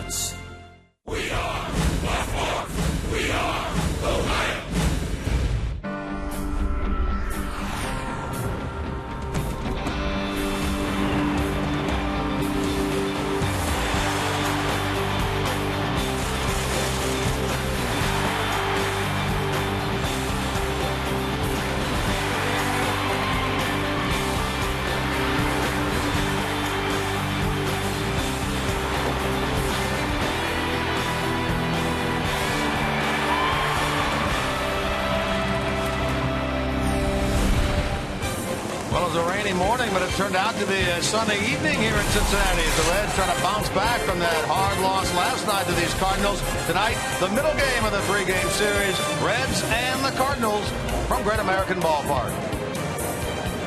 Reds. We are the Fourth. We are the Lions. Well, it was a rainy morning, but it turned out to be a sunny evening here in Cincinnati as the Reds try to bounce back from that hard loss last night to these Cardinals. Tonight, the middle game of the three-game series, Reds and the Cardinals from Great American Ballpark.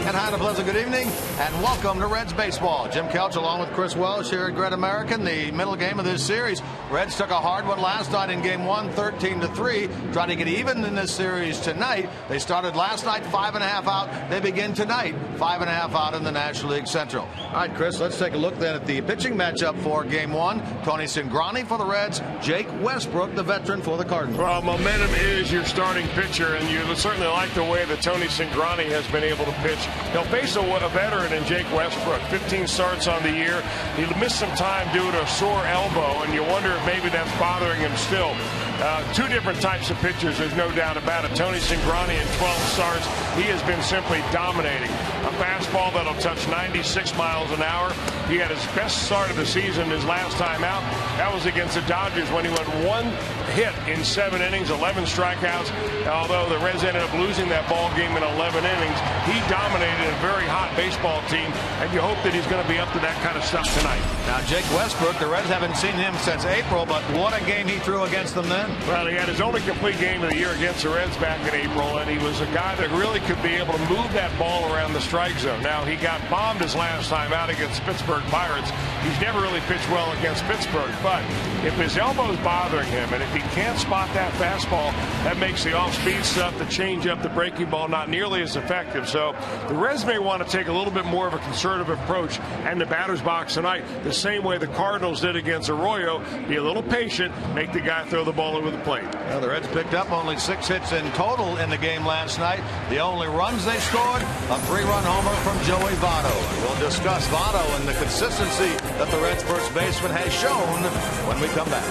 And hi, and a pleasant good evening, and welcome to Reds Baseball. Jim Kelch along with Chris Welsh here at Great American, the middle game of this series. Reds took a hard one last night in Game 1, 13-3, trying to get even in this series tonight. They started last night 5.5 out. They begin tonight 5.5 out in the National League Central. All right, Chris, let's take a look then at the pitching matchup for Game 1. Tony Cingrani for the Reds, Jake Westbrook, the veteran, for the Cardinals. Well, momentum is your starting pitcher, and you certainly like the way that Tony Cingrani has been able to pitch. He'll face a veteran in Jake Westbrook. 15 starts on the year. He missed some time due to a sore elbow, and you wonder if maybe that's bothering him still. Two different types of pitchers, there's no doubt about it. Tony Cingrani in 12 starts, he has been simply dominating. A fastball that'll touch 96 miles an hour. He had his best start of the season his last time out. That was against the Dodgers when he went one hit in 7 innings, 11 strikeouts. Although the Reds ended up losing that ball game in 11 innings, he dominated a very hot baseball team, and you hope that he's going to be up to that kind of stuff tonight. Now, Jake Westbrook, the Reds haven't seen him since April, but what a game he threw against them then. Well, he had his only complete game of the year against the Reds back in April, and he was a guy that really could be able to move that ball around the strike zone. Now, he got bombed his last time out against Pittsburgh Pirates. He's never really pitched well against Pittsburgh, but if his elbow's bothering him, and if he can't spot that fastball, that makes the off-speed stuff, the change-up, the breaking ball not nearly as effective. So the Reds may want to take a little bit more of a conservative approach and the batter's box tonight, the same way the Cardinals did against Arroyo. Be a little patient, make the guy throw the ball over the plate. Well, the Reds picked up only 6 hits in total in the game last night. The only runs they scored, a 3-run homer from Joey Votto. We'll discuss Votto and the consistency that the Reds first baseman has shown when we come back.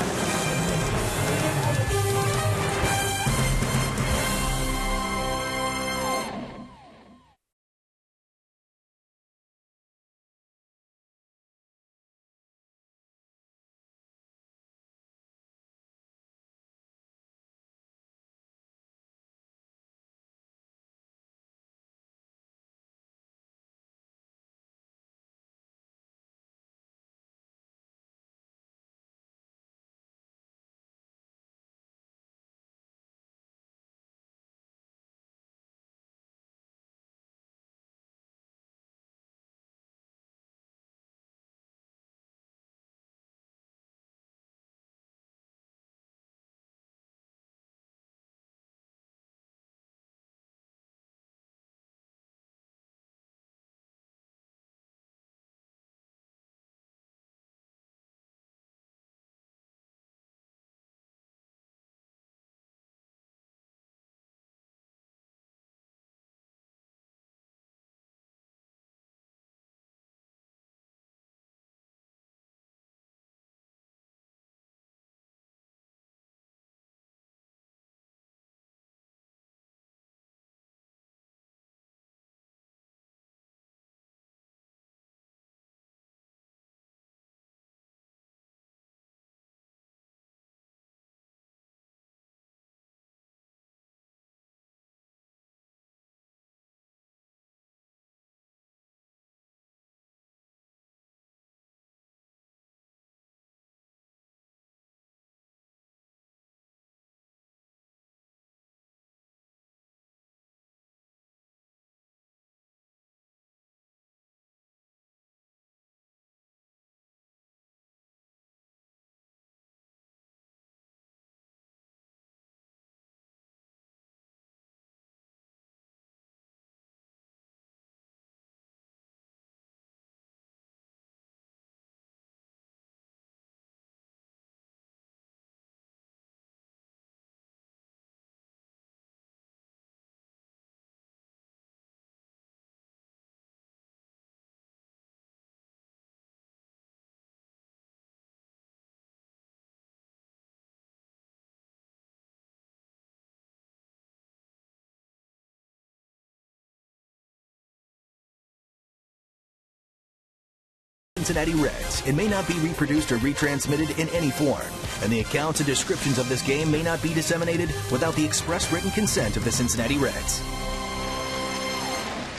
Cincinnati Reds and may not be reproduced or retransmitted in any form, and the accounts and descriptions of this game may not be disseminated without the express written consent of the Cincinnati Reds.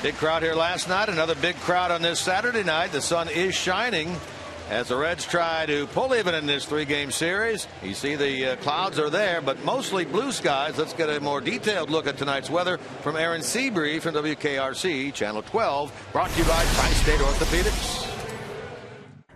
Big crowd here last night. Another big crowd on this Saturday night. The sun is shining as the Reds try to pull even in this three-game series. You see the clouds are there, but mostly blue skies. Let's get a more detailed look at tonight's weather from Aaron Seabree from WKRC Channel 12, brought to you by Tri-State Orthopedics.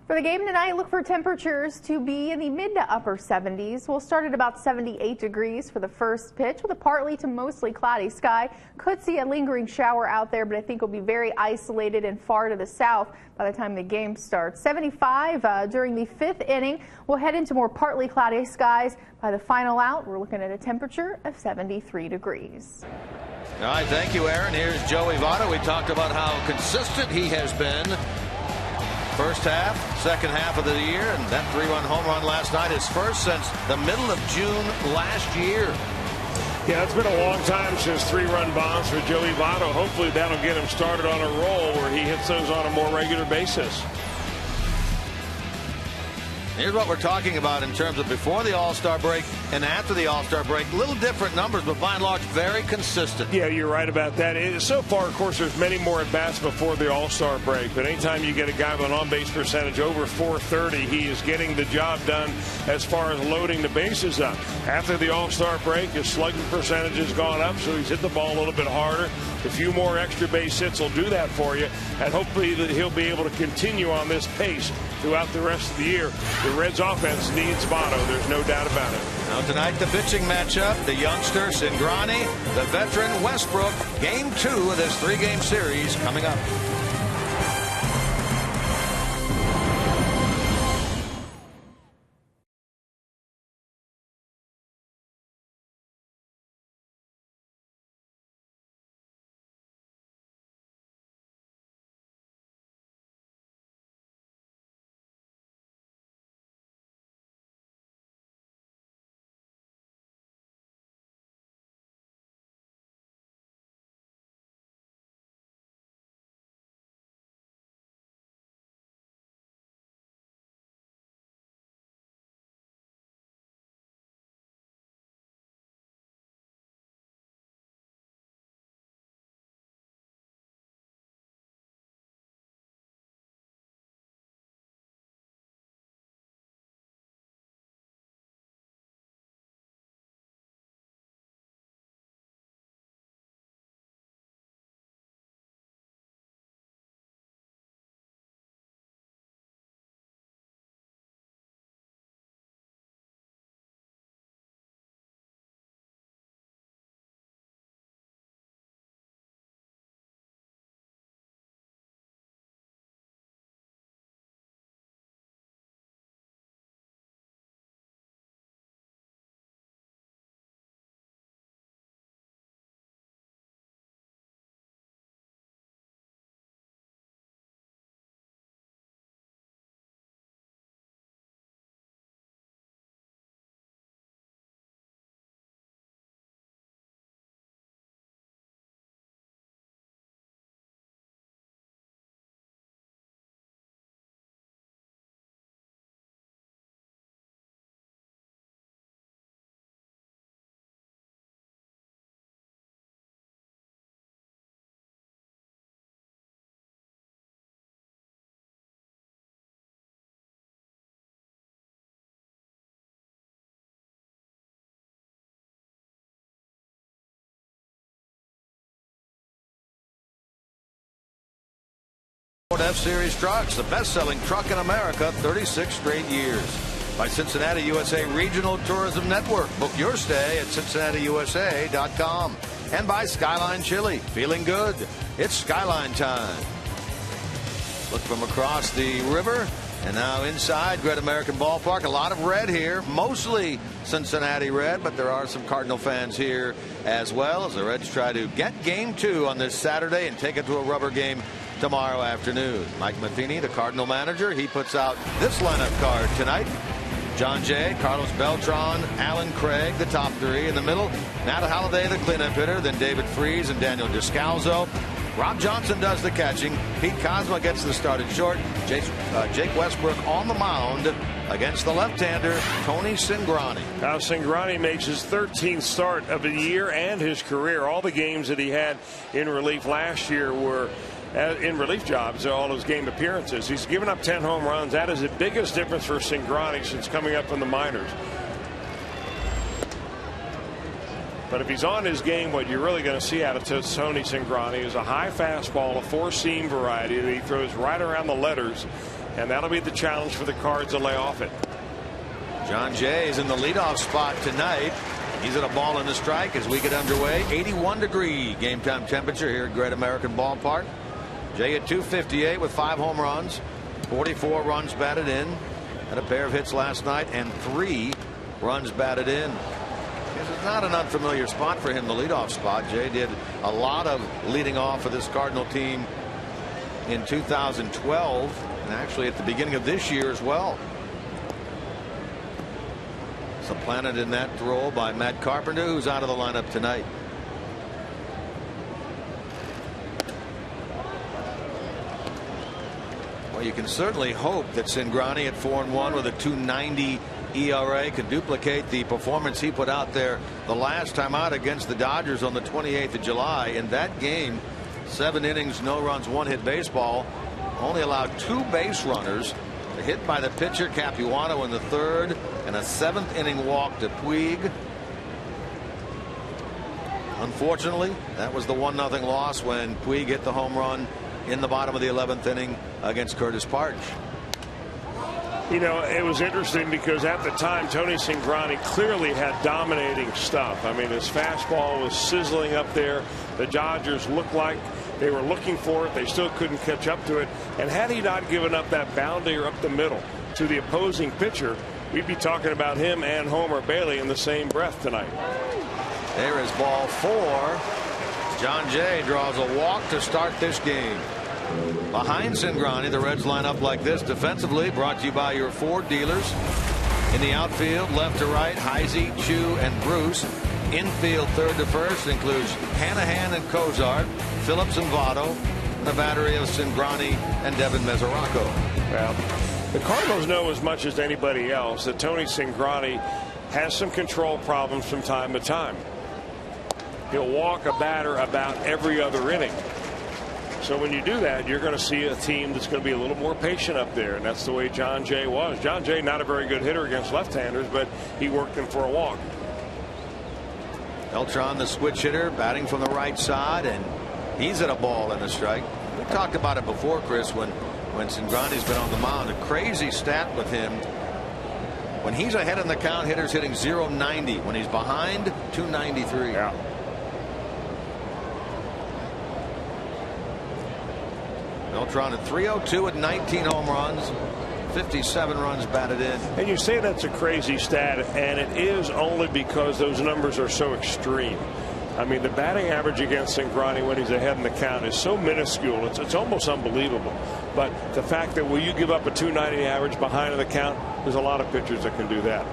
For the game tonight, look for temperatures to be in the mid to upper 70s. We'll start at about 78 degrees for the first pitch with a partly to mostly cloudy sky. Could see a lingering shower out there, but I think will be very isolated and far to the south by the time the game starts. 75 during the fifth inning. We'll head into more partly cloudy skies. By the final out, we're looking at a temperature of 73 degrees. All right, thank you, Aaron. Here's Joey Votto. We talked about how consistent he has been. First half, second half of the year, and that 3-run home run last night is first since the middle of June last year. Yeah, it's been a long time since 3-run bombs for Joey Votto. Hopefully that'll get him started on a roll where he hits those on a more regular basis. Here's what we're talking about in terms of before the All-Star break and after the All-Star break. Little different numbers, but by and large, very consistent. Yeah, you're right about that. So far, of course, there's many more at-bats before the All-Star break. But anytime you get a guy with an on-base percentage over 430, he is getting the job done as far as loading the bases up. After the All-Star break, his slugging percentage has gone up, so he's hit the ball a little bit harder. A few more extra base hits will do that for you, and hopefully that he'll be able to continue on this pace throughout the rest of the year. The Reds offense needs Votto. There's no doubt about it. Now tonight, the pitching matchup, the youngster Cingrani, the veteran Westbrook. Game 2 of this three-game series coming up. F-Series trucks, the best-selling truck in America, 36 straight years. By Cincinnati USA Regional Tourism Network. Book your stay at CincinnatiUSA.com. And by Skyline Chili. Feeling good? It's Skyline time. Look from across the river. And now inside Great American Ballpark. A lot of red here. Mostly Cincinnati red, but there are some Cardinal fans here as well as the Reds try to get Game 2 on this Saturday and take it to a rubber game tomorrow afternoon. Mike Matheny, the Cardinal manager, he puts out this lineup card tonight. John Jay, Carlos Beltran, Alan Craig, the top three. In the middle, Matt Holliday, the cleanup hitter, then David Freese and Daniel Descalzo. Rob Johnson does the catching. Pete Kozma gets the start at short. Jake Westbrook on the mound against the left-hander, Tony Cingrani. Now Cingrani makes his 13th start of the year and his career. All the games that he had in relief last year were in relief jobs, all his game appearances. He's given up 10 home runs. That is the biggest difference for Cingrani since coming up from the minors. But if he's on his game, what you're really going to see out of Tony Cingrani is a high fastball, a four-seam variety that he throws right around the letters, and that'll be the challenge for the Cards to lay off it. John Jay is in the leadoff spot tonight. He's at a ball and a strike as we get underway. 81-degree game time temperature here at Great American Ballpark. Jay at .258 with 5 home runs, 44 runs batted in, had a pair of hits last night and 3 runs batted in. This is not an unfamiliar spot for him, the leadoff spot. Jay did a lot of leading off for this Cardinal team in 2012 and actually at the beginning of this year as well. Supplanted in that role by Matt Carpenter, who's out of the lineup tonight. Well, you can certainly hope that Cingrani at 4-1 with a .290 ERA could duplicate the performance he put out there the last time out against the Dodgers on the 28th of July. In that game, 7 innings, no runs, 1 hit baseball. Only allowed 2 base runners. A hit by the pitcher Capuano in the 3rd and a 7th inning walk to Puig. Unfortunately, that was the 1-0 loss when Puig hit the home run in the bottom of the 11th inning against Curtis Parch. You know, it was interesting because at the time Tony Cingrani clearly had dominating stuff. I mean, his fastball was sizzling up there. The Dodgers looked like they were looking for it. They still couldn't catch up to it. And had he not given up that bounder up the middle to the opposing pitcher, we'd be talking about him and Homer Bailey in the same breath tonight. There is ball 4. John Jay draws a walk to start this game. Behind Cingrani, the Reds line up like this defensively, brought to you by your Ford dealers. In the outfield, left to right, Heisey, Chu, and Bruce. Infield, third to first, includes Hanahan and Cozart, Phillips and Votto, and a battery of Cingrani and Devin Mesoraco. Well, the Cardinals know as much as anybody else that Tony Cingrani has some control problems from time to time. He'll walk a batter about every other inning. So when you do that, you're going to see a team that's going to be a little more patient up there, and that's the way John Jay was. John Jay, not a very good hitter against left-handers, but he worked them for a walk. Beltran, the switch hitter, batting from the right side, and he's at a ball and a strike. We talked about it before, Chris, when Cingrani's been on the mound. A crazy stat with him. When he's ahead in the count, hitters hitting .090. When he's behind, .293. Yeah. Beltran at 302 with 19 home runs, 57 runs batted in. And you say that's a crazy stat, and it is only because those numbers are so extreme. I mean, the batting average against Cingrani when he's ahead in the count is so minuscule. It's almost unbelievable. But the fact that will you give up a .290 average behind in the count, there's a lot of pitchers that can do that.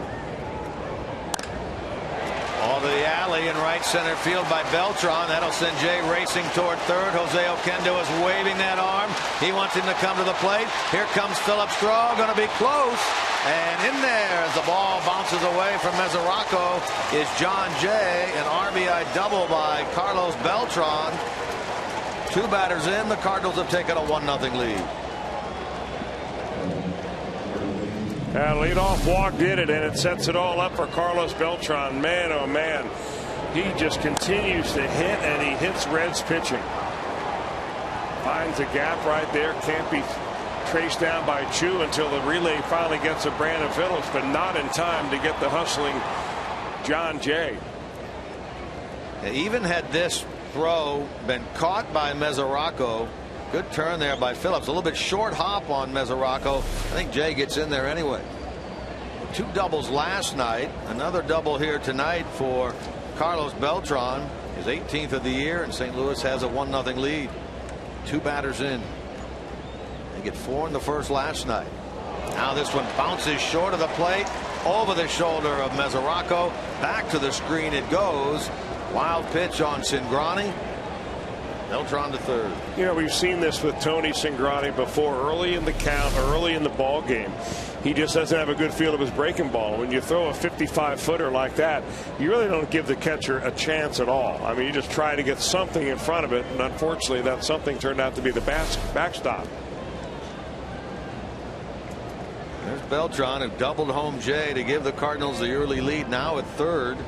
All to the alley in right center field by Beltran. That'll send Jay racing toward third. Jose Oquendo is waving that arm. He wants him to come to the plate. Here comes Phillips' throw. Going to be close. And in there, as the ball bounces away from Mesoraco, is John Jay. An RBI double by Carlos Beltran. 2 batters in. The Cardinals have taken a 1-0 lead. Leadoff walk did it, and it sets it all up for Carlos Beltran. Man, oh man, he just continues to hit, and he hits Reds pitching. Finds a gap right there. Can't be traced down by Chu until the relay finally gets to Brandon Phillips, but not in time to get the hustling John Jay. Even had this throw been caught by Mesoraco, good turn there by Phillips. A little bit short hop on Mesoraco. I think Jay gets in there anyway. 2 doubles last night. Another double here tonight for Carlos Beltran. His 18th of the year, and St. Louis has a 1-0 lead. 2 batters in. They get 4 in the first last night. Now this one bounces short of the plate, over the shoulder of Mesoraco. Back to the screen it goes. Wild pitch on Cingrani. Beltran to third. You know, we've seen this with Tony Cingrani before, early in the count, early in the ball game. He just doesn't have a good feel of his breaking ball. When you throw a 55-footer like that, you really don't give the catcher a chance at all. I mean, you just try to get something in front of it, and unfortunately that something turned out to be the backstop. There's Beltran, who doubled home J to give the Cardinals the early lead, now at third.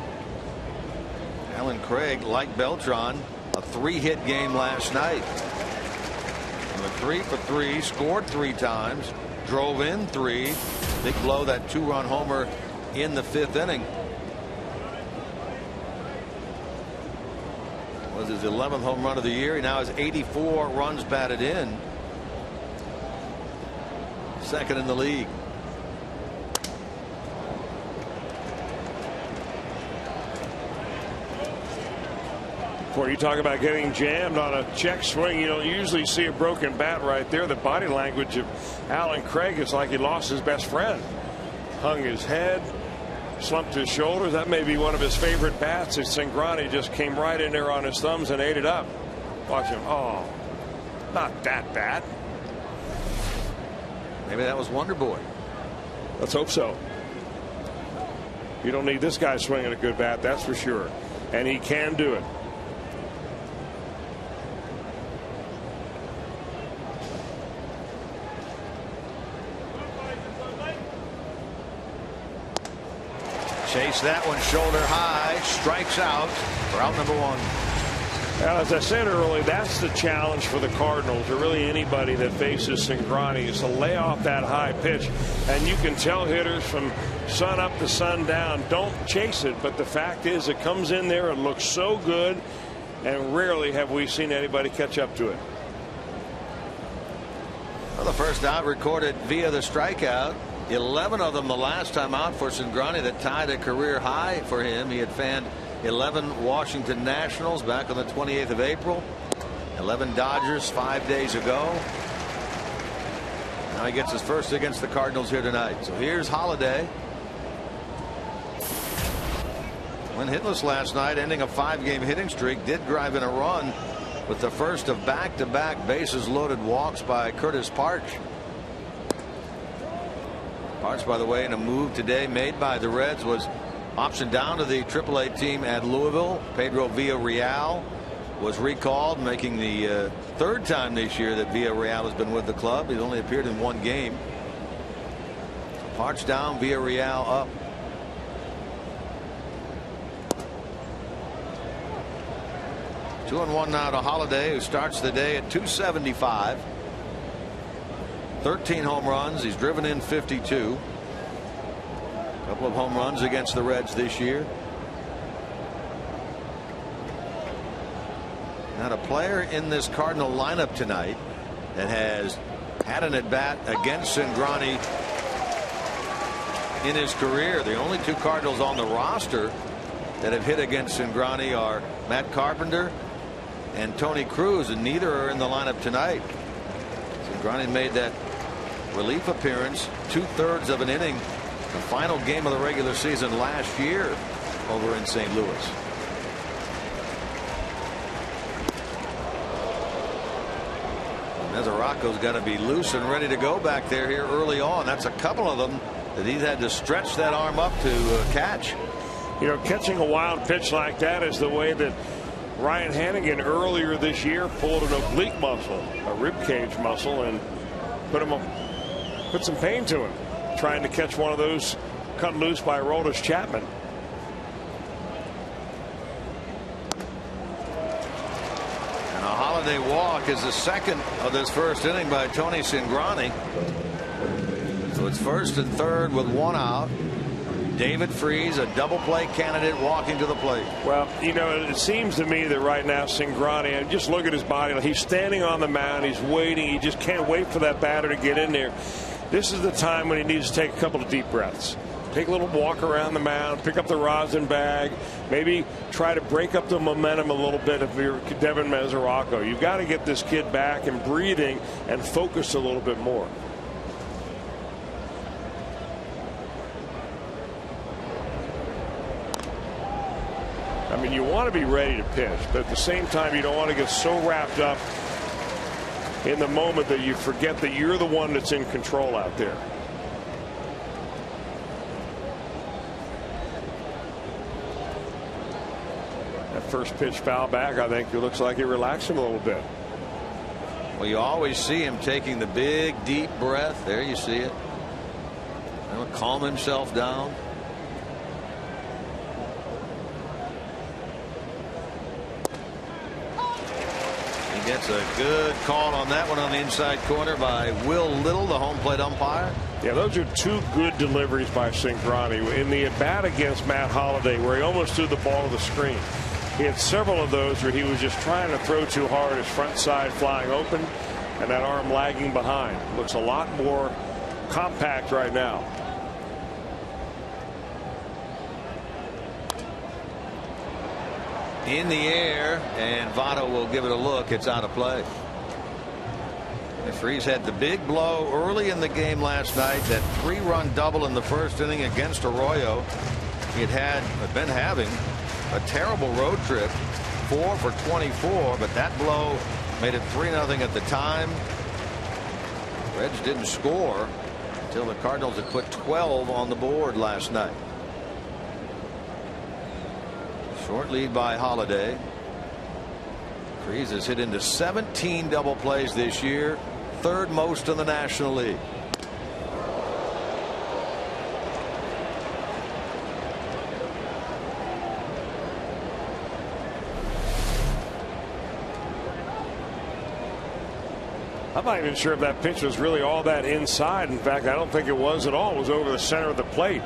Alan Craig, like Beltran, a 3-hit game last night. He went 3 for 3, scored 3 times, drove in 3. Big blow, that 2-run homer in the 5th inning. Was his 11th home run of the year. He now has 84 runs batted in. Second in the league. Before you talk about getting jammed on a check swing, you don't usually see a broken bat right there. The body language of Alan Craig is like he lost his best friend. Hung his head, slumped his shoulders. That may be one of his favorite bats. As Cingrani just came right in there on his thumbs and ate it up. Watch him. Oh, not that bat. Maybe that was Wonder Boy. Let's hope so. You don't need this guy swinging a good bat, that's for sure. And he can do it. Chase that one shoulder high, strikes out for out number 1. Well, as I said earlier, that's the challenge for the Cardinals, or really anybody that faces Cingrani, is to lay off that high pitch. And you can tell hitters from sun up to sun down, don't chase it. But the fact is, it comes in there, it looks so good, and rarely have we seen anybody catch up to it. Well, the first out recorded via the strikeout. 11 of them the last time out for Cingrani, that tied a career high for him. He had fanned 11 Washington Nationals back on the 28th of April. 11 Dodgers 5 days ago. Now he gets his first against the Cardinals here tonight. So here's Holiday. Went hitless last night, ending a 5-game hitting streak. Did drive in a run with the first of back-to-back bases loaded walks by Curtis Parch. Parch, by the way, in a move today made by the Reds, was optioned down to the AAA team at Louisville. Pedro Villarreal was recalled, making the 3rd time this year that Villarreal has been with the club. He's only appeared in 1 game. Parch down, Villarreal up. Two and one now to Holiday, who starts the day at 275. 13 home runs. He's driven in 52. A couple of home runs against the Reds this year. Not a player in this Cardinal lineup tonight that has had an at-bat against Cingrani in his career. The only 2 Cardinals on the roster that have hit against Cingrani are Matt Carpenter and Tony Cruz, and neither are in the lineup tonight. Cingrani made that relief appearance 2/3 of an inning, the final game of the regular season last year over in St. Louis. Mesoraco's got to be loose and ready to go back there here early on. That's a couple of them that he's had to stretch that arm up to catch. You know, catching a wild pitch like that is the way that Ryan Hannigan earlier this year pulled an oblique muscle, a rib cage muscle, and put some pain to him trying to catch one of those cut loose by Aroldis Chapman. And a Holiday walk is the second of this first inning by Tony Cingrani. So it's first and third with 1 out. David Freese, a double play candidate, walking to the plate. Well, you know, it seems to me that right now Cingrani, and just look at his body, he's standing on the mound, he's waiting, he just can't wait for that batter to get in there. This is the time when he needs to take a couple of deep breaths. Take a little walk around the mound, pick up the rosin bag, maybe try to break up the momentum a little bit if you're Devin Mesoraco. You've got to get this kid back and breathing and focus a little bit more. I mean, you want to be ready to pitch, but at the same time, you don't want to get so wrapped up in the moment that you forget that you're the one that's in control out there. That first pitch foul back, I think it looks like it relaxed him a little bit. Well, you always see him taking the big, deep breath. There you see it. He'll calm himself down. He gets a good call on that one on the inside corner by Will Little, the home plate umpire. Yeah, those are two good deliveries by Cingrani. In the at-bat against Matt Holliday, where he almost threw the ball to the screen. He had several of those where he was just trying to throw too hard, his front side flying open, and that arm lagging behind. Looks a lot more compact right now. In the air, and Votto will give it a look. It's out of play. And Freese had the big blow early in the game last night, that 3-run double in the first inning against Arroyo. He had been having a terrible road trip, 4 for 24, but that blow made it 3-0 at the time. Reds didn't score until the Cardinals had put 12 on the board last night. Short lead by Holliday. Freese has hit into 17 double plays this year, 3rd most in the National League. I'm not even sure if that pitch was really all that inside. In fact, I don't think it was at all. It was over the center of the plate.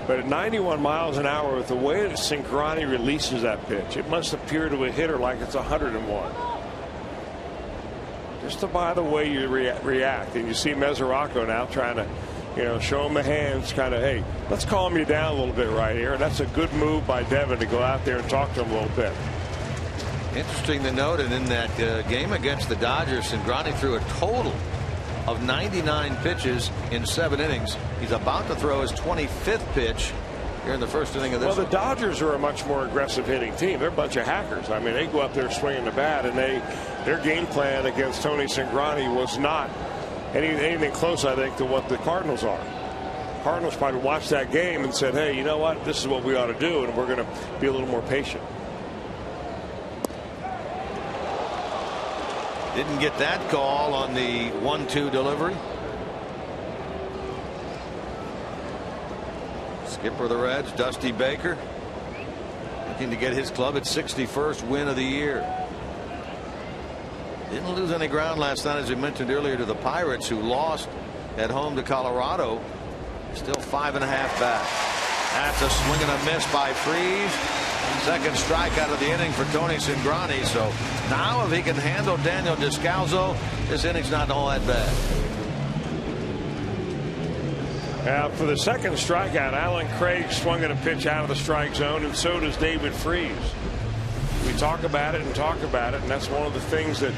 But at 91 miles an hour, with the way that Cingrani releases that pitch, it must appear to a hitter like it's 101. Just by the way you react. And you see Mesoraco now trying to, show him the hands, kind of, hey, let's calm you down a little bit right here. And that's a good move by Devin to go out there and talk to him a little bit. Interesting to note, and in that game against the Dodgers, Cingrani threw a total of 99 pitches in 7 innings. He's about to throw his 25th pitch here in the first inning of this. Well, the Dodgers are a much more aggressive hitting team. They're a bunch of hackers. I mean, they go up there swinging the bat, and their game plan against Tony Cingrani was not anything close, I think, to what the Cardinals are. Cardinals probably watched that game and said, hey, you know what? This is what we ought to do, and we're going to be a little more patient. Didn't get that call on the 1-2 delivery. Skipper of the Reds, Dusty Baker, looking to get his club its 61st win of the year. Didn't lose any ground last night, as we mentioned earlier, to the Pirates, who lost at home to Colorado. Still 5.5 back. That's a swing and a miss by Freese. Second strikeout of the inning for Tony Cingrani. So now if he can handle Daniel Descalso, this inning's not all that bad. For the second strikeout, Alan Craig swung at a pitch out of the strike zone, and so does David Freese. We talk about it, and that's one of the things that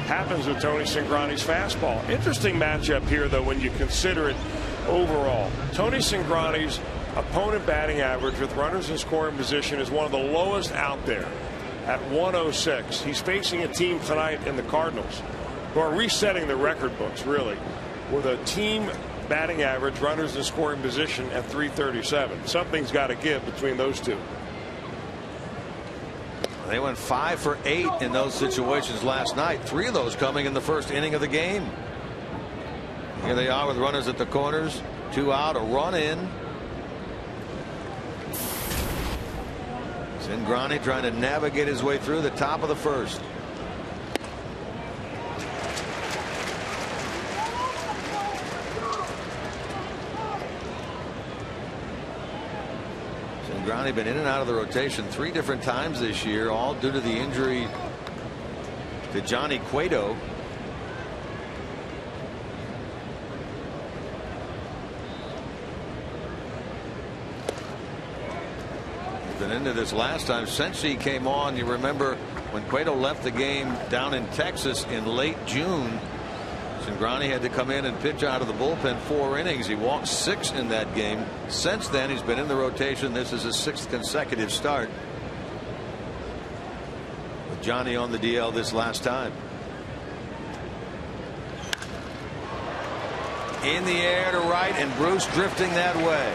happens with Tony Cingrani's fastball. Interesting matchup here, though, when you consider it overall. Tony Cingrani's opponent batting average with runners in scoring position is one of the lowest out there at 106. He's facing a team tonight in the Cardinals who are resetting the record books, really, with a team batting average, runners in scoring position at 337. Something's got to give between those two. They went 5 for 8 in those situations last night. 3 of those coming in the first inning of the game. Here they are with runners at the corners, 2 out, a run in. Cingrani trying to navigate his way through the top of the first. Cingrani been in and out of the rotation 3 different times this year, all due to the injury to Johnny Cueto. Been into this last time since he came on. You remember when Cueto left the game down in Texas in late June. Cingrani had to come in and pitch out of the bullpen 4 innings. He walked 6 in that game. Since then, he's been in the rotation. This is his 6th consecutive start. With Johnny on the DL this last time. In the air to right, and Bruce drifting that way.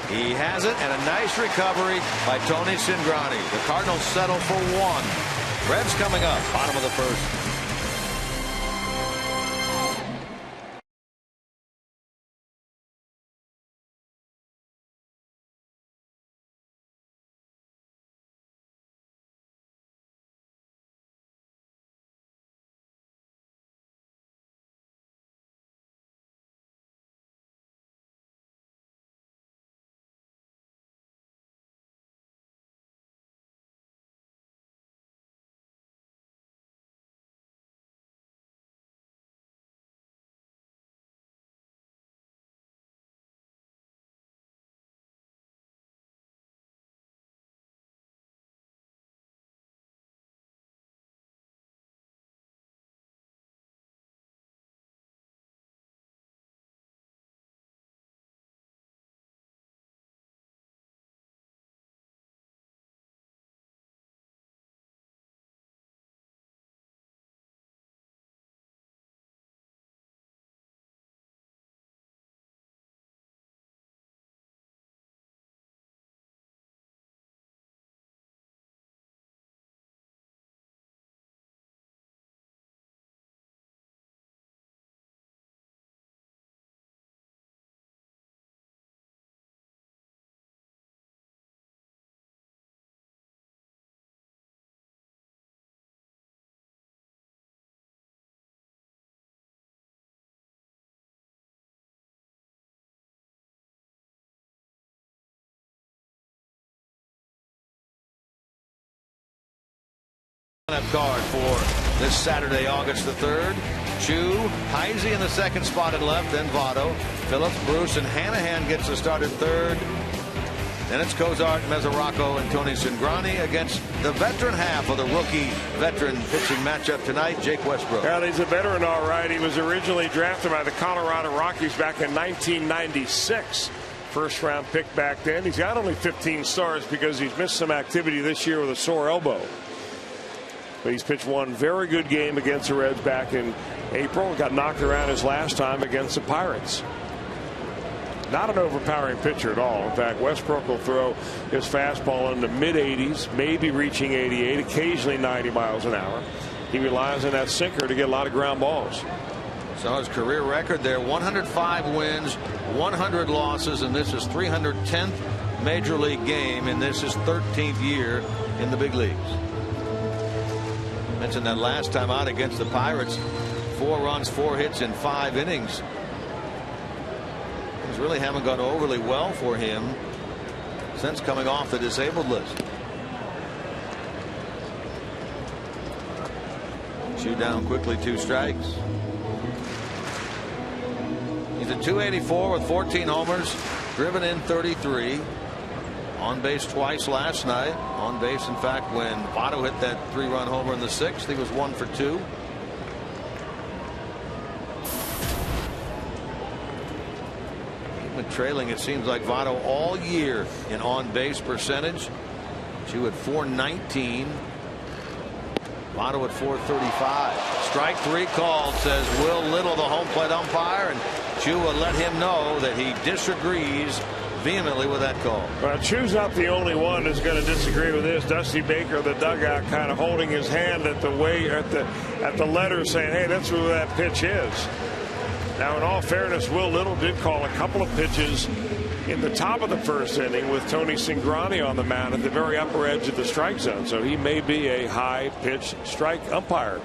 He has it, and a nice recovery by Tony Cingrani. The Cardinals settle for 1. Reds coming up, bottom of the first. Card for this Saturday, August the 3rd. Chu, Heisey in the second spot at left, then Votto. Phillips, Bruce, and Hanahan gets the start at third. Then it's Cozart, Mesoraco, and Tony Cingrani against the veteran half of the rookie-veteran pitching matchup tonight, Jake Westbrook. Well, he's a veteran, all right. He was originally drafted by the Colorado Rockies back in 1996. First-round pick back then. He's got only 15 starts because he's missed some activity this year with a sore elbow. But he's pitched one very good game against the Reds back in April. Got knocked around his last time against the Pirates. Not an overpowering pitcher at all. In fact, Westbrook will throw his fastball in the mid-80s, maybe reaching 88, occasionally 90 miles an hour. He relies on that sinker to get a lot of ground balls. So his career record there, 105 wins, 100 losses, and this is 310th major league game, and this is 13th year in the big leagues. Mentioned that last time out against the Pirates, 4 runs, 4 hits in 5 innings. Things really haven't gone overly well for him since coming off the disabled list. Chu down quickly, 2 strikes. He's a .284 with 14 homers, driven in 33. On base twice last night. On base, in fact, when Votto hit that 3-run homer in the 6th. He was 1 for 2. He's been trailing, it seems like, Votto all year in on-base percentage. Chu at .419. Votto at .435. Strike 3 called, says Will Little, the home plate umpire, and Chu will let him know that he disagrees vehemently with that call. Well, Chu's not the only one who's going to disagree with this. Dusty Baker, the dugout, kind of holding his hand at the letter, saying, "Hey, that's who that pitch is." Now, in all fairness, Will Little did call a couple of pitches in the top of the first inning with Tony Cingrani on the mound at the very upper edge of the strike zone, so he may be a high pitch strike umpire.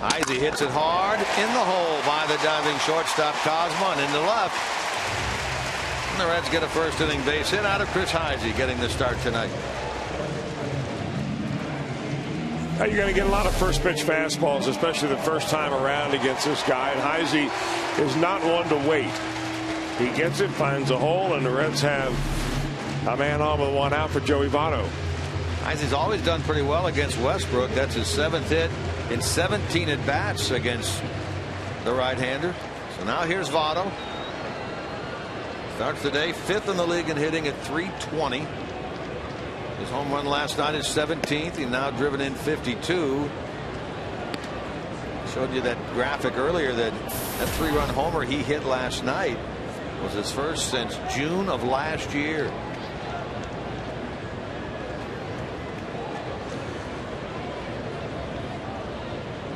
Heisey hits it hard in the hole by the diving shortstop Cosma, and into left. And the Reds get a first inning base hit out of Chris Heisey, getting the start tonight. Now you're going to get a lot of first pitch fastballs, especially the first time around against this guy. And Heisey is not one to wait. He gets it, finds a hole, and the Reds have a man on with 1 out for Joey Votto. Heisey's always done pretty well against Westbrook. That's his 7th hit in 17 at bats against the right-hander. So now here's Votto. Starts the day 5th in the league in hitting at .320. His home run last night is 17th. He's now driven in 52. Showed you that graphic earlier that 3-run homer he hit last night was his first since June of last year.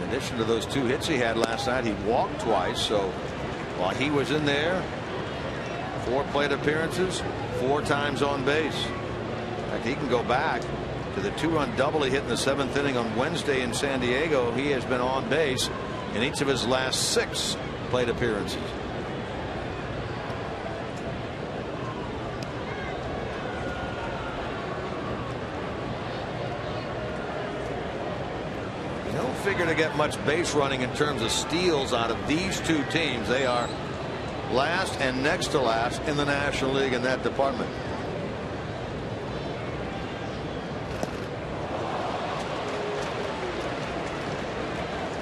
In addition to those 2 hits he had last night, he walked twice. So while he was in there, 4 plate appearances, 4 times on base. In fact, he can go back to the 2-run double he hit in the 7th inning on Wednesday in San Diego. He has been on base in each of his last 6 plate appearances. You don't figure to get much base running in terms of steals out of these 2 teams. They are last and next to last in the National League in that department.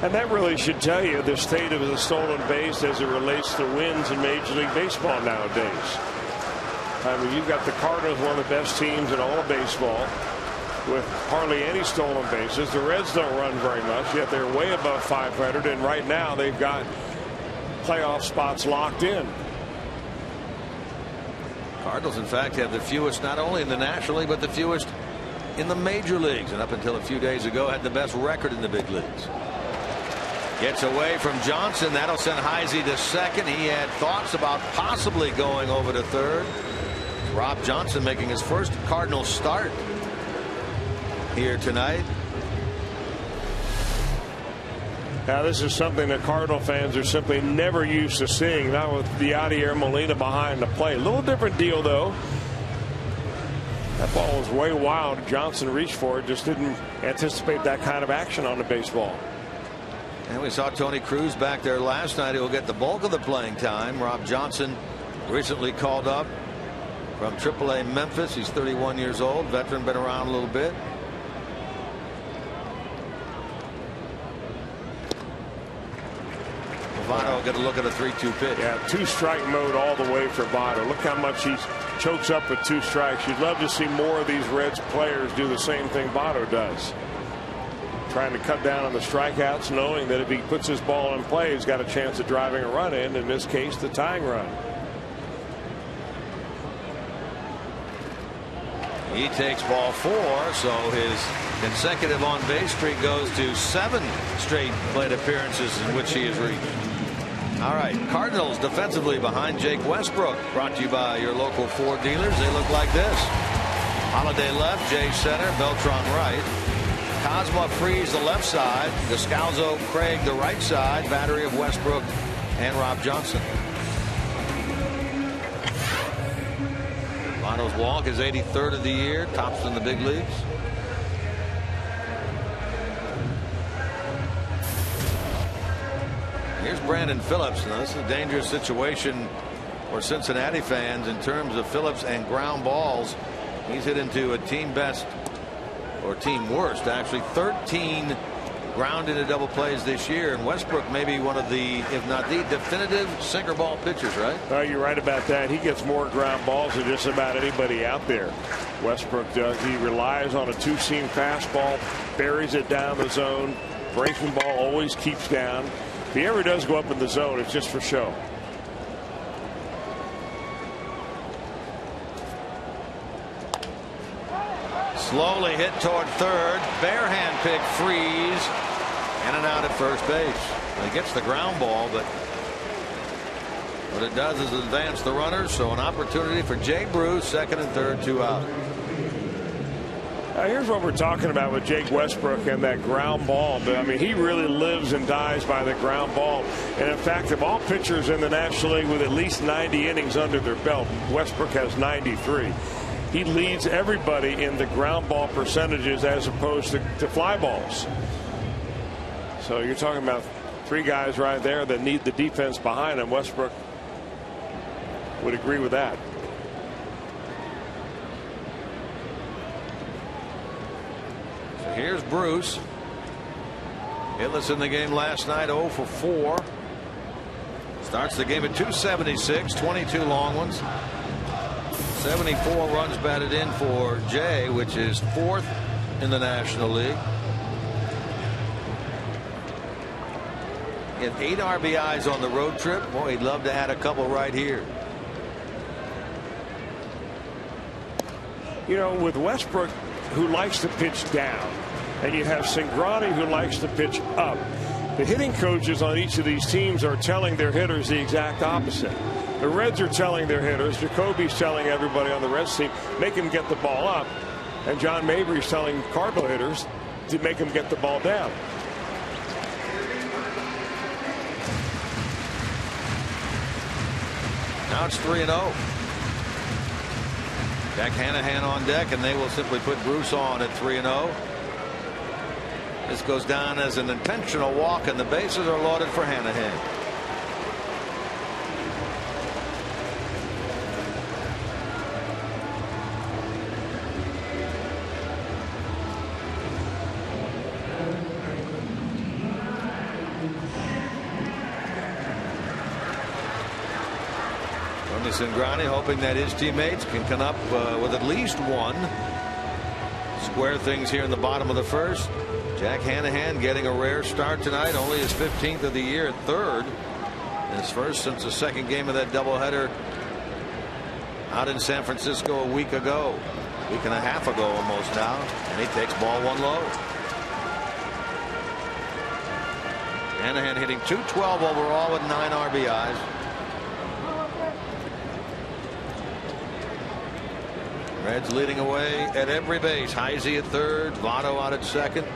And that really should tell you the state of the stolen base as it relates to wins in Major League Baseball nowadays. I mean, you've got the Cardinals, one of the best teams in all of baseball, with hardly any stolen bases. The Reds don't run very much, yet they're way above 500, and right now they've got playoff spots locked in. Cardinals, in fact, have the fewest not only in the National League but the fewest in the major leagues, and up until a few days ago had the best record in the big leagues. Gets away from Johnson. That'll send Heisey to second. He had thoughts about possibly going over to third. Rob Johnson making his first Cardinals start here tonight. Now, this is something that Cardinal fans are simply never used to seeing, not with Yadier Molina behind the plate. A little different deal, though. That ball was way wild. Johnson reached for it, just didn't anticipate that kind of action on the baseball. And we saw Tony Cruz back there last night. He'll get the bulk of the playing time. Rob Johnson recently called up from AAA Memphis. He's 31 years old, veteran, been around a little bit. Votto will get a look at a 3-2 pitch. Yeah, 2-strike mode all the way for Votto. Look how much he chokes up with 2 strikes. You'd love to see more of these Reds players do the same thing Votto does. Trying to cut down on the strikeouts, knowing that if he puts his ball in play, he's got a chance of driving a run in this case, the tying run. He takes ball 4, so his consecutive on-base streak goes to 7 straight plate appearances in which he has reached. All right, Cardinals defensively behind Jake Westbrook. Brought to you by your local Ford dealers. They look like this. Holiday left, Jay center, Beltran right. Cosma Freeze the left side. Descalzo, Craig the right side. Battery of Westbrook and Rob Johnson. Votto's walk is 83rd of the year, tops in the big leagues. Here's Brandon Phillips. Now, this is a dangerous situation for Cincinnati fans in terms of Phillips and ground balls. He's hit into a team best, or team worst, actually, 13 ground into double plays this year, and Westbrook may be one of the, if not the definitive sinker ball pitchers, right? Well, you're right about that. He gets more ground balls than just about anybody out there. Westbrook does. He relies on a 2-seam fastball, buries it down the zone. Breaking ball always keeps down. If he ever does go up in the zone, it's just for show. Slowly hit toward third. Bare hand pick, Freeze. In and out at first base. He gets the ground ball, but what it does is advance the runners. So an opportunity for Jay Bruce, second and third, 2 out. Now here's what we're talking about with Jake Westbrook and that ground ball. But I mean, he really lives and dies by the ground ball. And in fact, of all pitchers in the National League with at least 90 innings under their belt, Westbrook has 93. He leads everybody in the ground ball percentages as opposed to fly balls. So you're talking about 3 guys right there that need the defense behind him. Westbrook would agree with that. Here's Bruce. Hitless in the game last night, 0 for 4. Starts the game at 276, 22 long ones. 74 runs batted in for Jay, which is 4th in the National League. He had 8 RBIs on the road trip. Boy, he'd love to add a couple right here. You know, with Westbrook, who likes to pitch down, and you have Cingrani, who likes to pitch up, the hitting coaches on each of these teams are telling their hitters the exact opposite. The Reds are telling their hitters, Jacoby's telling everybody on the Reds team, make him get the ball up, and John Mabry's telling Cardinal hitters to make him get the ball down. Now it's 3-0. Jack Hanahan on deck, and they will simply put Bruce on at 3-0. This goes down as an intentional walk, and the bases are loaded for Hanahan. Cingrani hoping that his teammates can come up with at least one. Square things here in the bottom of the first. Jack Hanahan getting a rare start tonight, only his 15th of the year at third. His first since the second game of that doubleheader out in San Francisco a week ago. A week and a half ago almost now. And he takes ball 1 low. Hanahan hitting .212 overall with 9 RBIs. Reds leading away at every base. Heisey at third, Votto out at second,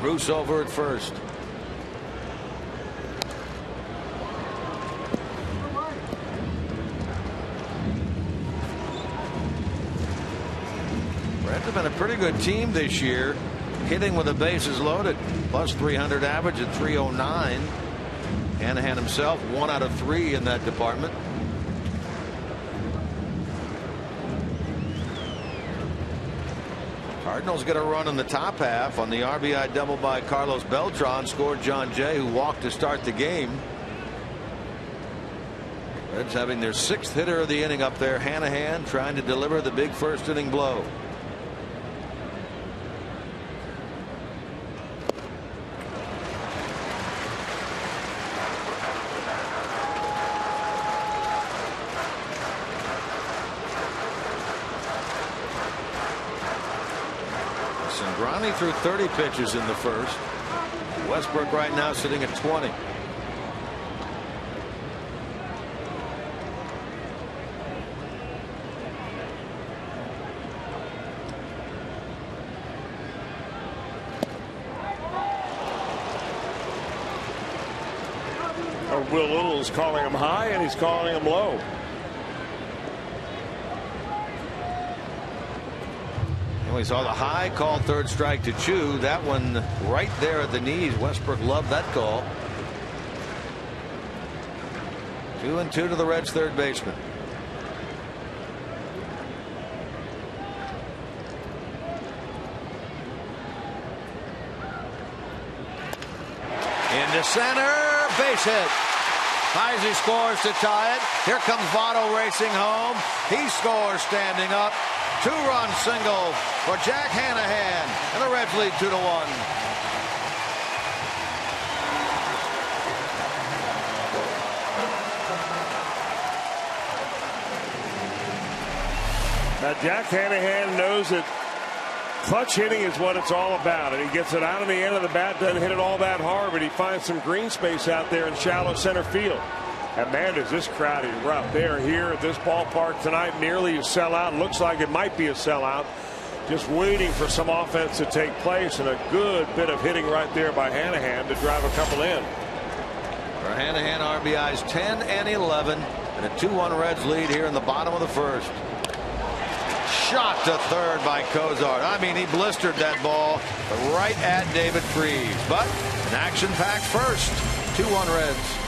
Bruce over at first. Reds have been a pretty good team this year, hitting with the bases loaded. Plus 300 average at 309. Hanahan himself 1 out of 3 in that department. Cardinals get a run in the top half on the RBI double by Carlos Beltran. Scored John Jay, who walked to start the game. Reds having their 6th hitter of the inning up there. Hanahan trying to deliver the big first inning blow. Cingrani threw 30 pitches in the first. Westbrook right now sitting at 20. Will Little is calling him high, and he's calling him low. We saw the high, called third strike to Chu. That one right there at the knees. Westbrook loved that call. 2-2 to the Reds' third baseman. Into center, base hit. Heisey scores to tie it. Here comes Votto racing home. He scores standing up. 2-run single for Jack Hanahan, and the Reds lead 2-1. Now Jack Hanahan knows that clutch hitting is what it's all about, and he gets it out of the end of the bat, doesn't hit it all that hard, but he finds some green space out there in shallow center field. And man, does this crowd erupt. They're here at this ballpark tonight, nearly a sellout. Looks like it might be a sellout. Just waiting for some offense to take place, and a good bit of hitting right there by Hanahan to drive a couple in. For Hanahan, RBIs 10 and 11, and a 2-1 Reds lead here in the bottom of the first. Shot to third by Cozart. I mean, he blistered that ball right at David Freese. But an action-packed first. 2-1 Reds.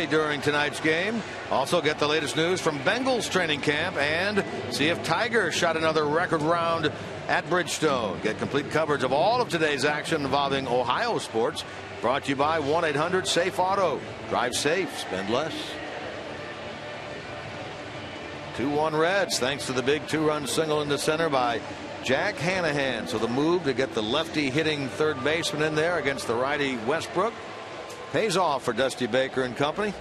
during tonight's game. Also get the latest news from Bengals training camp and see if Tiger shot another record round at Bridgestone. Get complete coverage of all of today's action involving Ohio sports. Brought to you by 1-800-SAFE-AUTO. Drive safe, spend less. 2-1 Reds thanks to the big 2-run single in the center by Jack Hanahan. So the move to get the lefty hitting third baseman in there against the righty Westbrook pays off for Dusty Baker and company.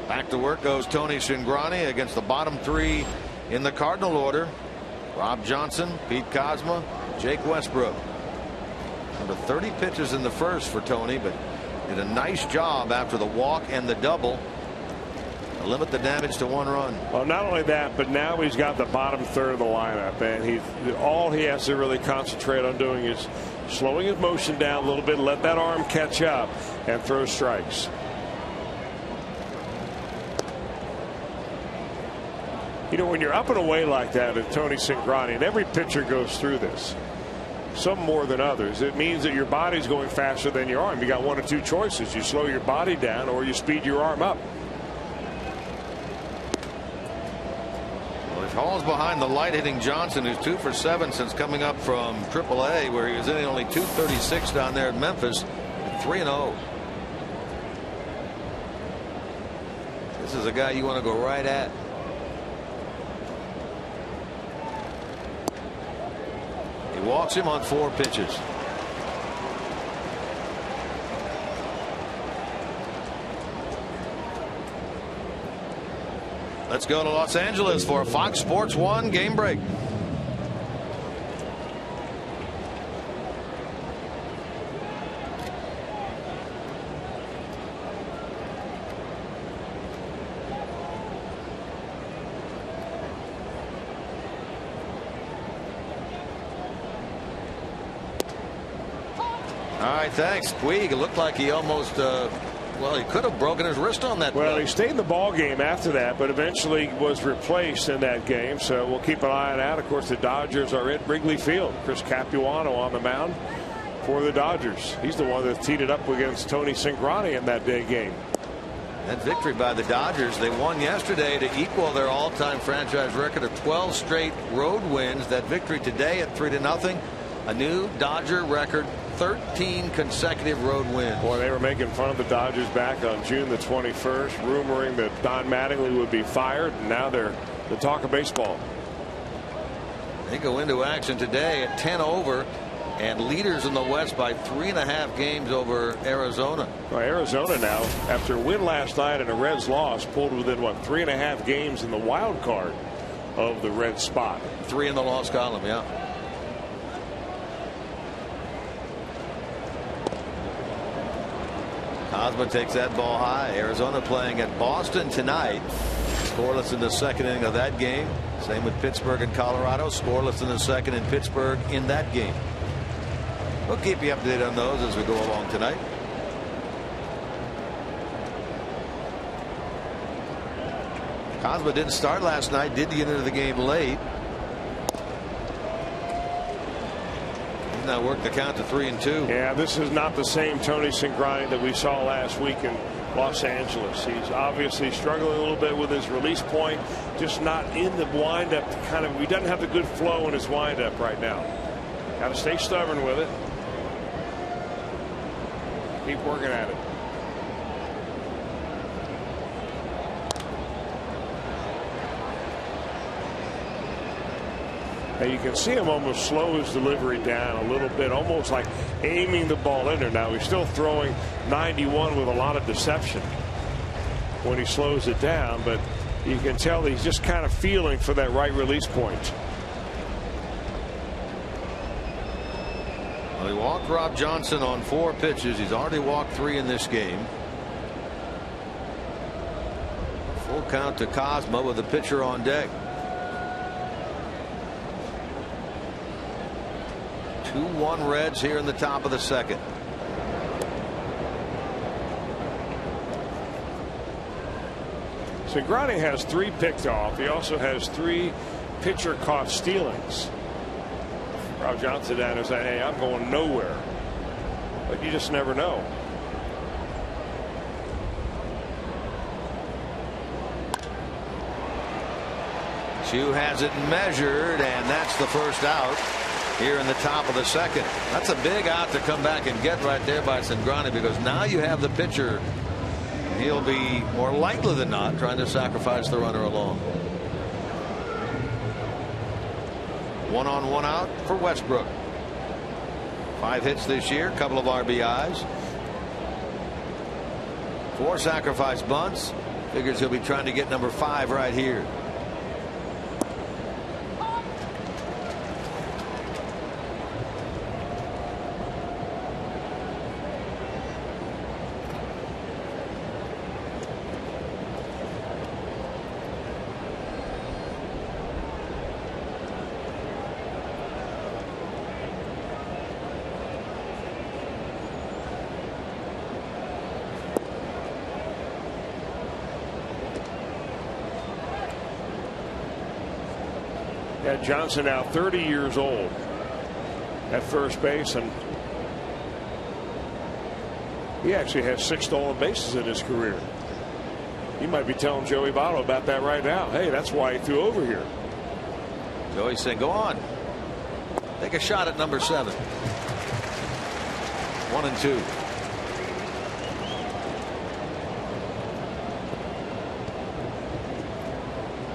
Back to work goes Tony Cingrani against the bottom three in the Cardinal order. Rob Johnson, Pete Kozma, Jake Westbrook. Under 30 pitches in the first for Tony, but did a nice job after the walk and the double to limit the damage to 1 run. Well, not only that, but now he's got the bottom third of the lineup, and all he has to really concentrate on doing is slowing his motion down a little bit, let that arm catch up, and throw strikes. You know, when you're up and away like that with Tony Cingrani, and every pitcher goes through this, some more than others, it means that your body's going faster than your arm. You got one of two choices. You slow your body down or you speed your arm up. Well, he falls behind the light hitting Johnson, who's 2 for 7 since coming up from AAA, where he was in only 236 down there at Memphis, 3-0. This is a guy you want to go right at. He walks him on 4 pitches. Let's go to Los Angeles for a Fox Sports 1 game break. All right, thanks. Puig, it looked like he almost, well, he could have broken his wrist on that. Well, he stayed in the ball game after that, but eventually was replaced in that game. So we'll keep an eye on that. Of course, the Dodgers are at Wrigley Field. Chris Capuano on the mound for the Dodgers. He's the one that teed it up against Tony Cingrani in that day game. That victory by the Dodgers, they won yesterday to equal their all-time franchise record of 12 straight road wins. That victory today at 3-0, a new Dodger record. 13 consecutive road wins. Boy, they were making fun of the Dodgers back on June the 21st, rumoring that Don Mattingly would be fired, and now they're the talk of baseball. They go into action today at 10 over and leaders in the West by 3.5 games over Arizona. Well, Arizona now, after a win last night and a Reds loss, pulled within, what, 3.5 games in the wild card of the Reds spot. 3 in the loss column, yeah. Kozma takes that ball high. Arizona playing at Boston tonight. Scoreless in the second inning of that game. Same with Pittsburgh and Colorado. Scoreless in the second in Pittsburgh in that game. We'll keep you updated on those as we go along tonight. Kozma didn't start last night. Did get into the game late. Now work the count to 3-2. Yeah, this is not the same Tony Cingrani that we saw last week in Los Angeles. He's obviously struggling a little bit with his release point, just not in the windup. He doesn't have the good flow in his windup right now. Got to stay stubborn with it. Keep working at it. You can see him almost slow his delivery down a little bit, almost like aiming the ball in there. Now he's still throwing 91 with a lot of deception when he slows it down, but you can tell he's just kind of feeling for that right release point. Well, he walked Rob Johnson on 4 pitches. He's already walked 3 in this game. Full count to Kozma with the pitcher on deck. 2-1 Reds here in the top of the second. Cingrani has 3 picked off. He also has 3 pitcher caught stealings. Rob Johnson down there saying, hey, I'm going nowhere. But you just never know. Chu has it measured, and that's the first out here in the top of the second. That's a big out to come back and get right there by Cingrani, because now you have the pitcher. He'll be more likely than not trying to sacrifice the runner along. 1-on-1 out for Westbrook. 5 hits this year, a couple of RBIs. 4 sacrifice bunts. Figures he'll be trying to get number 5 right here. Johnson now 30 years old at first base, and he actually has 6 stolen bases in his career. You might be telling Joey Votto about that right now. Hey, that's why he threw over here. Joey's saying, go on. Take a shot at number 7. 1-2.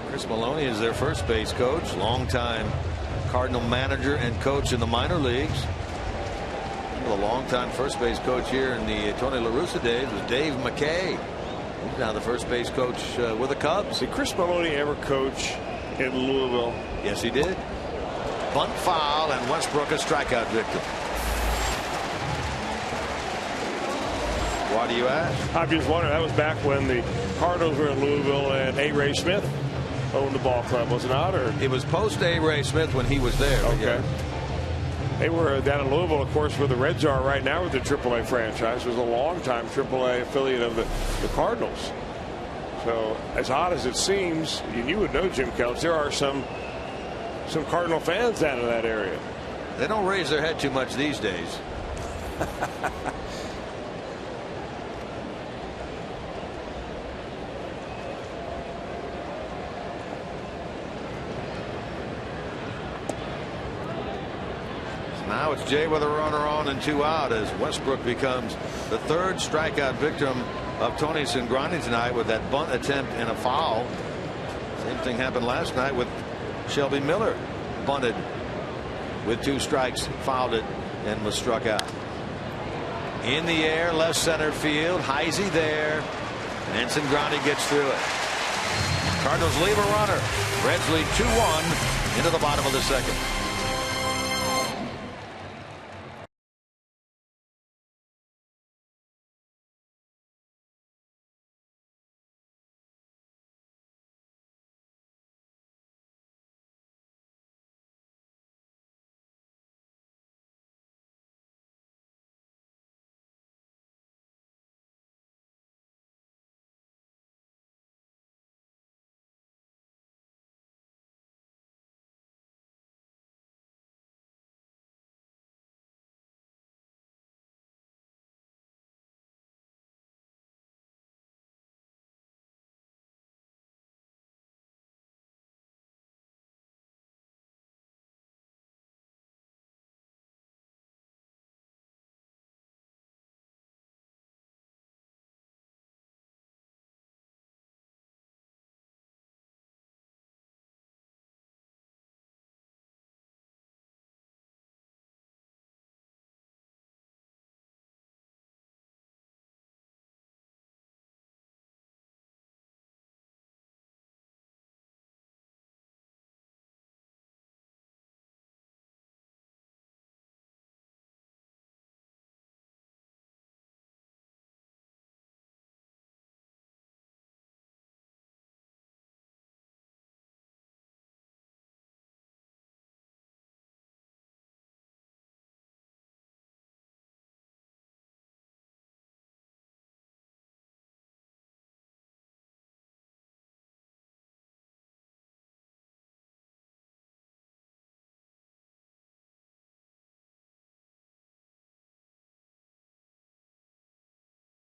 Chris Maloney is their first base coach, longtime Cardinal manager and coach in the minor leagues. The longtime first base coach here in the Tony La Russa days was Dave McKay. He's now the first base coach with the Cubs. Did Chris Maloney ever coach in Louisville? Yes, he did. Bunt foul, and Westbrook a strikeout victim. Why do you ask? I'm just wondering. That was back when the Cardinals were in Louisville and A. Ray Smith owned the ball club, was it not? Or it was post A. Ray Smith when he was there. Okay. Yeah. They were down in Louisville, of course, where the Reds are right now with the AAA franchise. It was a long-time AAA affiliate of the Cardinals. So, as odd as it seems, and you would know, Jim Kelch, there are some Cardinal fans down in that area. They don't raise their head too much these days. Now it's Jay with a runner on and 2 out as Westbrook becomes the 3rd strikeout victim of Tony Cingrani tonight with that bunt attempt and a foul. Same thing happened last night with Shelby Miller. Bunted with 2 strikes, fouled it, and was struck out. In the air, left center field. Heisey there, and Cingrani gets through it. Cardinals leave a runner. Reds lead 2-1 into the bottom of the second.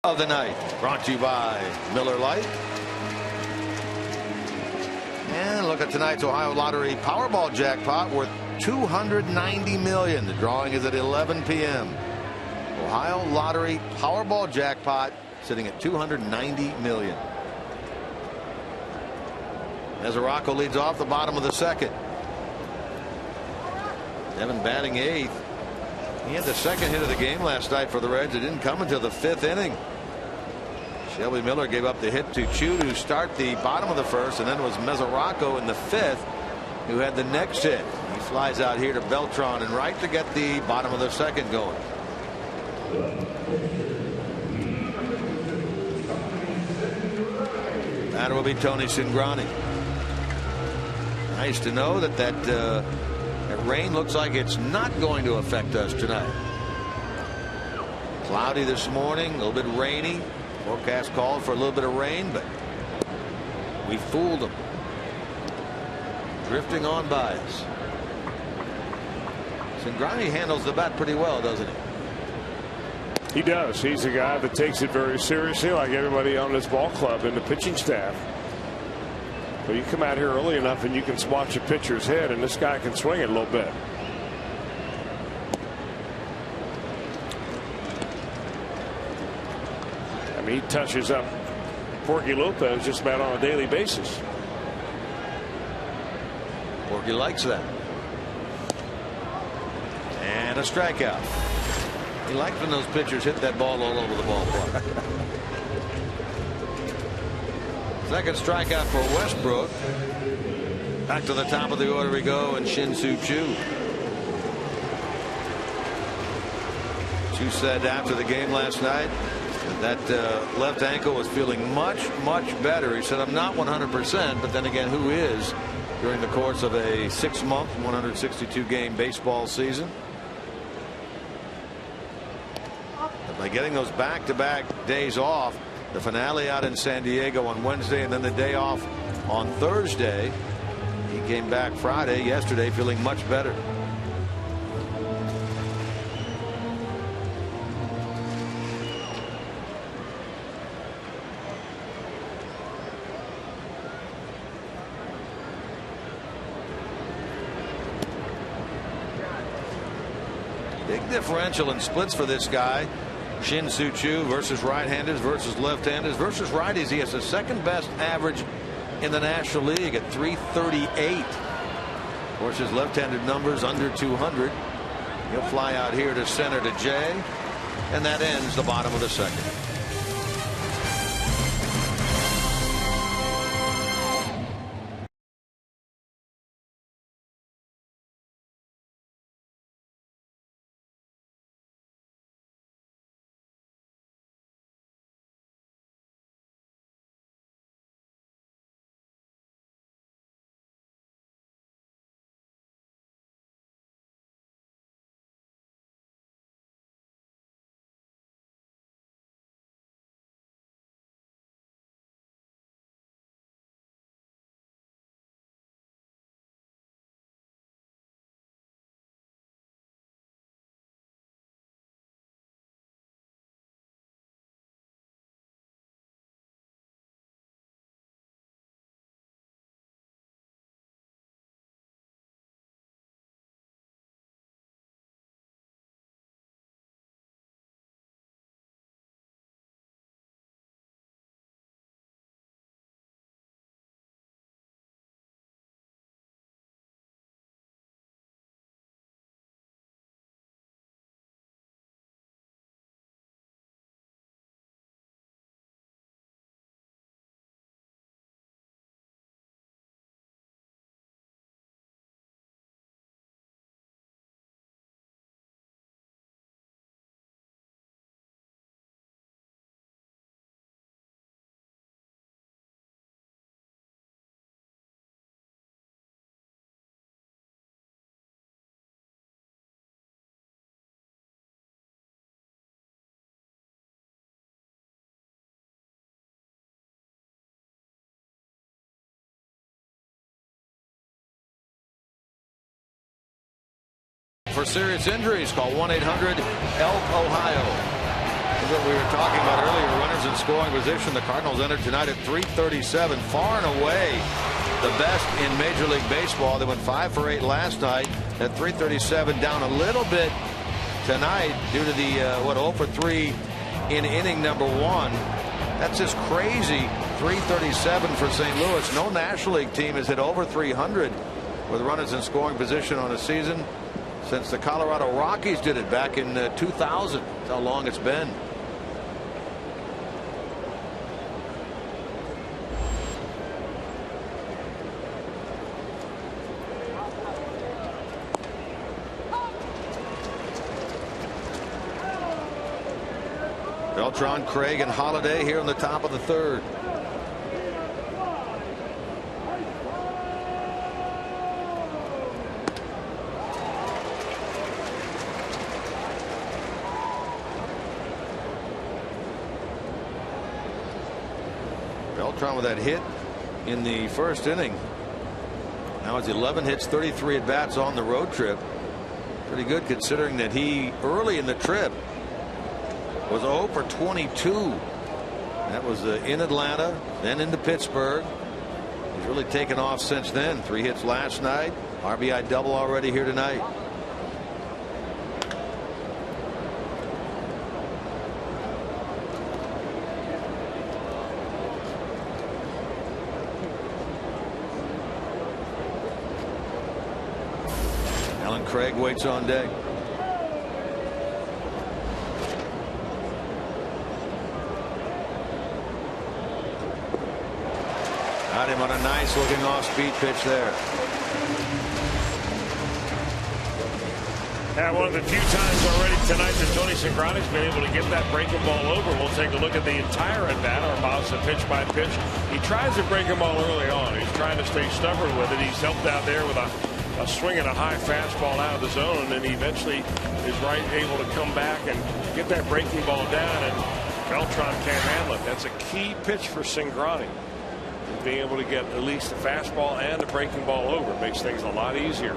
Of the night, brought to you by Miller Lite. And look at tonight's Ohio Lottery Powerball jackpot worth $290 million. The drawing is at 11 p.m. Ohio Lottery Powerball jackpot sitting at $290 million. Mesoraco leads off the bottom of the second. Devin batting eighth. He had the second hit of the game last night for the Reds. It didn't come until the fifth inning. Shelby Miller gave up the hit to Chu to start the bottom of the first, and then it was Mesoraco in the fifth who had the next hit. He flies out here to Beltran and right to get the bottom of the second going. That will be Tony Cingrani. Nice to know that that rain looks like it's not going to affect us tonight. Cloudy this morning, a little bit rainy. Forecast called for a little bit of rain, but we fooled them. Drifting on by us. Cingrani handles the bat pretty well, doesn't he? He does. He's a guy that takes it very seriously, like everybody on this ball club and the pitching staff. But you come out here early enough and you can watch a pitcher's head, and this guy can swing it a little bit. I mean, he touches up Porky Lopez just about on a daily basis. Porky likes that. And a strikeout. He likes when those pitchers hit that ball all over the ballpark. Second strikeout for Westbrook. Back to the top of the order we go, and Shin-Soo Choo. Choo said after the game last night that left ankle was feeling much better. He said, I'm not 100%, but then again, who is during the course of a 6-month 162 game baseball season? But by getting those back-to-back days off, the finale out in San Diego on Wednesday and then the day off on Thursday, he came back Friday yesterday feeling much better. Big differential in splits for this guy. Shin-Soo Choo versus right-handers versus left-handers versus righties. He has the second best average in the National League at 338. Of course, his left-handed numbers under 200. He'll fly out here to center to Jay, and that ends the bottom of the second. For serious injuries, call 1-800-ELK-OHIO. That's what we were talking about earlier. Runners in scoring position. The Cardinals entered tonight at 337. Far and away the best in Major League Baseball. They went 5 for 8 last night at 337, down a little bit tonight due to the 0 for 3 in inning number 1. That's just crazy. 337 for St. Louis. No National League team has hit over 300 with runners in scoring position on a season since the Colorado Rockies did it back in 2000. That's how long it's been. Beltran, Craig, and Holiday here in the top of the 3rd. Beltran with that hit in the 1st inning. Now it's 11 hits, 33 at bats on the road trip. Pretty good considering that he early in the trip was 0 for 22. That was in Atlanta, then into Pittsburgh. He's really taken off since then. 3 hits last night. RBI double already here tonight. Alan Craig waits on deck. Got him on a nice looking off speed pitch there. Yeah, one of the few times already tonight that Tony Cingrani's been able to get that breaking ball over. We'll take a look at the entire at bat. Armasa pitch by pitch. He tries to break him ball early on. He's trying to stay stubborn with it. He's helped out there with a swing and a high fastball out of the zone, and he eventually is able to come back and get that breaking ball down, and Beltran can't handle it. That's a key pitch for Cingrani. Being able to get at least a fastball and a breaking ball over makes things a lot easier.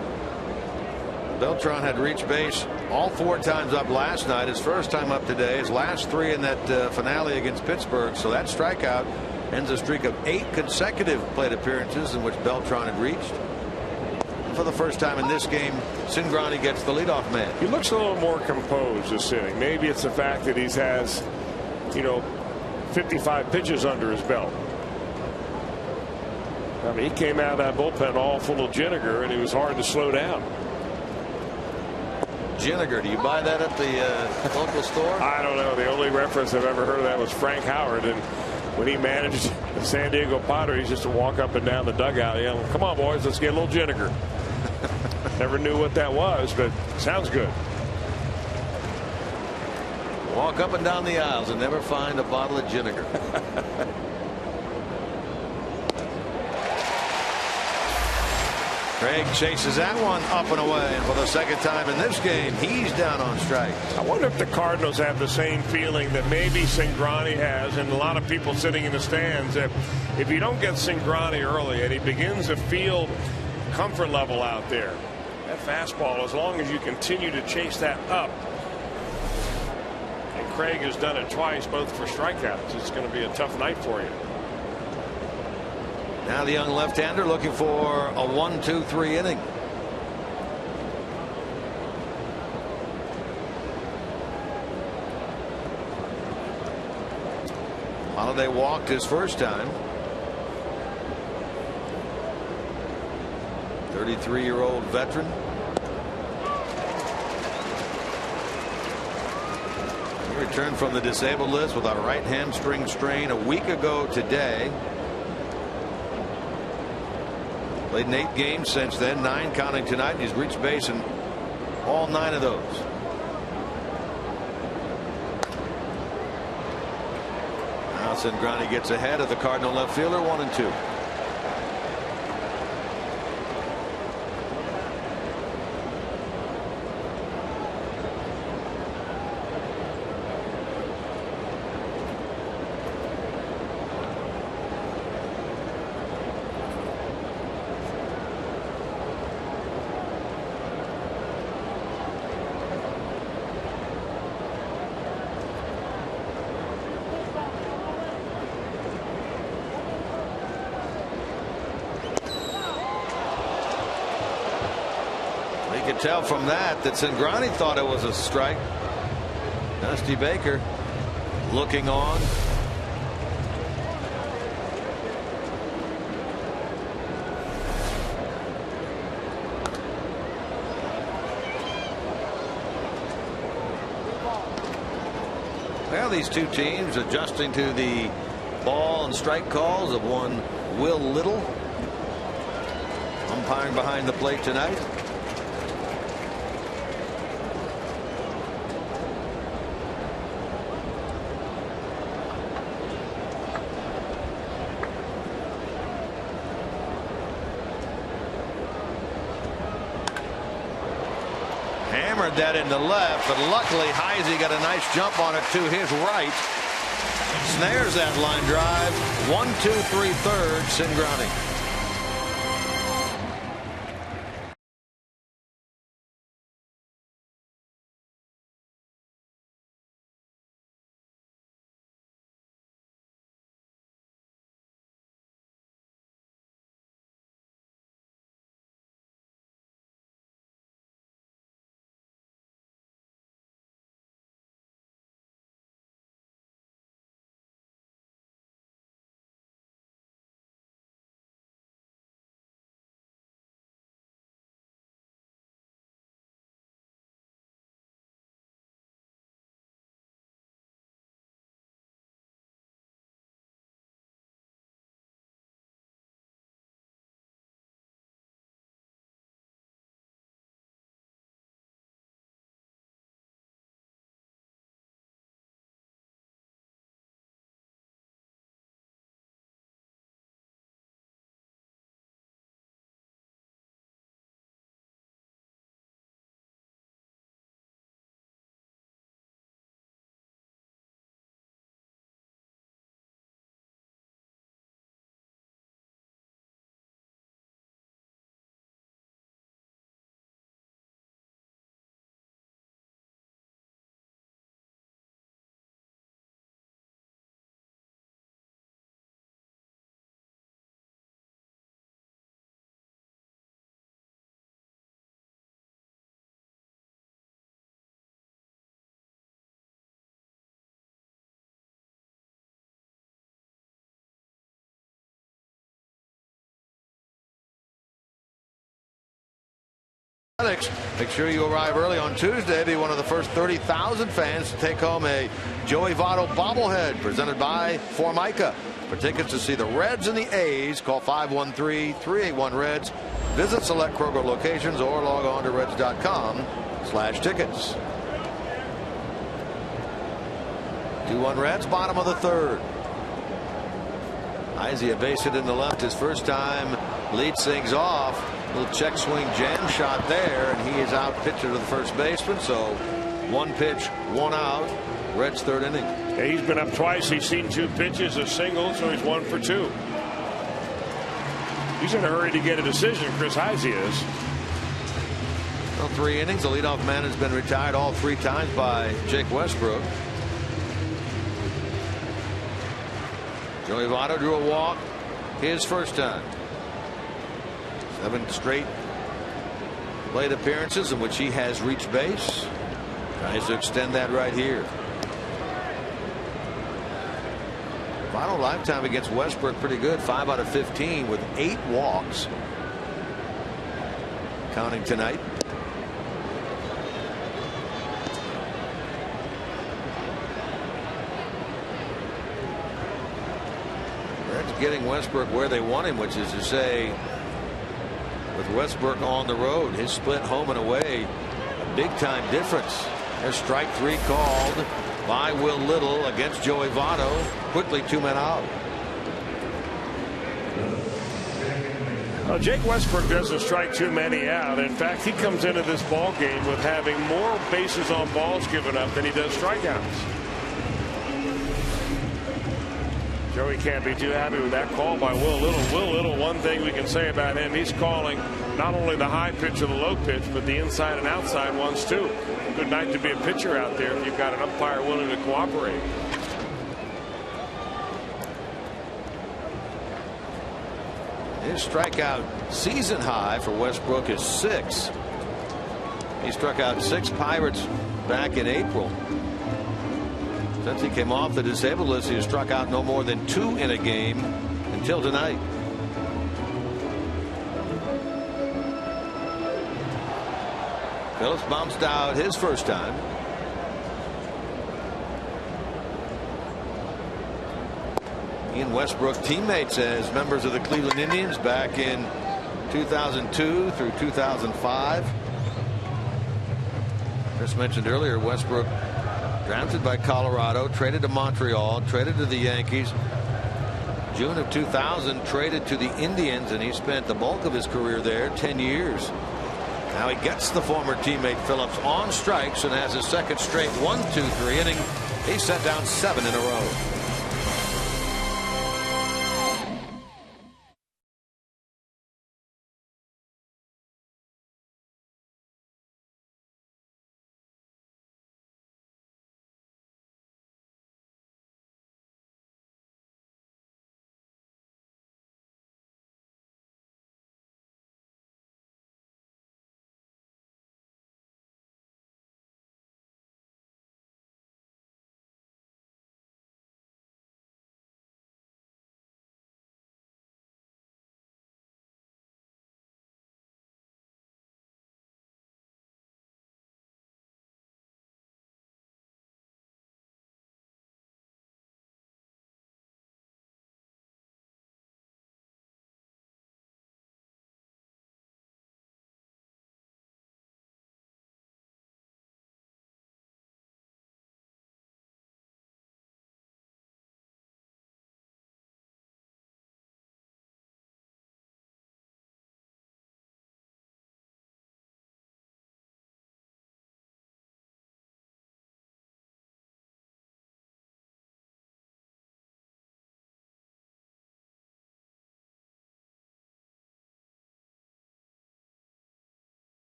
Beltran had reached base all 4 times up last night. His first time up today. His last 3 in that finale against Pittsburgh. So that strikeout ends a streak of 8 consecutive plate appearances in which Beltran had reached. And for the first time in this game, Cingrani gets the leadoff man. He looks a little more composed this inning. Maybe it's the fact that he has, 55 pitches under his belt. I mean, he came out of that bullpen all full of vinegar, and he was hard to slow down. Vinegar, do you buy that at the local store? I don't know. The only reference I've ever heard of that was Frank Howard, and when he managed the San Diego Padres just to walk up and down the dugout, come on, boys, let's get a little vinegar. Never knew what that was, but sounds good. Walk up and down the aisles and never find a bottle of vinegar. Craig chases that one up and away, and for the 2nd time in this game, he's down on strikes. I wonder if the Cardinals have the same feeling that maybe Cingrani has, and a lot of people sitting in the stands, that if you don't get Cingrani early and he begins to feel comfort level out there, that fastball, as long as you continue to chase that up, and Craig has done it twice, both for strikeouts, it's going to be a tough night for you. Now the young left-hander looking for a 1-2-3 inning. Holiday walked his first time. 33-year-old veteran. He returned from the disabled list with a right hamstring strain a week ago today. Played in 8 games since then, 9 counting tonight. He's reached base in all 9 of those. Now Cingrani gets ahead of the Cardinal left fielder, 1-2. You could tell from that Cingrani thought it was a strike. Dusty Baker looking on. Well, these two teams adjusting to the ball and strike calls of one Will Little, umpiring behind the plate tonight. Hammered that into left, but luckily Heisey got a nice jump on it to his right. Snares that line drive. 1-2-3 third, Cingrani. Make sure you arrive early on Tuesday. Be one of the first 30,000 fans to take home a Joey Votto bobblehead presented by Formica. For tickets to see the Reds and the A's, call 513-381-REDS. Visit select Kroger locations or log on to reds.com/tickets. 2-1 Reds, bottom of the third. Heisey a base hit in the left his first time. Leads things off. Little check swing jam shot there, and he is out pitcher to the first baseman. So one pitch, one out. Reds third inning. Yeah, he's been up twice. He's seen two pitches, a single, so he's 1 for 2. He's in a hurry to get a decision. Chris Heisey is. Well, 3 innings. The leadoff man has been retired all 3 times by Jake Westbrook. Joey Votto drew a walk his first time. 7 straight plate appearances in which he has reached base. Tries to extend that right here. Votto lifetime against Westbrook pretty good. 5 out of 15 with 8 walks. Counting tonight. Reds getting Westbrook where they want him, which is to say, with Westbrook on the road, his split home and away, a big time difference. There's strike 3 called by Will Little against Joey Votto. Quickly 2 men out. Well, Jake Westbrook doesn't strike too many out. In fact, he comes into this ball game with having more bases on balls given up than he does strikeouts. Joey can't be too happy with that call by Will Little. Will Little, one thing we can say about him, he's calling not only the high pitch or the low pitch, but the inside and outside ones too. Good night to be a pitcher out there if you've got an umpire willing to cooperate. His strikeout season high for Westbrook is 6. He struck out 6 Pirates back in April. Since he came off the disabled list, he has struck out no more than 2 in a game until tonight. Phillips bounced out his first time. Ian Westbrook, teammates as members of the Cleveland Indians back in 2002 through 2005. Chris mentioned earlier, Westbrook drafted by Colorado, traded to Montreal, traded to the Yankees. June of 2000, traded to the Indians, and he spent the bulk of his career there, 10 years. Now he gets the former teammate Phillips on strikes and has his second straight 1-2-3 inning. He set down 7 in a row.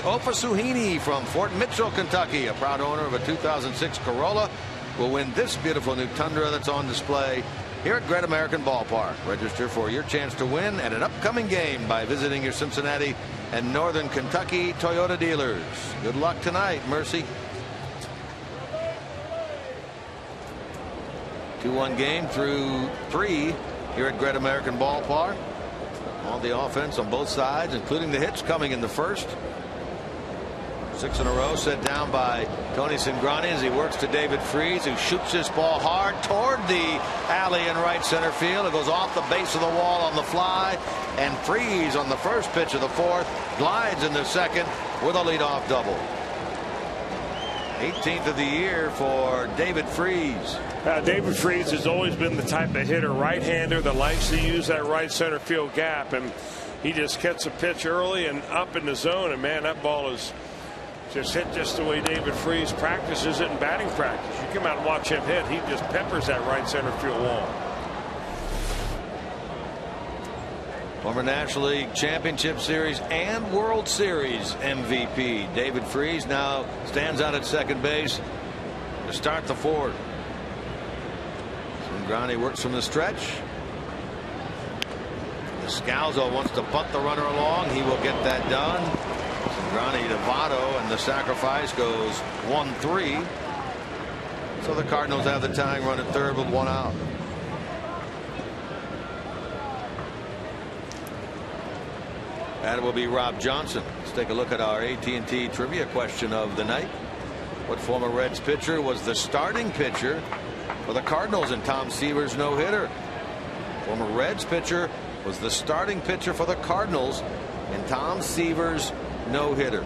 Opasuhini from Fort Mitchell, Kentucky, a proud owner of a 2006 Corolla, will win this beautiful new Tundra that's on display here at Great American Ballpark. Register for your chance to win at an upcoming game by visiting your Cincinnati and Northern Kentucky Toyota dealers. Good luck tonight, Mercy. 2-1 game through 3 here at Great American Ballpark. All the offense on both sides, including the hits coming in the first. 6 in a row set down by Tony Cingrani as he works to David Freese, who shoots this ball hard toward the alley in right center field. It goes off the base of the wall on the fly, and Freese on the first pitch of the fourth glides in the second with a leadoff double. 18th of the year for David Freese. David Freese has always been the type of hitter, right-hander that likes to use that right center field gap, and he just gets a pitch early and up in the zone, and man, that ball is just hit just the way David Freese practices it in batting practice. You come out and watch him hit, he just peppers that right center field wall. Former National League Championship Series and World Series MVP David Freese now stands out at second base to start the fourth. Cingrani works from the stretch. Scalzo wants to bunt the runner along. He will get that done. Cingrani to Votto, and the sacrifice goes 1-3. So the Cardinals have the tying run at third with 1 out. That will be Rob Johnson. Let's take a look at our AT&T trivia question of the night. What former Reds pitcher was the starting pitcher for the Cardinals in Tom Seaver's no-hitter? Former Reds pitcher was the starting pitcher for the Cardinals in Tom Seaver's no-hitter.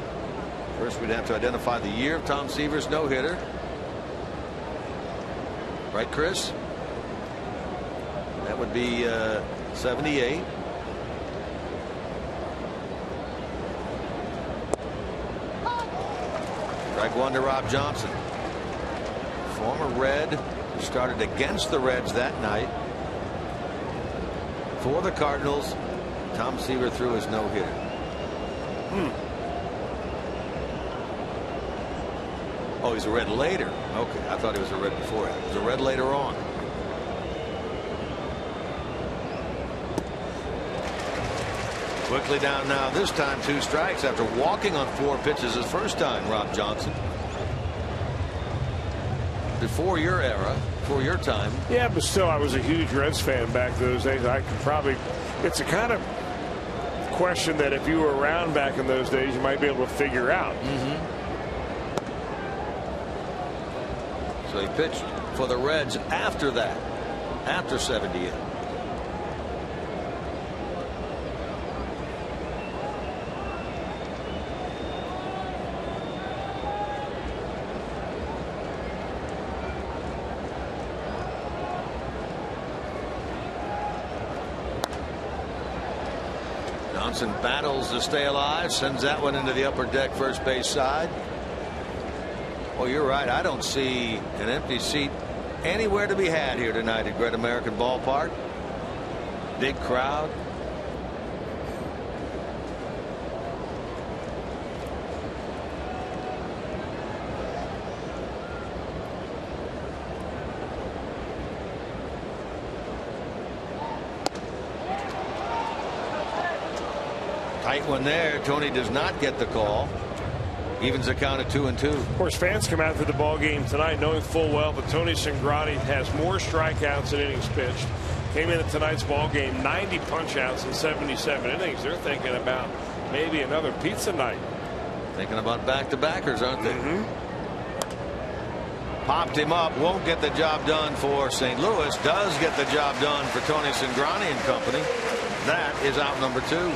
First, we'd have to identify the year of Tom Seaver's no-hitter. Right, Chris? That would be 78. Strike one to Rob Johnson. Former Red, started against the Reds that night. For the Cardinals, Tom Seaver threw his no-hitter. Oh, he's a Red later. Okay, I thought he was a Red before. He was a Red later on. Quickly down now, this time 2 strikes after walking on 4 pitches his first time, Rob Johnson. Before your era, before your time. Yeah, but still, I was a huge Reds fan back those days. I could probably, it's a kind of question that if you were around back in those days, you might be able to figure out. So he pitched for the Reds after that, after 78. Johnson battles to stay alive, sends that one into the upper deck first base side. Well, you're right. I don't see an empty seat anywhere to be had here tonight at Great American Ballpark. Big crowd. Tight one there. Tony does not get the call. Evens the count at 2-2. Of course, fans come out to the ball game tonight knowing full well that Tony Cingrani has more strikeouts than innings pitched. Came in at tonight's ball game 90 punch-outs in 77 innings. They're thinking about maybe another pizza night. Thinking about back-to-backers, aren't they? Popped him up. Won't get the job done for St. Louis. Does get the job done for Tony Cingrani and company. That is out number 2.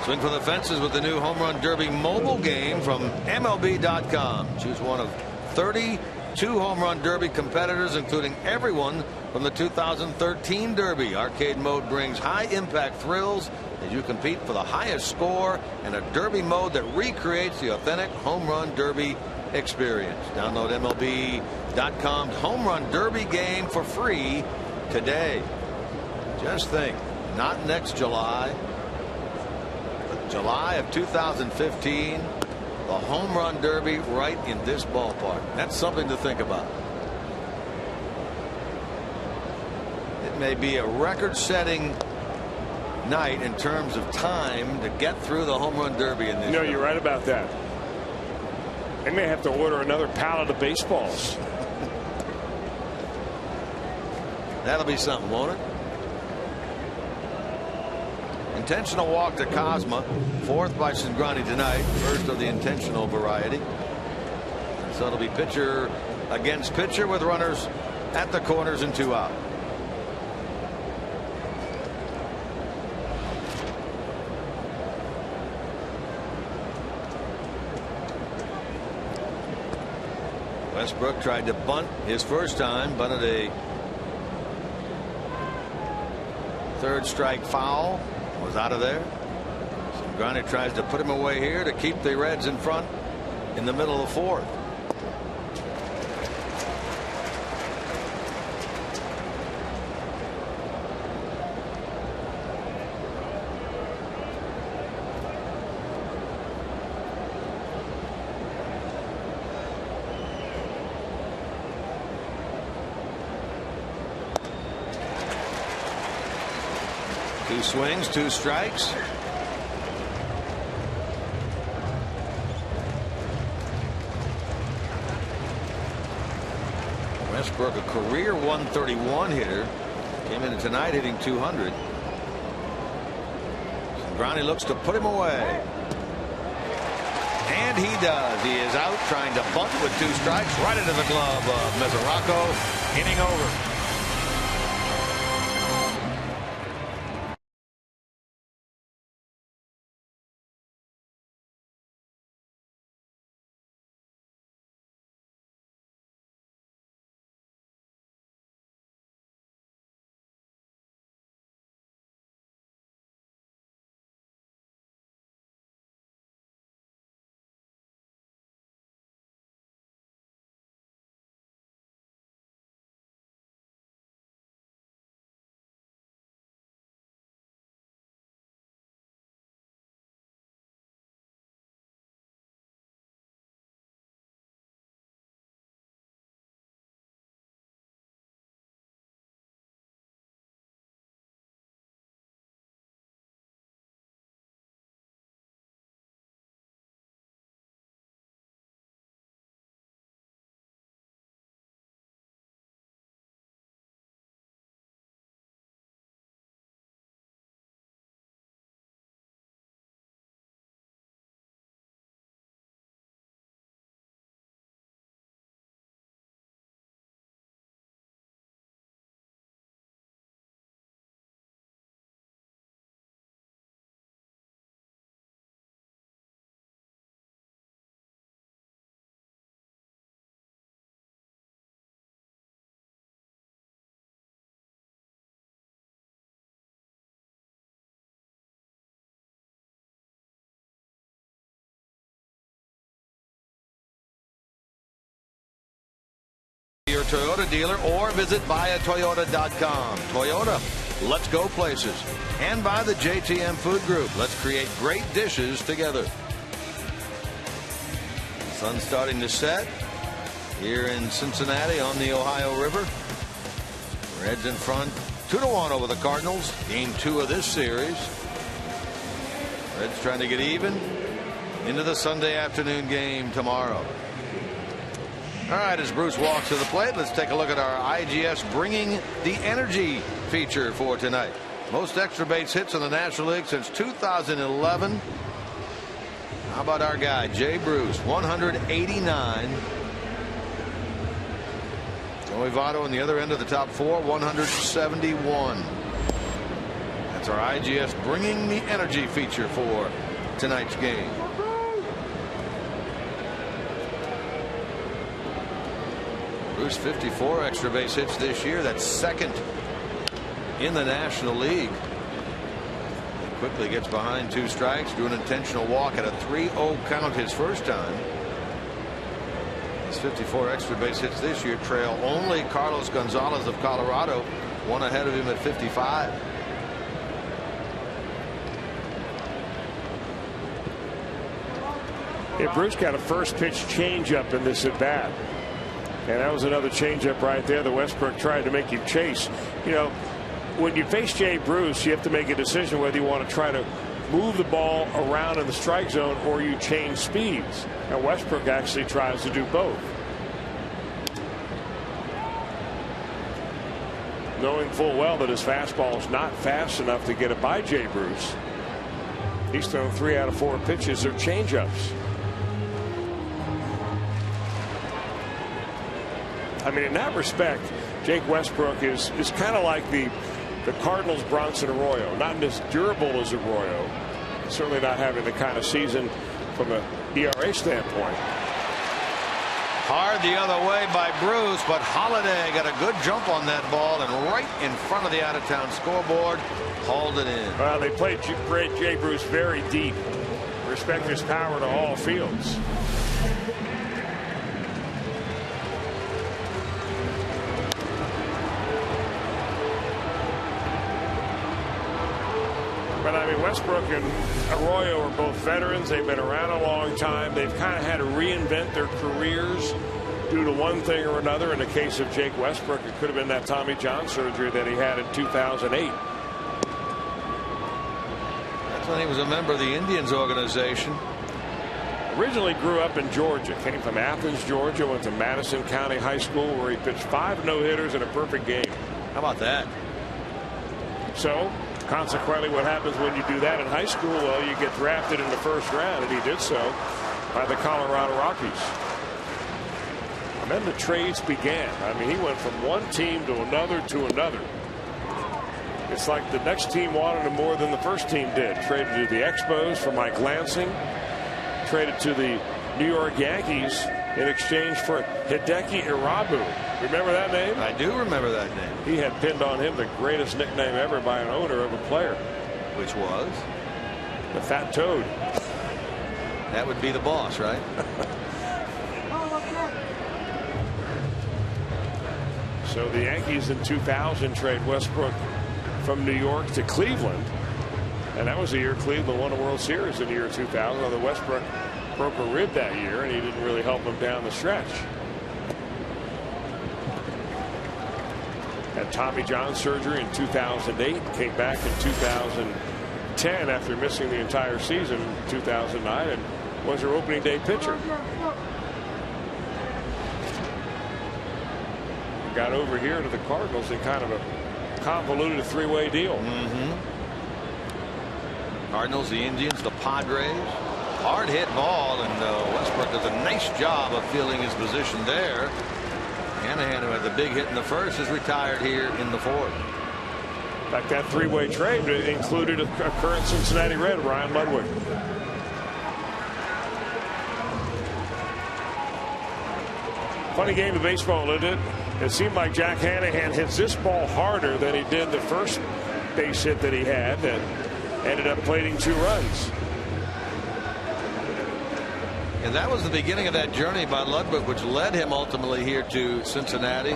Swing for the fences with the new Home Run Derby mobile game from MLB.com. Choose one of 32 Home Run Derby competitors, including everyone from the 2013 Derby. Arcade mode brings high-impact thrills as you compete for the highest score in a Derby mode that recreates the authentic Home Run Derby experience. Download MLB.com's Home Run Derby game for free today. Just think, not next July. July of 2015, the Home Run Derby right in this ballpark. That's something to think about. It may be a record-setting night in terms of time to get through the Home Run Derby in this. No, you're right about that. They may have to order another pallet of baseballs. That'll be something, won't it? Intentional walk to Cosma, 4th by Cingrani tonight, first of the intentional variety. So it'll be pitcher against pitcher with runners at the corners and 2 out. Westbrook tried to bunt his first time, bunted a 3rd strike foul. Was out of there. Cingrani tries to put him away here to keep the Reds in front in the middle of the 4th. Two swings, 2 strikes. Westbrook, a career 131 hitter, came in tonight hitting 200. Cingrani looks to put him away. And he does. He is out trying to bunt with 2 strikes right into the glove of Mesoraco. Inning over. Your Toyota dealer or visit buyatoyota.com. Toyota, let's go places. And by the JTM Food Group. Let's create great dishes together. Sun's starting to set here in Cincinnati on the Ohio River. Reds in front 2-1 over the Cardinals. Game 2 of this series. Reds trying to get even into the Sunday afternoon game tomorrow. All right, as Bruce walks to the plate, let's take a look at our IGS Bringing the Energy feature for tonight. Most extra base hits in the National League since 2011. How about our guy, Jay Bruce, 189. Joey Votto on the other end of the top 4, 171. That's our IGS Bringing the Energy feature for tonight's game. Bruce 54 extra base hits this year. That's second in the National League. He quickly gets behind 2 strikes, drew an intentional walk at a 3-0 count his first time. His 54 extra base hits this year trail only Carlos Gonzalez of Colorado, one ahead of him at 55. Yeah, Bruce got a first pitch changeup in this at bat. And that was another changeup right there that Westbrook tried to make him chase. You know, when you face Jay Bruce, you have to make a decision whether you want to try to move the ball around in the strike zone or you change speeds. And Westbrook actually tries to do both. Knowing full well that his fastball is not fast enough to get it by Jay Bruce. He's thrown 3 out of 4 pitches or changeups. I mean, in that respect, Jake Westbrook is kind of like the Cardinals' Bronson Arroyo. Not as durable as Arroyo. Certainly not having the kind of season from an ERA standpoint. Hard the other way by Bruce, but Holiday got a good jump on that ball and right in front of the out-of-town scoreboard, hauled it in. Well, they played Jay Bruce very deep. Respect his power to all fields. But I mean, Westbrook and Arroyo are both veterans. They've been around a long time. They've kind of had to reinvent their careers due to one thing or another. In the case of Jake Westbrook, it could have been that Tommy John surgery that he had in 2008. That's when he was a member of the Indians organization. Originally grew up in Georgia. Came from Athens, Georgia. Went to Madison County High School where he pitched 5 no-hitters in a perfect game. How about that? So, consequently, what happens when you do that in high school? Well, you get drafted in the first round, and he did so by the Colorado Rockies. And then the trades began. I mean, he went from one team to another to another. It's like the next team wanted him more than the first team did. Traded to the Expos for Mike Lansing. Traded to the New York Yankees in exchange for Hideki Irabu. Remember that name? I do remember that name. He had pinned on him the greatest nickname ever by an owner of a player. Which was? The Fat Toad. That would be the boss, right? So the Yankees in 2000 trade Westbrook from New York to Cleveland. And that was the year Cleveland won a World Series in the year 2000. Although Westbrook broke a rib that year, and he didn't really help them down the stretch. Had Tommy John surgery in 2008. Came back in 2010 after missing the entire season in 2009 and was their opening day pitcher. Got over here to the Cardinals in kind of a convoluted 3-way deal. Cardinals, the Indians, the Padres. Hard hit ball, and Westbrook does a nice job of fielding his position there. Hanahan, who had the big hit in the first, is retired here in the fourth. In fact, that 3-way trade included a current Cincinnati Red, Ryan Ludwig. Funny game of baseball, isn't it? It seemed like Jack Hanahan hits this ball harder than he did the first base hit that he had, and ended up plating 2 runs. And that was the beginning of that journey by Ludwig, which led him ultimately here to Cincinnati,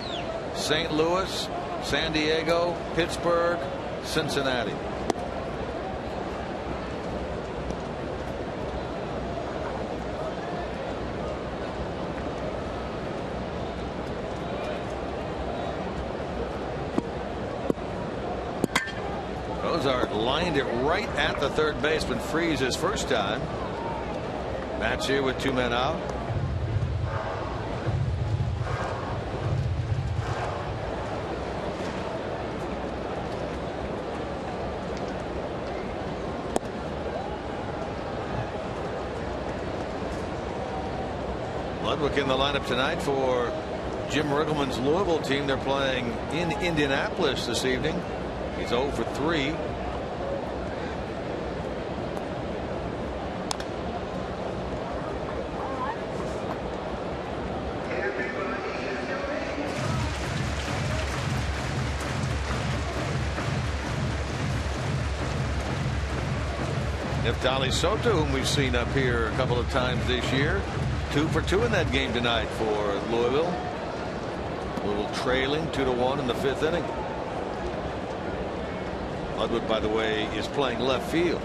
St. Louis, San Diego, Pittsburgh, Cincinnati. Cozart lined it right at the third baseman Freeze his first time. Match here with 2 men out. Ludwig in the lineup tonight for Jim Riggleman's Louisville team. They're playing in Indianapolis this evening. He's 0 for 3. Neftali Soto, whom we've seen up here a couple of times this year, 2 for 2 in that game tonight for Louisville. Louisville trailing 2-1 in the 5th inning. Ludwig, by the way, is playing left field.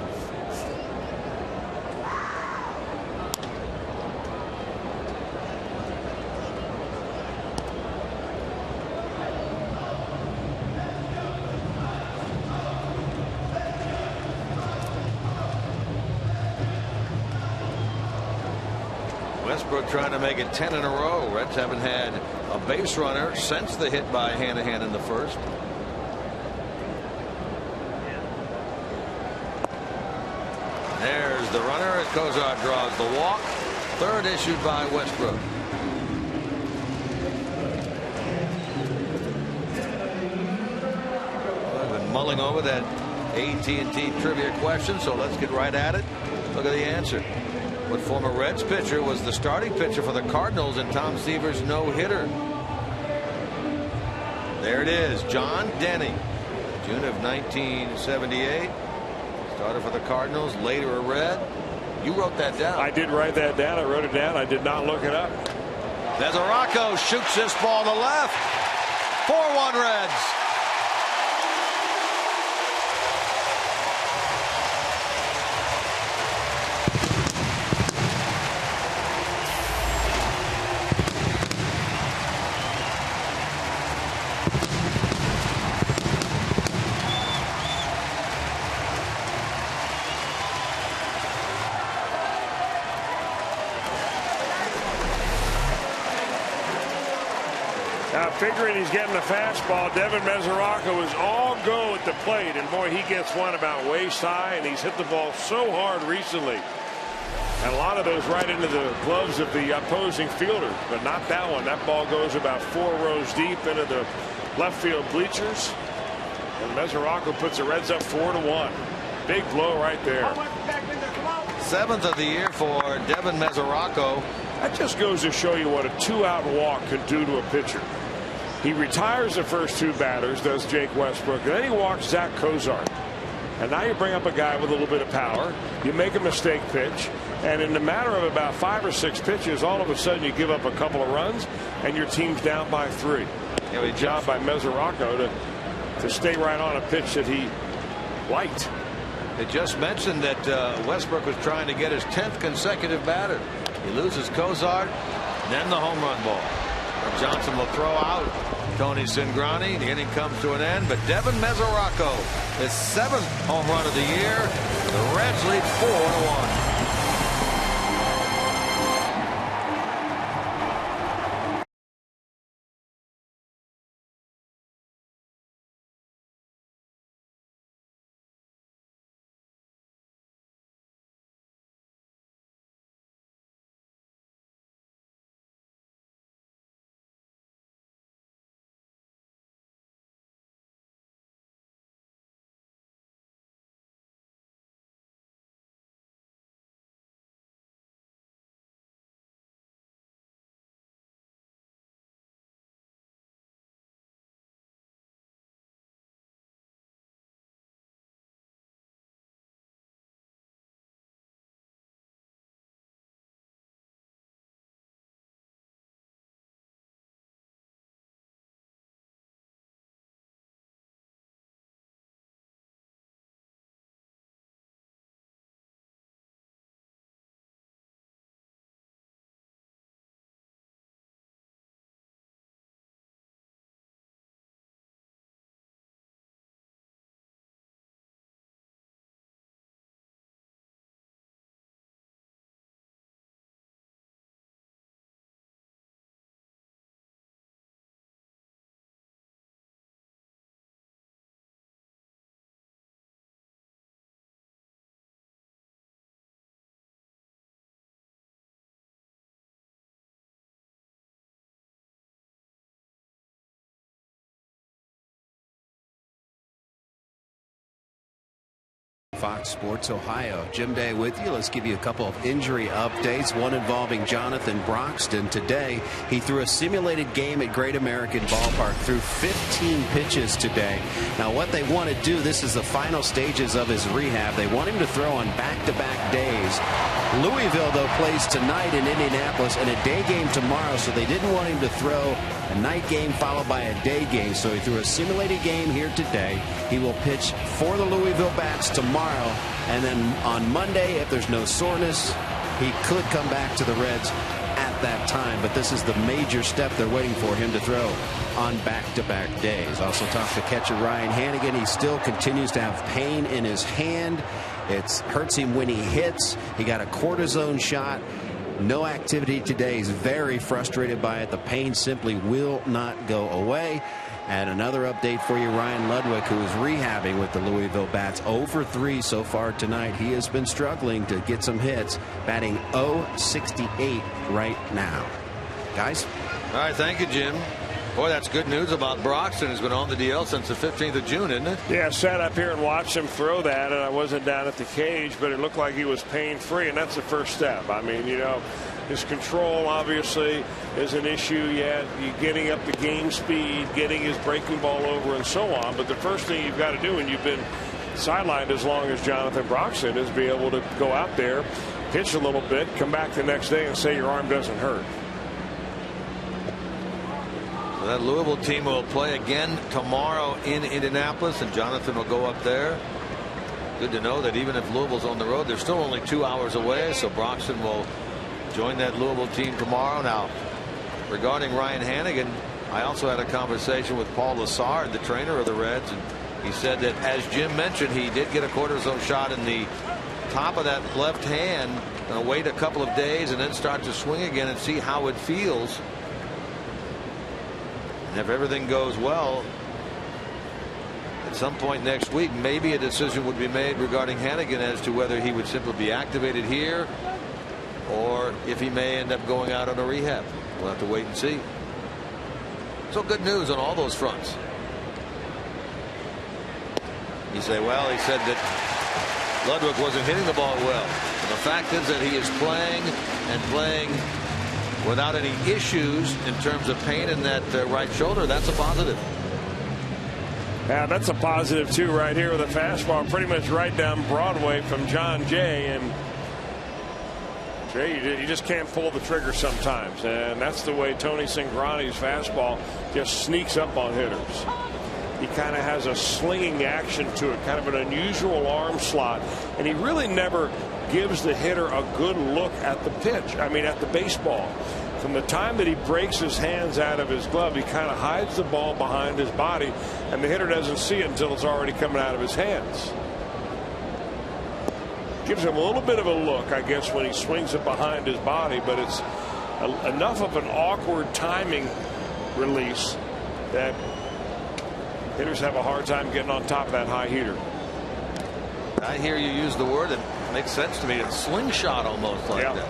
Westbrook trying to make it 10 in a row. Reds haven't had a base runner since the hit by Hanahan in the first. There's the runner. Cozart draws the walk. Third issued by Westbrook. I've been mulling over that AT&T trivia question, so let's get right at it. Look at the answer. What former Reds pitcher was the starting pitcher for the Cardinals in Tom Seaver's no-hitter? There it is. John Denny. June of 1978. Started for the Cardinals, later a Red. You wrote that down. I did write that down. I wrote it down. I did not look it up. Mesoraco shoots this ball to left. 4-1 Reds. Now figuring he's getting the fastball, Devin Mesoraco is all go at the plate, and boy, he gets one about waist high, and he's hit the ball so hard recently. And a lot of those right into the gloves of the opposing fielders, but not that one. That ball goes about 4 rows deep into the left field bleachers, and Mesoraco puts the Reds up 4-1. Big blow right there. 7th of the year for Devin Mesoraco. That just goes to show you what a 2-out walk can do to a pitcher. He retires the first 2 batters, does Jake Westbrook, and then he walks Zach Cozart. And now you bring up a guy with a little bit of power. You make a mistake pitch, and in a matter of about 5 or 6 pitches, all of a sudden you give up a couple of runs, and your team's down by 3. Good job by Mesoraco to stay right on a pitch that he liked. It just mentioned that Westbrook was trying to get his 10th consecutive batter. He loses Cozart, and then the home run ball. Johnson will throw out Tony Cingrani. The inning comes to an end, but Devin Mesoraco, his 7th home run of the year. The Reds lead 4-1. Fox Sports Ohio. Jim Day with you. Let's give you a couple of injury updates. One involving Jonathan Broxton. Today, he threw a simulated game at Great American Ballpark. Threw 15 pitches today. Now, what they want to do, this is the final stages of his rehab. They want him to throw on back-to-back days. Louisville, though, plays tonight in Indianapolis and a day game tomorrow, so they didn't want him to throw a night game followed by a day game. So he threw a simulated game here today. He will pitch for the Louisville Bats tomorrow. And then on Monday, if there's no soreness, he could come back to the Reds at that time. But this is the major step they're waiting for him to throw on back-to-back days. Also talked to catcher Ryan Hannigan. He still continues to have pain in his hand. It hurts him when he hits. He got a cortisone shot. No activity today. He's very frustrated by it. The pain simply will not go away. And another update for you, Ryan Ludwig, who is rehabbing with the Louisville Bats. 0 for 3 so far tonight. He has been struggling to get some hits, batting .068 right now. Guys? All right, thank you, Jim. Boy, that's good news about Broxton. He's been on the DL since the 15th of June, isn't it? Yeah, I sat up here and watched him throw that, and I wasn't down at the cage, but it looked like he was pain-free, and that's the first step. I mean, you know, his control obviously is an issue yet. You're getting up the game speed, getting his breaking ball over, and so on. But the first thing you've got to do when you've been sidelined as long as Jonathan Broxton is be able to go out there, pitch a little bit, come back the next day and say your arm doesn't hurt. So that Louisville team will play again tomorrow in Indianapolis, and Jonathan will go up there. Good to know that even if Louisville's on the road, they're still only 2 hours away, so Broxton will join that Louisville team tomorrow. Now, regarding Ryan Hannigan, I also had a conversation with Paul Lassard, the trainer of the Reds, and he said that, as Jim mentioned, he did get a cortisone shot in the top of that left hand. Going to wait a couple of days and then start to swing again and see how it feels. And if everything goes well, at some point next week, maybe a decision would be made regarding Hannigan as to whether he would simply be activated here or if he may end up going out on a rehab. We'll have to wait and see. So good news on all those fronts. You say, well, he said that Ludwig wasn't hitting the ball well. And the fact is that he is playing and playing without any issues in terms of pain in that right shoulder. That's a positive. Yeah, that's a positive too, right here with a fastball pretty much right down Broadway from John Jay. And Jay, you just can't pull the trigger sometimes, and that's the way Tony Cingrani's fastball just sneaks up on hitters. He kind of has a slinging action to it, kind of an unusual arm slot, and he really never gives the hitter a good look at the pitch. I mean, at the baseball. From the time that he breaks his hands out of his glove, he kind of hides the ball behind his body, and the hitter doesn't see it until it's already coming out of his hands. Gives him a little bit of a look, I guess, when he swings it behind his body, but it's enough of an awkward timing release that hitters have a hard time getting on top of that high heater. I hear you use the word, it makes sense to me. It's slingshot almost like that.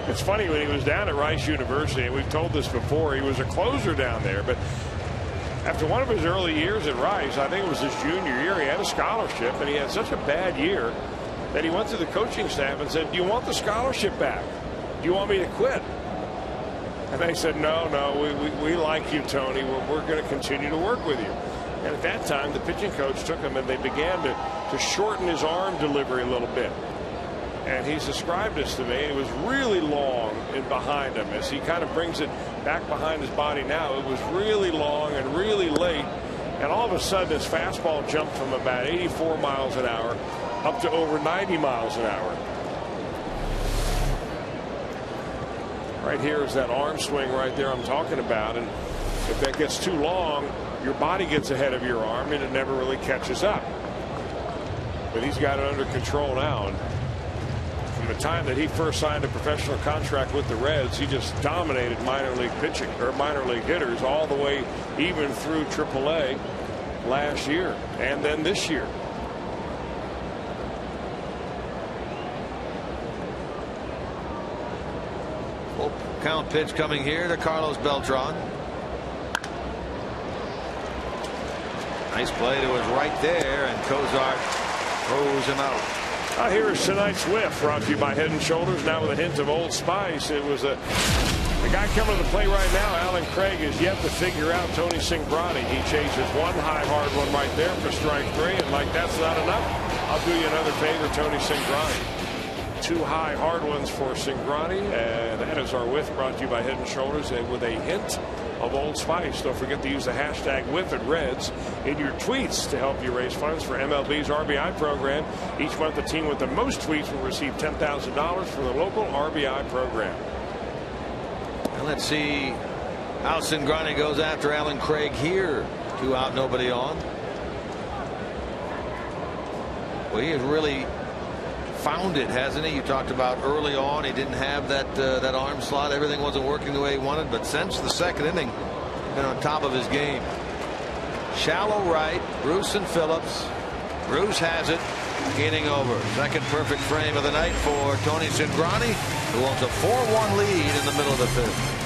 It's funny, when he was down at Rice University, and we've told this before, he was a closer down there, but after one of his early years at Rice, I think it was his junior year, he had a scholarship, and he had such a bad year that he went to the coaching staff and said, do you want the scholarship back? Do you want me to quit? And they said, no, we like you, Tony. We're going to continue to work with you. And at that time, the pitching coach took him and they began to shorten his arm delivery a little bit. And he's described this to me. It was really long and behind him. As he kind of brings it back behind his body now, it was really long and really late. And all of a sudden, his fastball jumped from about 84 miles an hour up to over 90 miles an hour. Right here is that arm swing right there I'm talking about. And if that gets too long, your body gets ahead of your arm and it never really catches up. But he's got it under control now. And from the time that he first signed a professional contract with the Reds, he just dominated minor league pitching, or minor league hitters, all the way even through AAA last year and then this year. Full count pitch coming here to Carlos Beltran. Nice play to his right there, and Cozart throws him out. Here is tonight's whiff, brought to you by Head & Shoulders, now with a hint of Old Spice. It was the guy coming to the play right now, Alan Craig, is yet to figure out Tony Cingrani. He chases one high hard one right there for strike 3, and like that's not enough, I'll do you another favor, Tony Cingrani. 2 high hard ones for Cingrani, and that is our whiff, brought to you by Head & Shoulders, and with a hint of Old Spice. Don't forget to use the hashtag #WhiffItReds in your tweets to help you raise funds for MLB's RBI program. Each month, the team with the most tweets will receive $10,000 from the local RBI program. And let's see how Cingrani goes after Alan Craig here. 2 out, nobody on. Well, he has really found it, hasn't he? You talked about early on he didn't have that arm slot. Everything wasn't working the way he wanted, but since the second inning, been on top of his game. Shallow right, Bruce and Phillips. Bruce has it. Inning over. Second perfect frame of the night for Tony Cingrani, who owns a 4-1 lead in the middle of the 5th.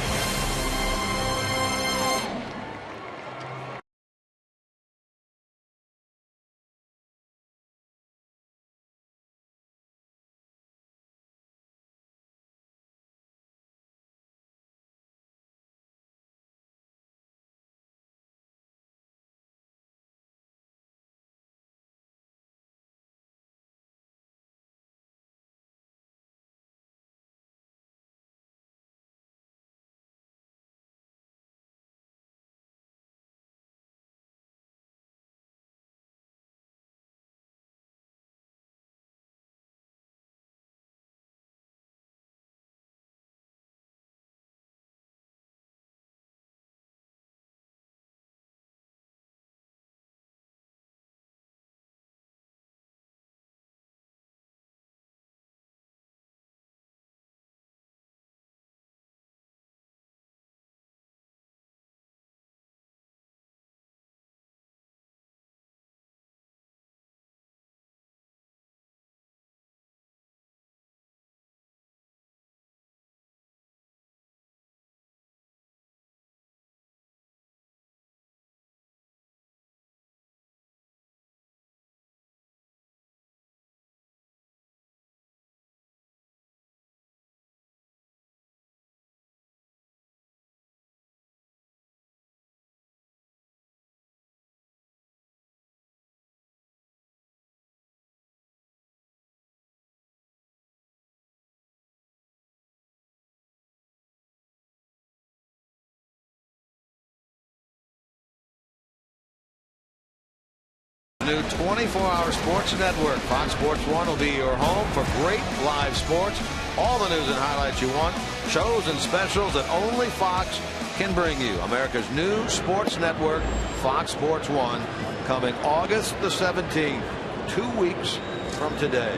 New 24-hour sports network. Fox Sports 1 will be your home for great live sports. All the news and highlights you want. Shows and specials that only Fox can bring you. America's new sports network, Fox Sports 1, coming August the 17th, 2 weeks from today.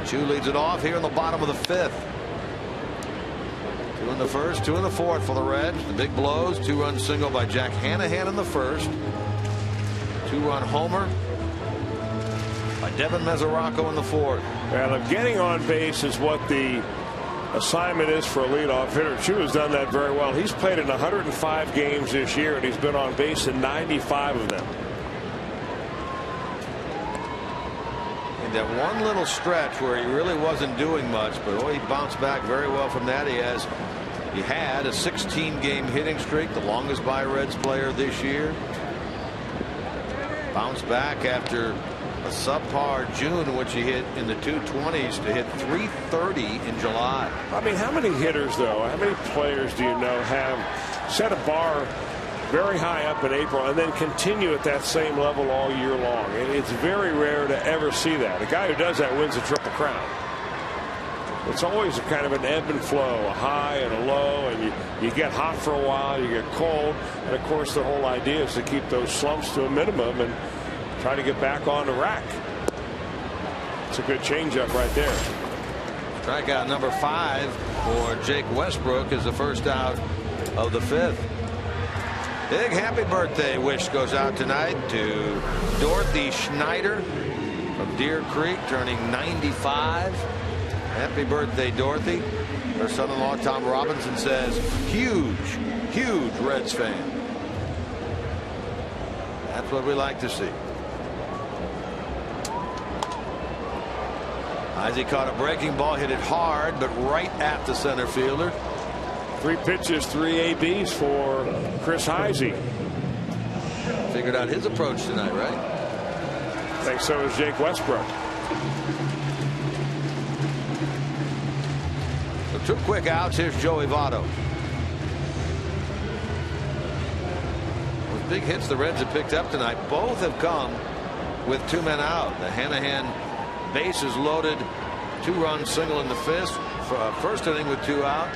Chu leads it off here in the bottom of the 5th. 2 in the first, 2 in the fourth for the Reds. The big blows. 2-run single by Jack Hanahan in the first. 2-run homer by Devin Mesoraco in the fourth. Well, getting on base is what the assignment is for a leadoff hitter. Chu has done that very well. He's played in 105 games this year, and he's been on base in 95 of them. In that one little stretch where he really wasn't doing much, but he bounced back very well from that. He had a 16-game hitting streak, the longest by a Reds player this year. Bounced back after a subpar June in which he hit in the 220s to hit 330 in July. I mean, how many hitters, though, how many players do you know have set a bar very high up in April and then continue at that same level all year long? It's very rare to ever see that. A guy who does that wins a Triple Crown. It's always a kind of an ebb and flow, a high and a low, and you get hot for a while, you get cold, and of course the whole idea is to keep those slumps to a minimum and try to get back on the rack. It's a good changeup right there. Strikeout number 5 for Jake Westbrook is the first out of the 5th. Big happy birthday wish goes out tonight to Dorothy Schneider from Deer Creek, turning 95. Happy birthday, Dorothy. Her son-in-law, Tom Robinson, says, huge, huge Reds fan. That's what we like to see. Heisey caught a breaking ball, hit it hard, but right at the center fielder. 3 pitches, 3 ABs for Chris Heisey. Figured out his approach tonight, right? I think so is Jake Westbrook. So 2 quick outs. Here's Joey Votto. Those big hits the Reds have picked up tonight, both have come with 2 men out. The Hanahan bases loaded, 2-run single in the first inning with 2 out.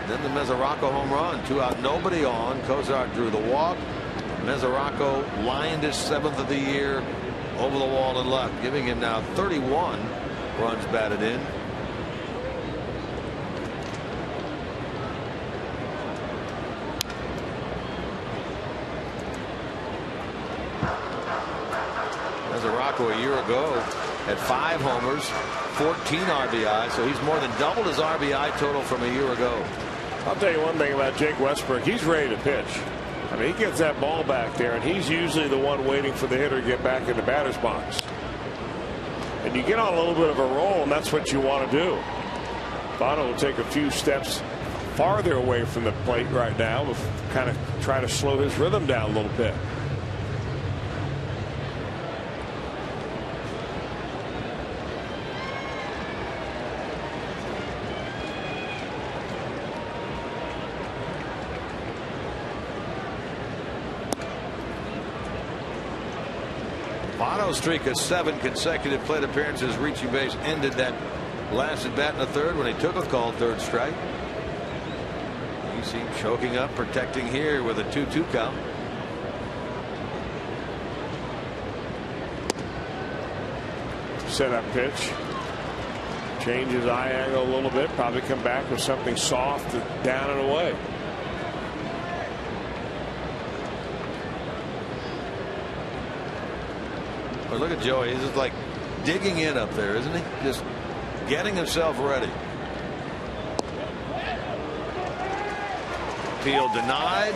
Then the Mesoraco home run, 2 out, nobody on. Cozart drew the walk. Mesoraco lined his 7th of the year over the wall and left, giving him now 31 runs batted in. Mesoraco a year ago had 5 homers, 14 RBI, so he's more than doubled his RBI total from a year ago. I'll tell you one thing about Jake Westbrook. He's ready to pitch. I mean, he gets that ball back there, and he's usually the one waiting for the hitter to get back in the batter's box. And you get on a little bit of a roll, and that's what you want to do. Votto will take a few steps farther away from the plate right now, kind of try to slow his rhythm down a little bit. Votto's streak of 7 consecutive plate appearances reaching base ended that last at bat in the 3rd when he took a called 3rd strike. You see him choking up, protecting here with a 2-2 count. Set up pitch. Change his eye angle a little bit. Probably come back with something soft, down and away. But look at Joey. He's just like digging in up there, isn't he? Just getting himself ready. Appeal denied.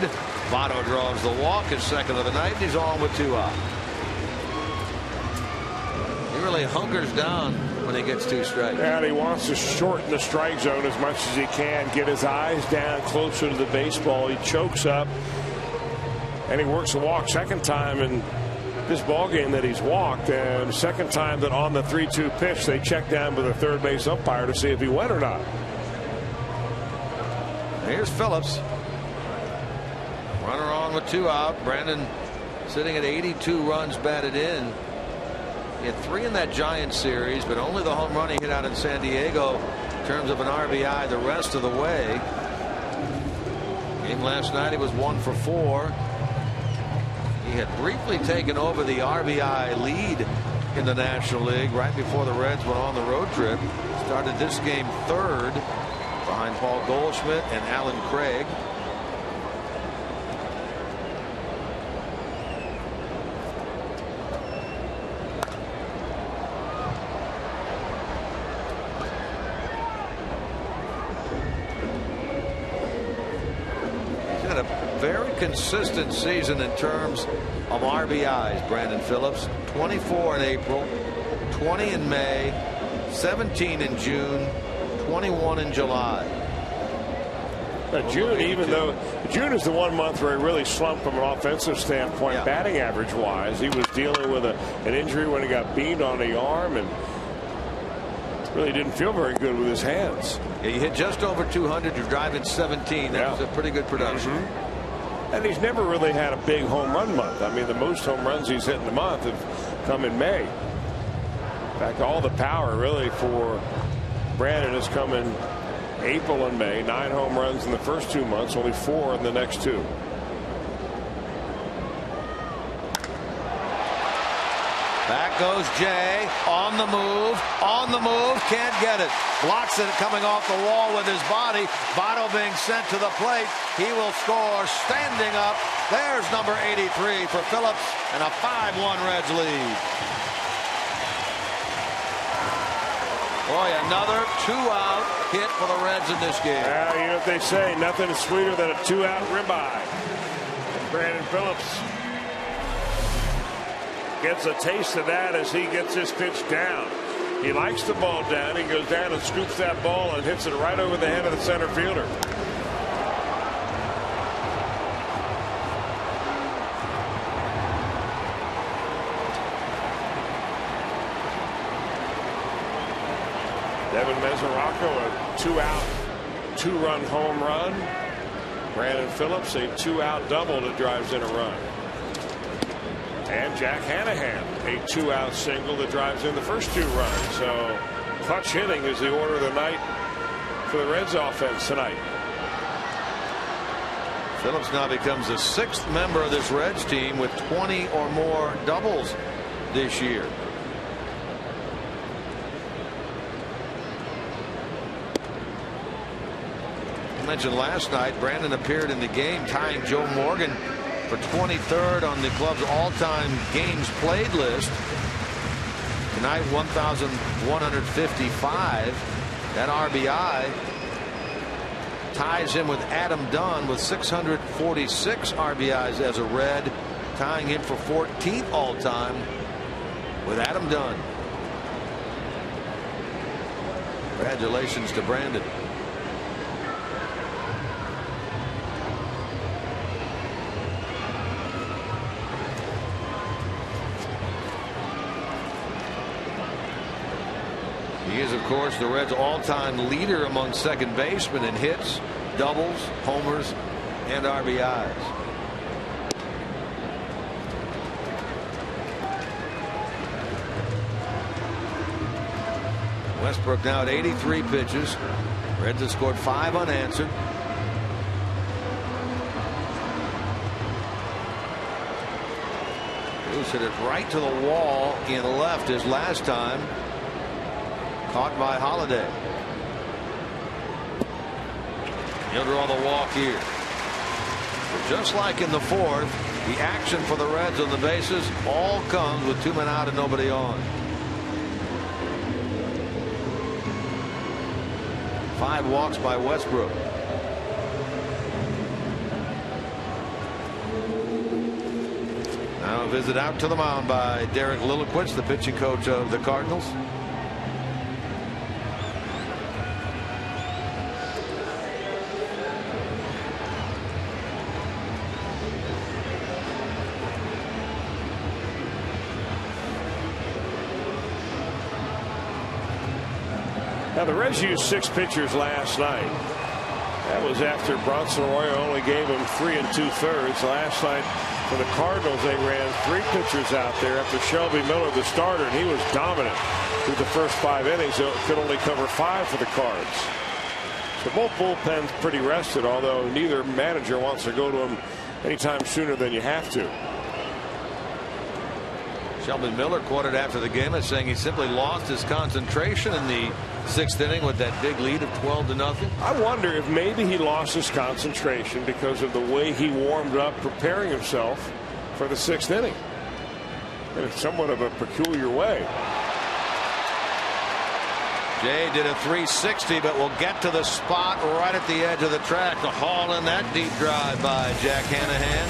Votto draws the walk, his 2nd of the night, and he's on with 2 out. He really hunkers down when he gets 2 strikes. And he wants to shorten the strike zone as much as he can, get his eyes down closer to the baseball. He chokes up, and he works the walk. 2nd time in this ball game that he's walked, and 2nd time that on the 3-2 pitch they check down with a 3rd base umpire to see if he went or not. Here's Phillips. Runner on with 2 out. Brandon sitting at 82 runs batted in. He had 3 in that Giants series, but only the home run he hit out in San Diego in terms of an RBI the rest of the way. Game last night he was 1 for 4. He had briefly taken over the RBI lead in the National League right before the Reds went on the road trip. Started this game 3rd behind Paul Goldschmidt and Alan Craig. Consistent season in terms of RBIs. Brandon Phillips, 24 in April, 20 in May, 17 in June, 21 in July. June, even though June is the one month where he really slumped from an offensive standpoint, batting average wise. He was dealing with an injury when he got beamed on the arm and really didn't feel very good with his hands. Yeah, you hit just over 200. You're driving 17. That was a pretty good production. And he's never really had a big home run month. I mean, the most home runs he's hit in the month have come in May. In fact, all the power really for Brandon has come in April and May. 9 home runs in the first 2 months, only 4 in the next 2. Back goes Jay, on the move, can't get it. Blocks it coming off the wall with his body. Votto being sent to the plate. He will score standing up. There's number 83 for Phillips, and a 5-1 Reds lead. Boy, another 2-out hit for the Reds in this game. Well, you know what they say, nothing is sweeter than a 2-out ribeye. And Brandon Phillips gets a taste of that as he gets his pitch down. He likes the ball down. He goes down and scoops that ball and hits it right over the head of the center fielder. Devin Mesoraco, a 2-out, 2-run home run. Brandon Phillips, a 2-out double that drives in a run. And Jack Hanahan, a 2-out single that drives in the first 2 runs. So clutch hitting is the order of the night for the Reds offense tonight. Phillips now becomes the 6th member of this Reds team with 20 or more doubles this year. I mentioned last night Brandon appeared in the game tying Joe Morgan for 23rd on the club's all-time games played list. Tonight 1,155. That RBI ties him with Adam Dunn with 646 RBIs as a Red, tying him for 14th all-time with Adam Dunn. Congratulations to Brandon. He is, of course, the Reds' all-time leader among second basemen in hits, doubles, homers, and RBIs. Westbrook now at 83 pitches. Reds have scored 5 unanswered. Bruce hit it right to the wall in left his last time. Caught by Holiday. He'll draw the walk here. But just like in the 4th, the action for the Reds on the bases all comes with 2 men out and nobody on. 5 walks by Westbrook. Now a visit out to the mound by Derek Lilliquist, the pitching coach of the Cardinals. Now the Reds used 6 pitchers last night. That was after Bronson Arroyo only gave him 3 2/3. Last night for the Cardinals they ran 3 pitchers out there after Shelby Miller, the starter, and he was dominant through the first 5 innings. It could only cover 5 for the Cards. So both bullpens pretty rested, although neither manager wants to go to him anytime sooner than you have to. Shelby Miller quoted after the game as saying he simply lost his concentration in the 6th inning with that big lead of 12-0. I wonder if maybe he lost his concentration because of the way he warmed up preparing himself for the 6th inning in somewhat of a peculiar way. Jay did a 360, but will get to the spot right at the edge of the track to haul in that deep drive by Jack Hanahan.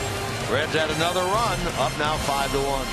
Reds had another run, up now 5-1.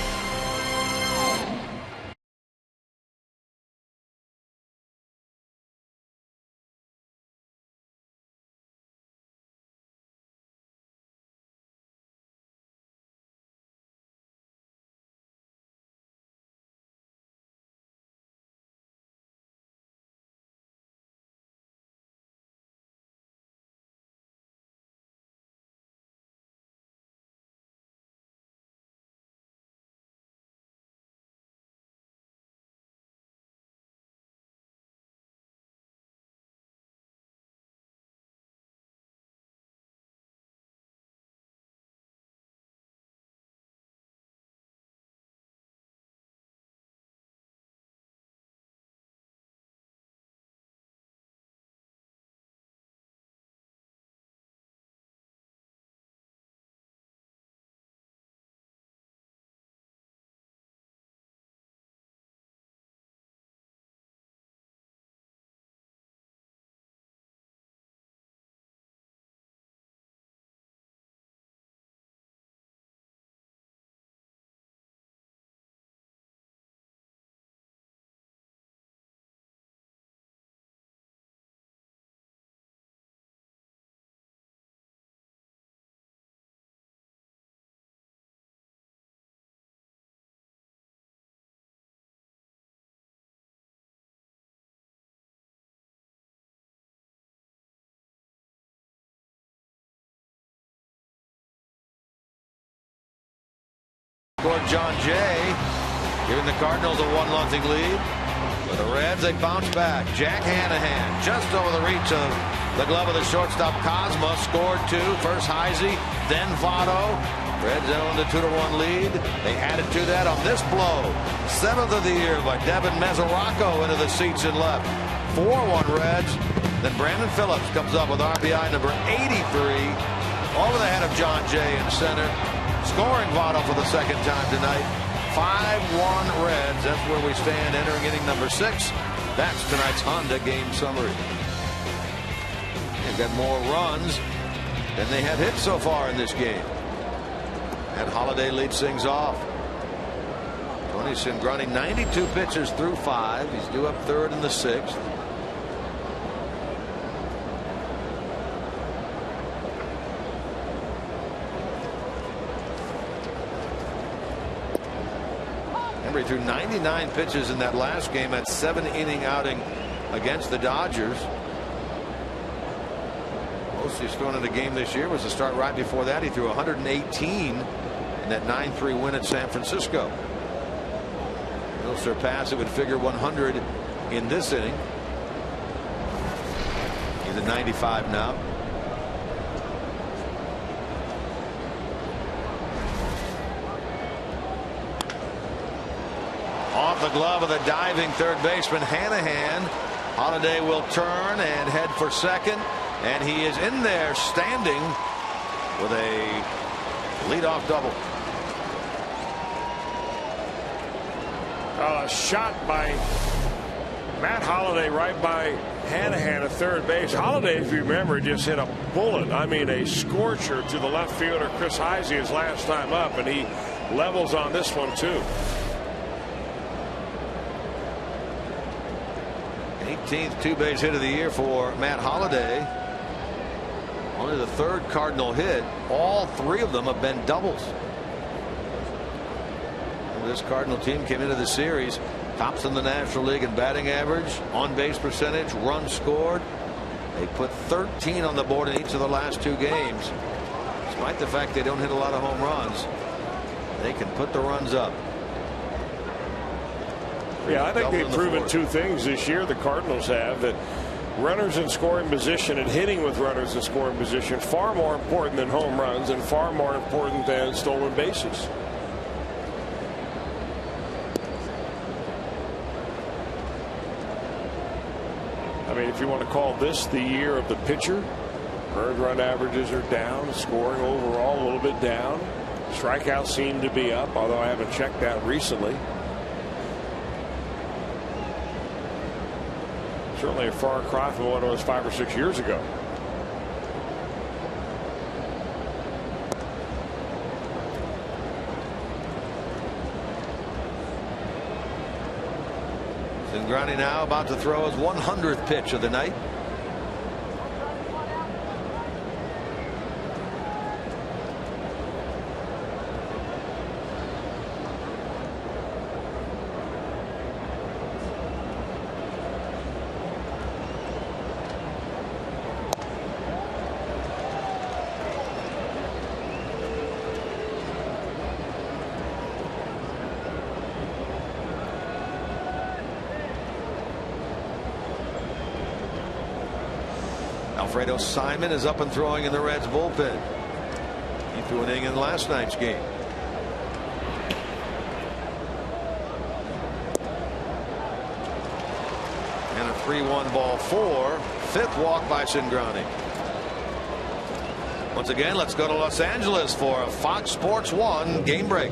scored John Jay, giving the Cardinals a 1-0 lead. For the Reds, they bounce back. Jack Hanahan, just over the reach of the glove of the shortstop Cosma, scored 2. First Heisey, then Votto. Reds owned a 2-1 lead. They added to that on this blow. 7th of the year by Devin Mesoraco into the seats in left. 4-1 Reds. Then Brandon Phillips comes up with RBI number 83 over the head of John Jay in center, scoring Votto for the second time tonight. 5-1 Reds. That's where we stand entering inning number 6. That's tonight's Honda game summary. They've got more runs than they have hit so far in this game. And Holiday leads things off. Tony Cingrani, 92 pitches through 5. He's due up 3rd in the 6th. He threw 99 pitches in that last game, that 7-inning outing against the Dodgers. Most he's thrown in a game this year was the start right before that. He threw 118 in that 9-3 win at San Francisco. He'll surpass, it would figure, 100 in this inning. He's at 95 now. Off the glove of the diving third baseman Hanahan. Holiday will turn and head for second, and he is in there standing with a leadoff double. A shot by Matt Holliday right by Hanahan at third base. Holliday, if you remember, just hit a bullet. I mean, a scorcher to the left fielder Chris Heisey his last time up, and he levels on this one too. 18th two-base hit of the year for Matt Holliday. Only the 3rd Cardinal hit. All 3 of them have been doubles. And this Cardinal team came into the series tops in the National League in batting average, on-base percentage, runs scored. They put 13 on the board in each of the last 2 games. Despite the fact they don't hit a lot of home runs, they can put the runs up. Yeah, I think they've proven 2 things this year, the Cardinals have, that runners in scoring position and hitting with runners in scoring position far more important than home runs and far more important than stolen bases. I mean, if you want to call this the year of the pitcher, earned run averages are down, scoring overall a little bit down. Strikeouts seem to be up, although I haven't checked that recently. Certainly a far cry from what it was 5 or 6 years ago. Cingrani now about to throw his 100th pitch of the night. Alfredo Simon is up and throwing in the Reds bullpen. He threw an inning in last night's game. And a 3-1 ball 4. 5th walk by Cingrani. Once again, let's go to Los Angeles for a Fox Sports 1 game break.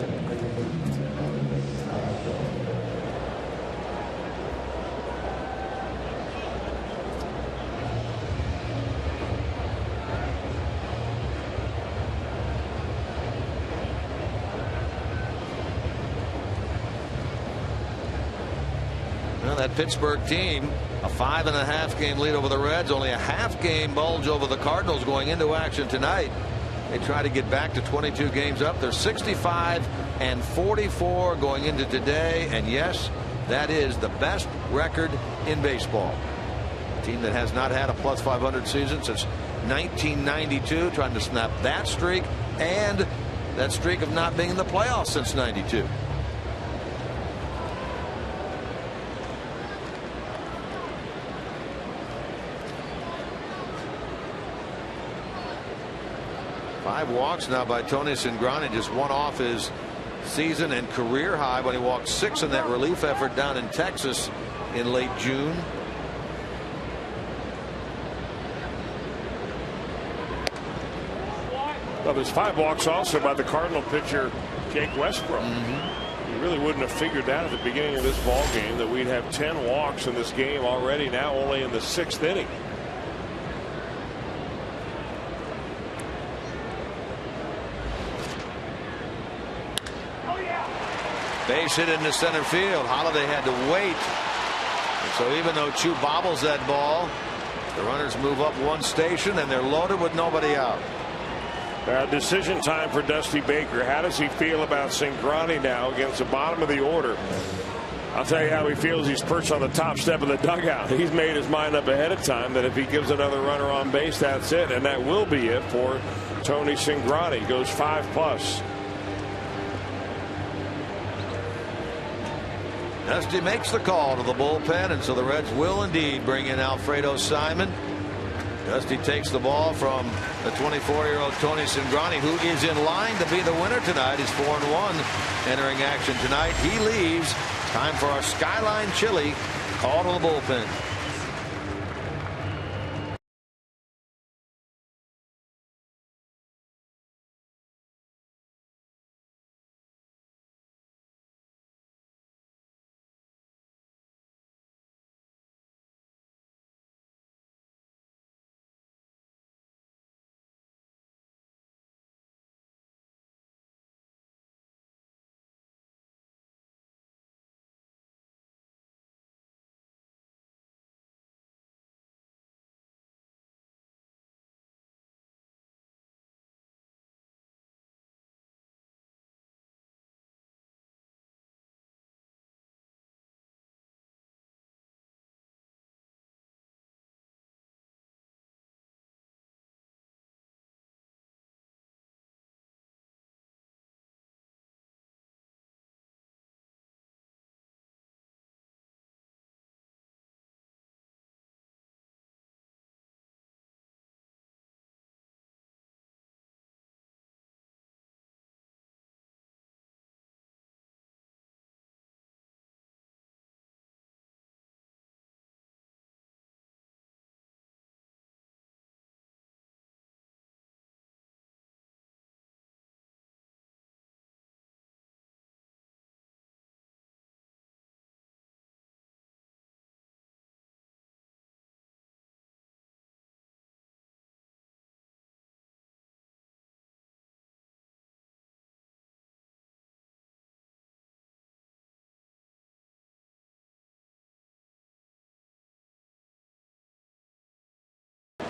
That Pittsburgh team, a 5.5 game lead over the Reds, only a half game bulge over the Cardinals going into action tonight. They try to get back to 22 games up. They're 65-44 going into today, and yes, that is the best record in baseball. A team that has not had a plus 500 season since 1992, trying to snap that streak, and that streak of not being in the playoffs since '92. Five walks now by Tony Cingrani, just one off his season and career high when he walked 6 in that relief effort down in Texas in late June. Well, there's 5 walks also by the Cardinal pitcher Jake Westbrook. You really wouldn't have figured that at the beginning of this ball game, that we'd have 10 walks in this game already, now only in the 6th inning. Base hit into center field. Holiday had to wait. And so even though Chu bobbles that ball, the runners move up one station and they're loaded with nobody out. Decision time for Dusty Baker. How does he feel about Cingrani now against the bottom of the order? I'll tell you how he feels. He's perched on the top step of the dugout. He's made his mind up ahead of time that if he gives another runner on base, that's it. And that will be it for Tony Cingrani. Goes 5+. Dusty makes the call to the bullpen, and so the Reds will indeed bring in Alfredo Simon. Dusty takes the ball from the 24-year-old Tony Cingrani, who is in line to be the winner tonight. He's 4-1 entering action tonight. He leaves. Time for our Skyline Chili call to the bullpen.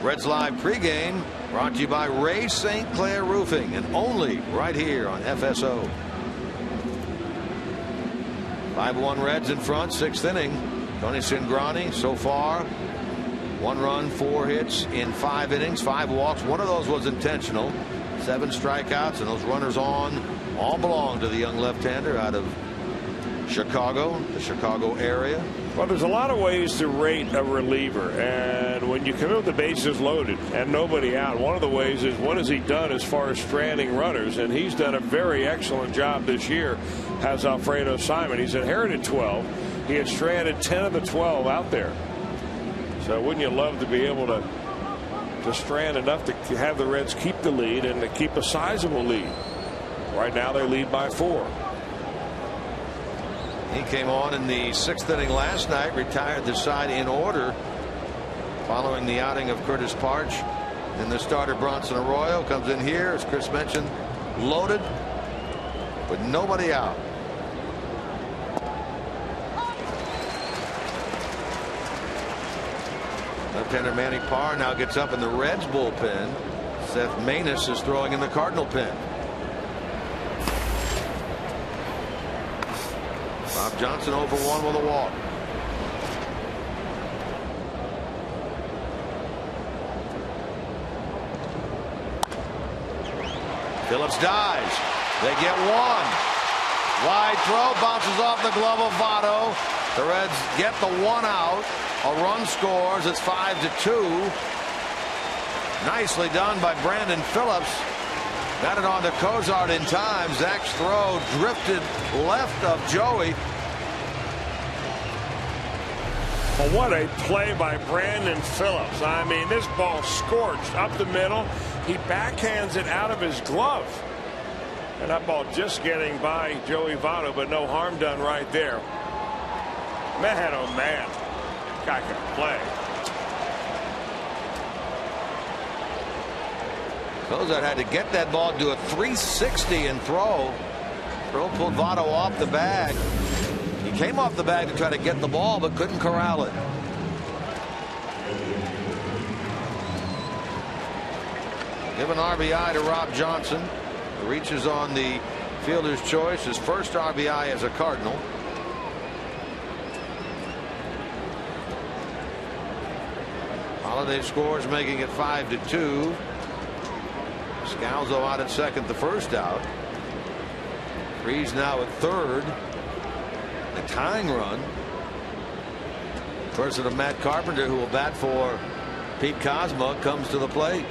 Reds Live pregame brought to you by Ray St. Clair Roofing, and only right here on FSO. 5-1 Reds in front, 6th inning. Tony Cingrani so far 1 run, 4 hits in 5 innings, 5 walks. One of those was intentional. 7 strikeouts, and those runners on all belong to the young left-hander out of Chicago, the Chicago area. Well, there's a lot of ways to rate a reliever, and when you come in with the bases loaded and nobody out, one of the ways is what has he done as far as stranding runners, and he's done a very excellent job this year. Has Alfredo Simon. He's inherited 12. He had stranded 10 of the 12 out there. So wouldn't you love to be able to strand enough to have the Reds keep the lead and to keep a sizable lead? Right now they lead by 4. He came on in the 6th inning last night, retired the side in order following the outing of Curtis Parch. And the starter Bronson Arroyo comes in here, as Chris mentioned, loaded with nobody out. Left-hander Manny Parr now gets up in the Reds bullpen. Seth Maness is throwing in the Cardinal pen. Bob Johnson 0 for 1 with a walk. Phillips dives. They get one. Wide throw, bounces off the glove of Votto. The Reds get the one out. A run scores. It's 5-2. Nicely done by Brandon Phillips. Got it on to Cozart in time. Zach's throw drifted left of Joey. Well, what a play by Brandon Phillips. I mean, this ball scorched up the middle. He backhands it out of his glove. And that ball just getting by Joey Votto, but no harm done right there. Man, oh man. Guy can play. Cozart had to get that ball, do a 360 and throw. Throw pulled Votto off the bag. He came off the bag to try to get the ball, but couldn't corral it. Give an RBI to Rob Johnson. Reaches on the fielder's choice. His first RBI as a Cardinal. Holiday scores, making it 5-2. Scalzo out at second, the first out. Freese now at third. A tying run. Person of Matt Carpenter, who will bat for Pete Kozma, comes to the plate.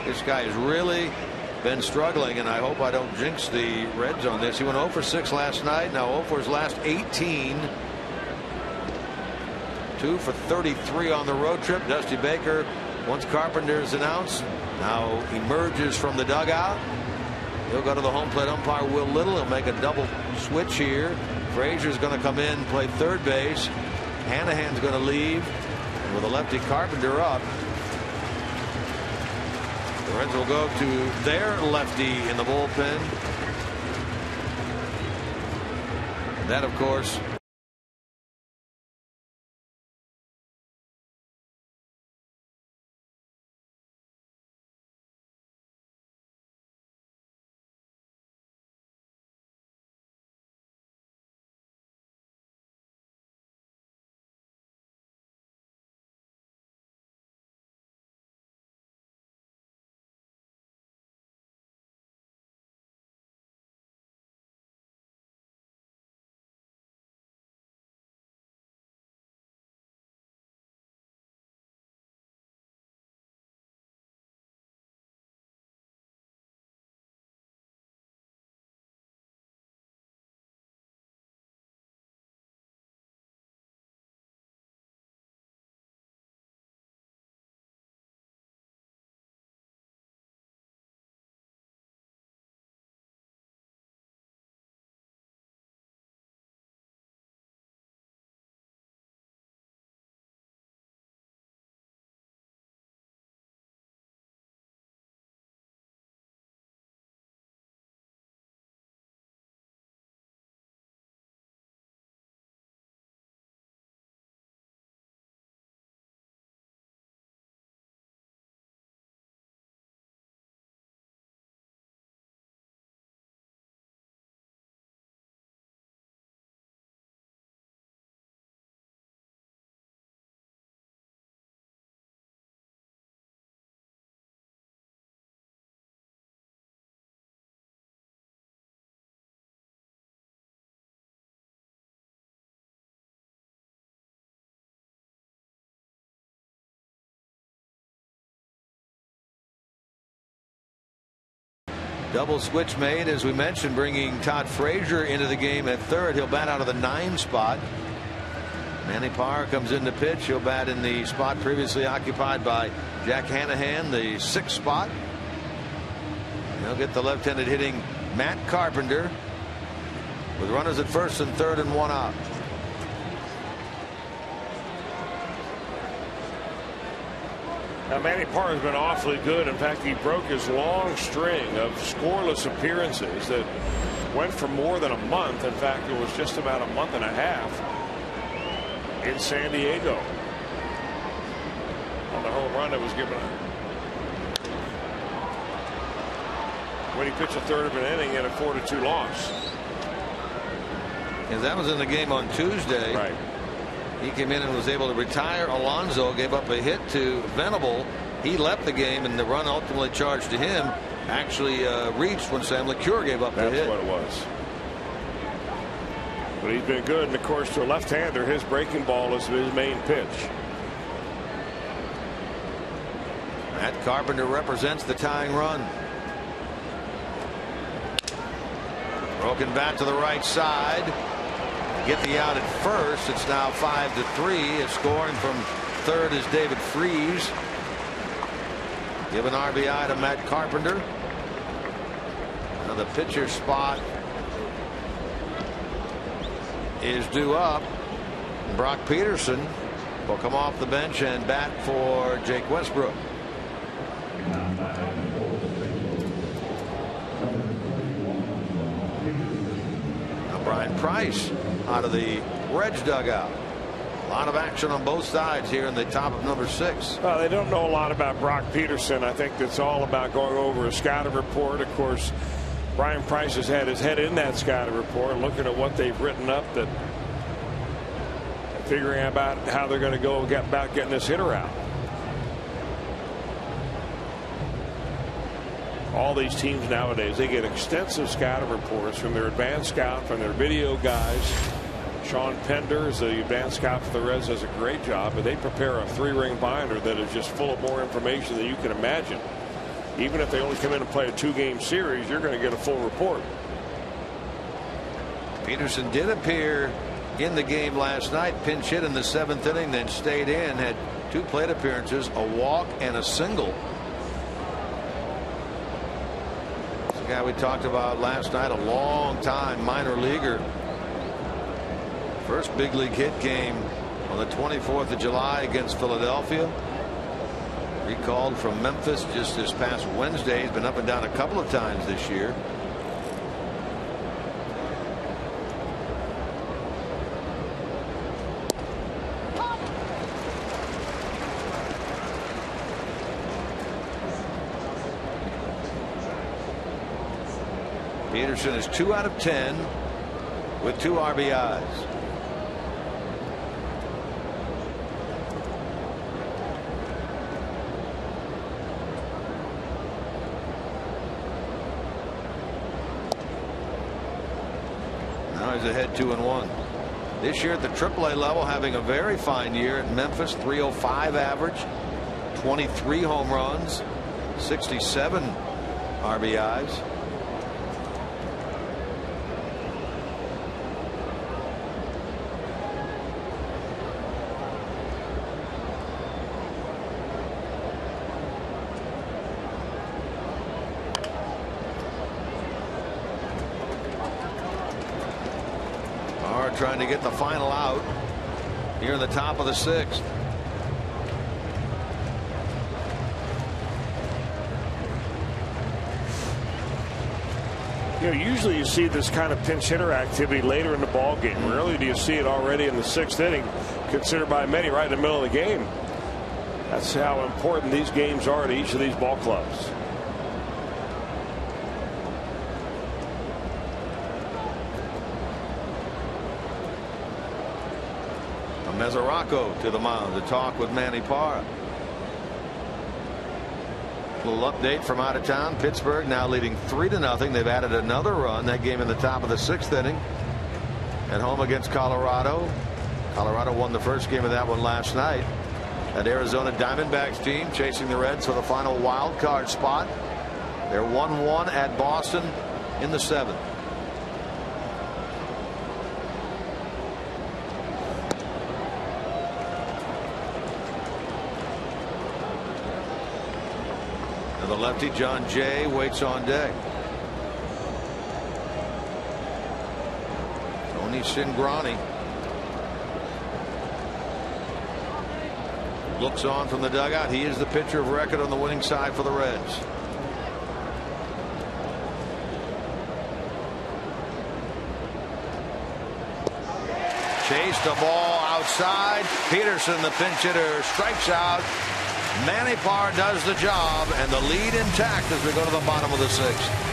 This guy has really been struggling, and I hope I don't jinx the Reds on this. He went 0 for 6 last night. Now 0 for his last 18. 2 for 33 on the road trip. Dusty Baker, once Carpenter is announced, now emerges from the dugout. He'll go to the home plate umpire, Will Little. He'll make a double switch here. Frazier's going to come in, play third base. Hanahan's going to leave. And with a lefty Carpenter up, the Reds will go to their lefty in the bullpen. And that, of course, double switch made, as we mentioned, bringing Todd Frazier into the game at third. He'll bat out of the 9 spot. Manny Parr comes in to pitch. He'll bat in the spot previously occupied by Jack Hanahan, the 6th spot. He'll get the left-handed hitting Matt Carpenter with runners at first and third and 1 out. Now, Manny Parr has been awfully good. In fact, he broke his long string of scoreless appearances that went for more than a month. In fact, it was just about a month and a half in San Diego. On the home run that was given when he pitched a third of an inning in a 4-2 loss. And that was in the game on Tuesday. Right. He came in and was able to retire Alonso, gave up a hit to Venable. He left the game, and the run ultimately charged to him. actually reached when Sam LeCure gave up the hit. That's what it was. But he's been good, and of course, to a left-hander, his breaking ball is his main pitch. Matt Carpenter represents the tying run. Broken bat to the right side. Get the out at first. It's now 5-3. It's scoring from third is David Freese. Give an RBI to Matt Carpenter. Now the pitcher spot is due up. Brock Peterson will come off the bench and bat for Jake Westbrook. Now Brian Price out of the Reds dugout. A lot of action on both sides here in the top of number 6. Well, they don't know a lot about Brock Peterson. I think it's all about going over a scouting report. Of course, Brian Price has had his head in that scouting report, looking at what they've written up, that figuring about how they're going to go about getting this hitter out. All these teams nowadays, they get extensive scouting reports from their advanced scout, from their video guys. Sean Pender is the advanced scout for the Reds, does a great job, but they prepare a 3-ring binder that is just full of more information than you can imagine. Even if they only come in and play a 2-game series, you're going to get a full report. Peterson did appear in the game last night, pinch hit in the 7th inning, then stayed in, had 2 plate appearances, a walk and a single. It's the guy we talked about last night, a long time minor leaguer. First big league hit came on the 24th of July against Philadelphia. Recalled from Memphis just this past Wednesday. He's been up and down a couple of times this year. Peterson is 2 out of 10 with 2 RBIs. Now he's ahead 2-1. This year at the AAA level, having a very fine year at Memphis. 305 average, 23 home runs, 67 RBIs. Trying to get the final out here in the top of the 6th. You know, usually you see this kind of pinch hitter activity later in the ball game. Rarely do you see it already in the 6th inning, considered by many right in the middle of the game. That's how important these games are to each of these ball clubs. Mesoraco to the mound to talk with Manny Parra. A little update from out of town. Pittsburgh now leading 3-0. They've added another run. That game in the top of the 6th inning. At home against Colorado. Colorado won the first game of that one last night. That Arizona Diamondbacks team chasing the Reds for the final wild card spot. They're 1-1 at Boston in the 7th. The lefty John Jay waits on deck. Tony Cingrani looks on from the dugout. He is the pitcher of record on the winning side for the Reds. Chased a ball outside. Peterson, the pinch hitter, strikes out. Manny Parra does the job, and the lead intact as we go to the bottom of the 6th.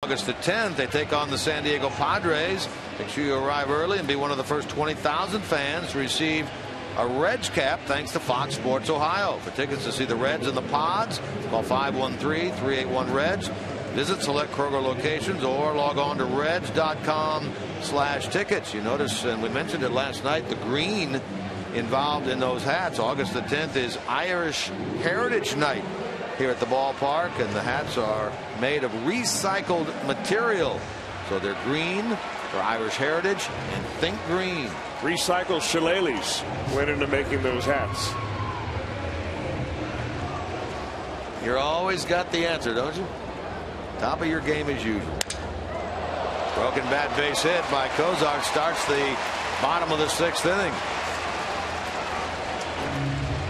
August the 10th, they take on the San Diego Padres. Make sure you arrive early and be one of the first 20,000 fans to receive a Reds cap thanks to Fox Sports Ohio. For tickets to see the Reds and the Pods, call 513-381-REDS. Visit select Kroger locations or log on to reds.com/tickets. You notice, and we mentioned it last night, the green involved in those hats. August the 10th is Irish Heritage Night here at the ballpark, and the hats are made of recycled material. So they're green for Irish Heritage, and think green. Recycled shillelaghs went into making those hats. You're always got the answer, don't you? Top of your game as usual. Broken bat base hit by Kozar starts the bottom of the 6th inning.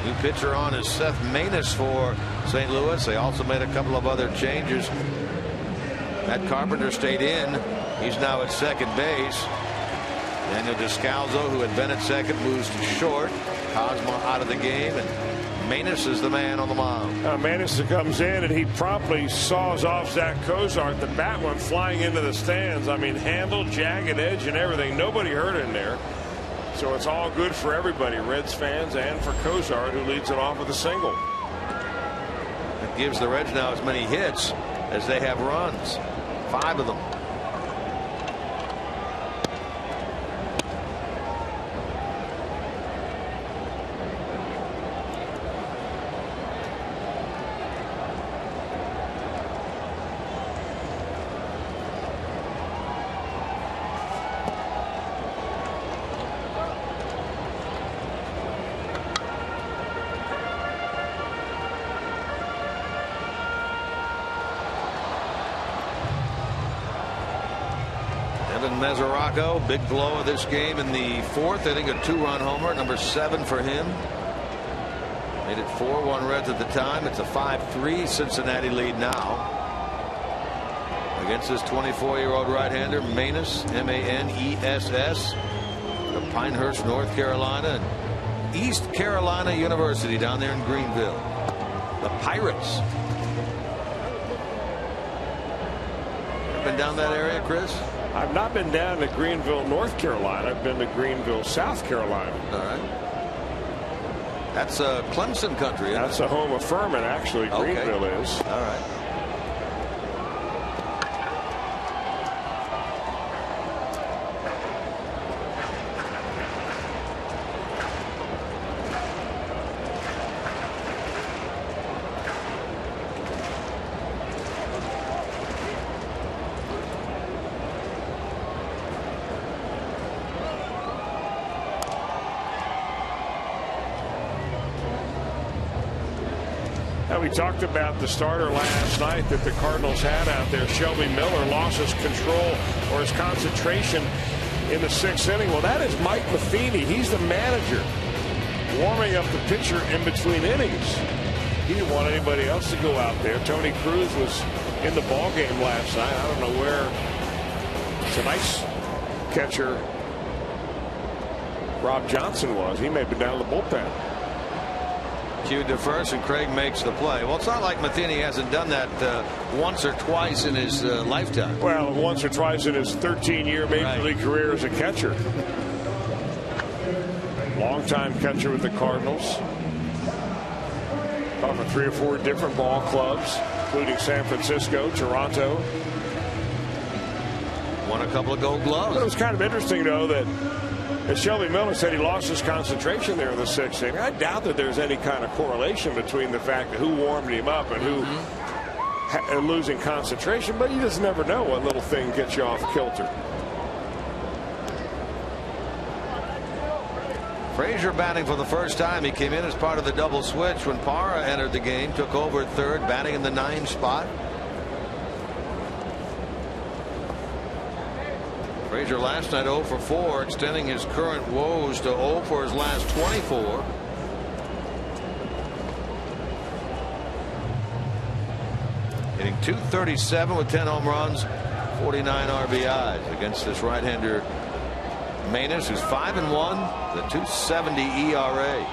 New pitcher on is Seth Maness for St. Louis. They also made a couple of other changes. Matt Carpenter stayed in. He's now at second base. Daniel Descalzo, who had been at second, moves to short. Cosmo out of the game, and Maness is the man on the mound. Maness comes in and he promptly saws off Zach Kozart. The bat went flying into the stands. I mean, handle, jagged edge, and everything. Nobody hurt in there. So it's all good for everybody, Reds fans and for Kozart, who leads it off with a single. It gives the Reds now as many hits as they have runs. 5 of them. Mesoraco, big blow of this game in the 4th inning, a 2-run homer, number 7 for him. Made it 4-1 Reds at the time. It's a 5-3 Cincinnati lead now against this 24-year-old right-hander Maness, M-A-N-E-S-S, of Pinehurst, North Carolina, and East Carolina University down there in Greenville. The Pirates. Ever been down that area, Chris? I've not been down to Greenville, North Carolina. I've been to Greenville, South Carolina. All right. That's Clemson country. That's the home of Furman, actually. Okay. Greenville is. All right. We talked about the starter last night that the Cardinals had out there. Shelby Miller lost his control or his concentration in the 6th inning. Well, that is Mike Matheny. He's the manager warming up the pitcher in between innings. He didn't want anybody else to go out there. Tony Cruz was in the ball game last night. I don't know where tonight's catcher Rob Johnson was. He may have been down in the bullpen. Cued to first, and Craig makes the play. Well, it's not like Matheny hasn't done that once or twice in his lifetime. Well, once or twice in his 13-year major league career as a catcher. Longtime catcher with the Cardinals. Off of 3 or 4 different ball clubs, including San Francisco, Toronto. Won a couple of Gold Gloves. But it was kind of interesting, though, that as Shelby Miller said, he lost his concentration there in the 6th inning. I doubt that there's any kind of correlation between the fact that who warmed him up and who losing concentration, but you just never know what little thing gets you off kilter. Frazier batting for the first time. He came in as part of the double switch when Parra entered the game, took over at third, batting in the 9 spot. Frazier last night 0 for 4, extending his current woes to 0 for his last 24. Hitting .237 with 10 home runs, 49 RBIs against this right-hander Maness, who's 5-1, the .270 ERA.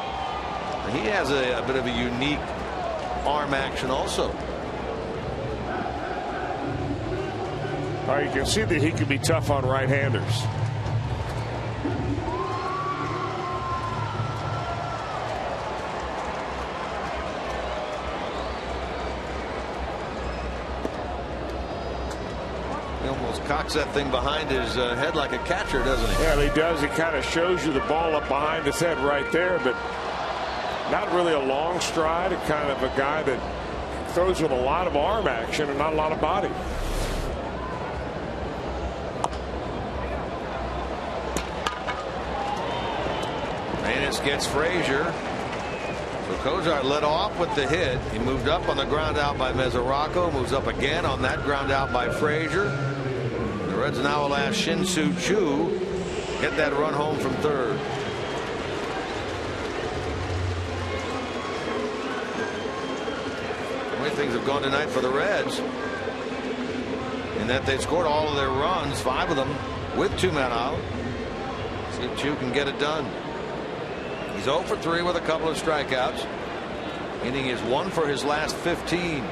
He has a bit of a unique arm action also. You can see that he can be tough on right-handers. He almost cocks that thing behind his head like a catcher, doesn't he? Yeah, he does. He kind of shows you the ball up behind his head right there, but not really a long stride. Kind of a guy that throws with a lot of arm action and not a lot of body. Maness gets Frazier. So Kozar led off with the hit. He moved up on the ground out by Mesoraco. Moves up again on that ground out by Frazier. The Reds now will ask Shin-Soo Choo get that run home from third. The way things have gone tonight for the Reds, in that they scored all of their runs, 5 of them with 2 men out. See if Choo can get it done. He's 0 for 3 with a couple of strikeouts. Inning is 1 for his last 15.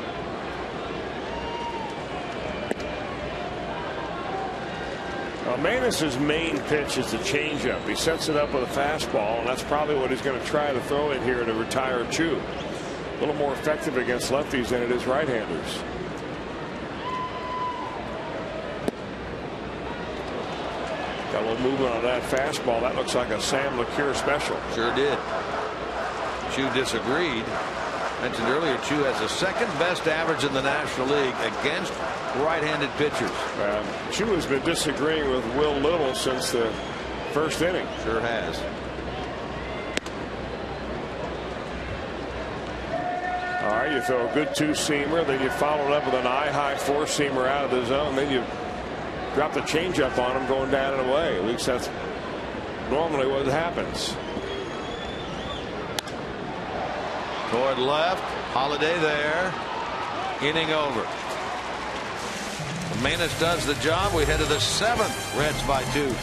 Maness's main pitch is the changeup. He sets it up with a fastball, and that's probably what he's going to try to throw in here to retire Choo. A little more effective against lefties than it is right-handers. Got a little movement on that fastball. That looks like a Sam LeCure special. Sure did. Choo disagreed. Mentioned earlier, Choo has the 2nd best average in the National League against right-handed pitchers. Choo has been disagreeing with Will Little since the first inning. Sure has. All right, you throw a good 2-seamer, then you follow it up with an eye-high 4-seamer out of the zone, then you drop the changeup on him going down and away. At least that's normally what happens. Toward left, Holiday there. Inning over. Maness does the job. We head to the 7th. Reds by 2.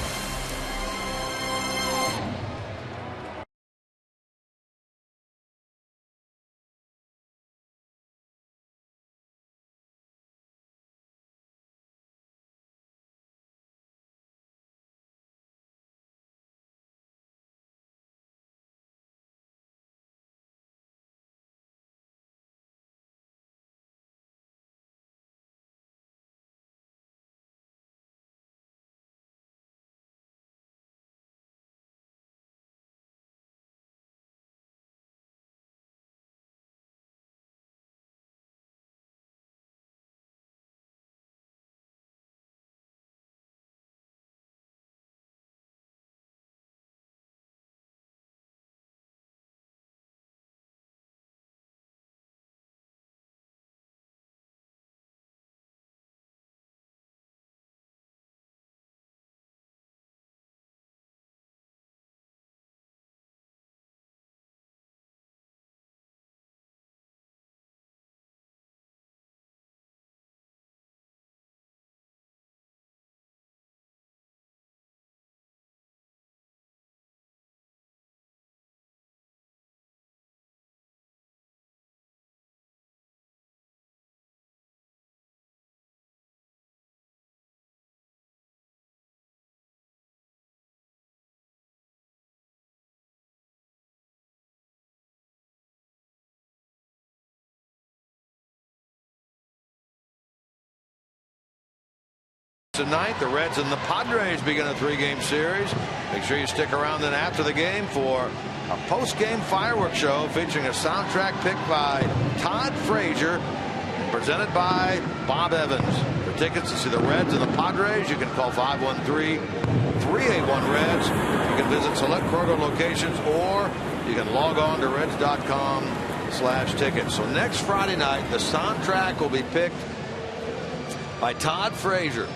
Tonight, the Reds and the Padres begin a 3-game series. Make sure you stick around then after the game for a post-game fireworks show featuring a soundtrack picked by Todd Frazier and presented by Bob Evans. For tickets to see the Reds and the Padres, you can call 513-381-REDS. You can visit select Kroger locations, or you can log on to Reds.com/tickets. So next Friday night, the soundtrack will be picked by Todd Frazier.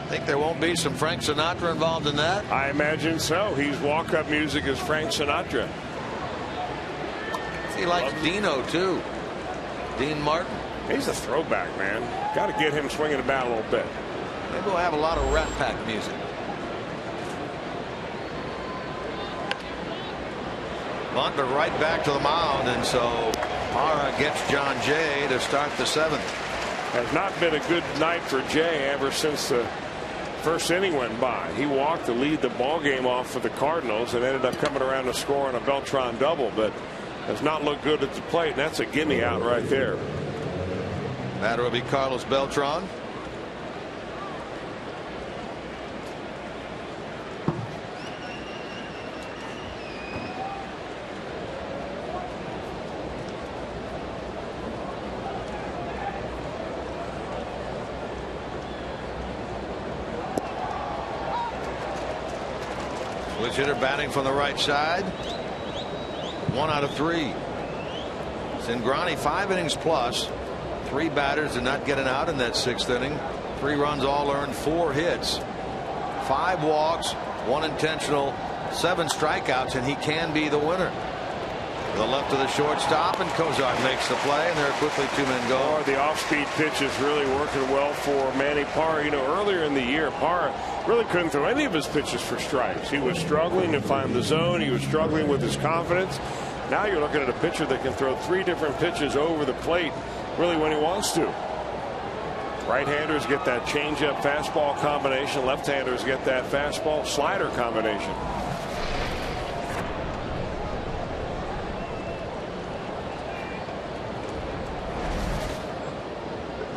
Think there won't be some Frank Sinatra involved in that? I imagine so. He's walk-up music as Frank Sinatra. He likes Dino too. Dean Martin. He's a throwback, man. Got to get him swinging the bat a little bit. Maybe we'll have a lot of Rat Pack music. Bunt, but right back to the mound, and so Parra gets John Jay to start the 7th. has not been a good night for Jay ever since the first inning went by. He walked to lead the ball game off for the Cardinals and ended up coming around to score on a Beltran double, but has not looked good at the plate, and that's a gimme out right there. That will be Carlos Beltran. Switch hitter batting from the right side. 1 out of 3. Cingrani 5 innings plus. 3 batters did not get an out in that 6th inning. 3 runs all earned, 4 hits, 5 walks, 1 intentional, 7 strikeouts, and he can be the winner. To the left of the shortstop, and Kozar makes the play, and there are quickly 2 men gone. The off-speed pitch is really working well for Manny Parra. You know, earlier in the year, Parra really couldn't throw any of his pitches for strikes. He was struggling to find the zone. He was struggling with his confidence. Now you're looking at a pitcher that can throw 3 different pitches over the plate really when he wants to. Right-handers get that changeup fastball combination. Left-handers get that fastball slider combination.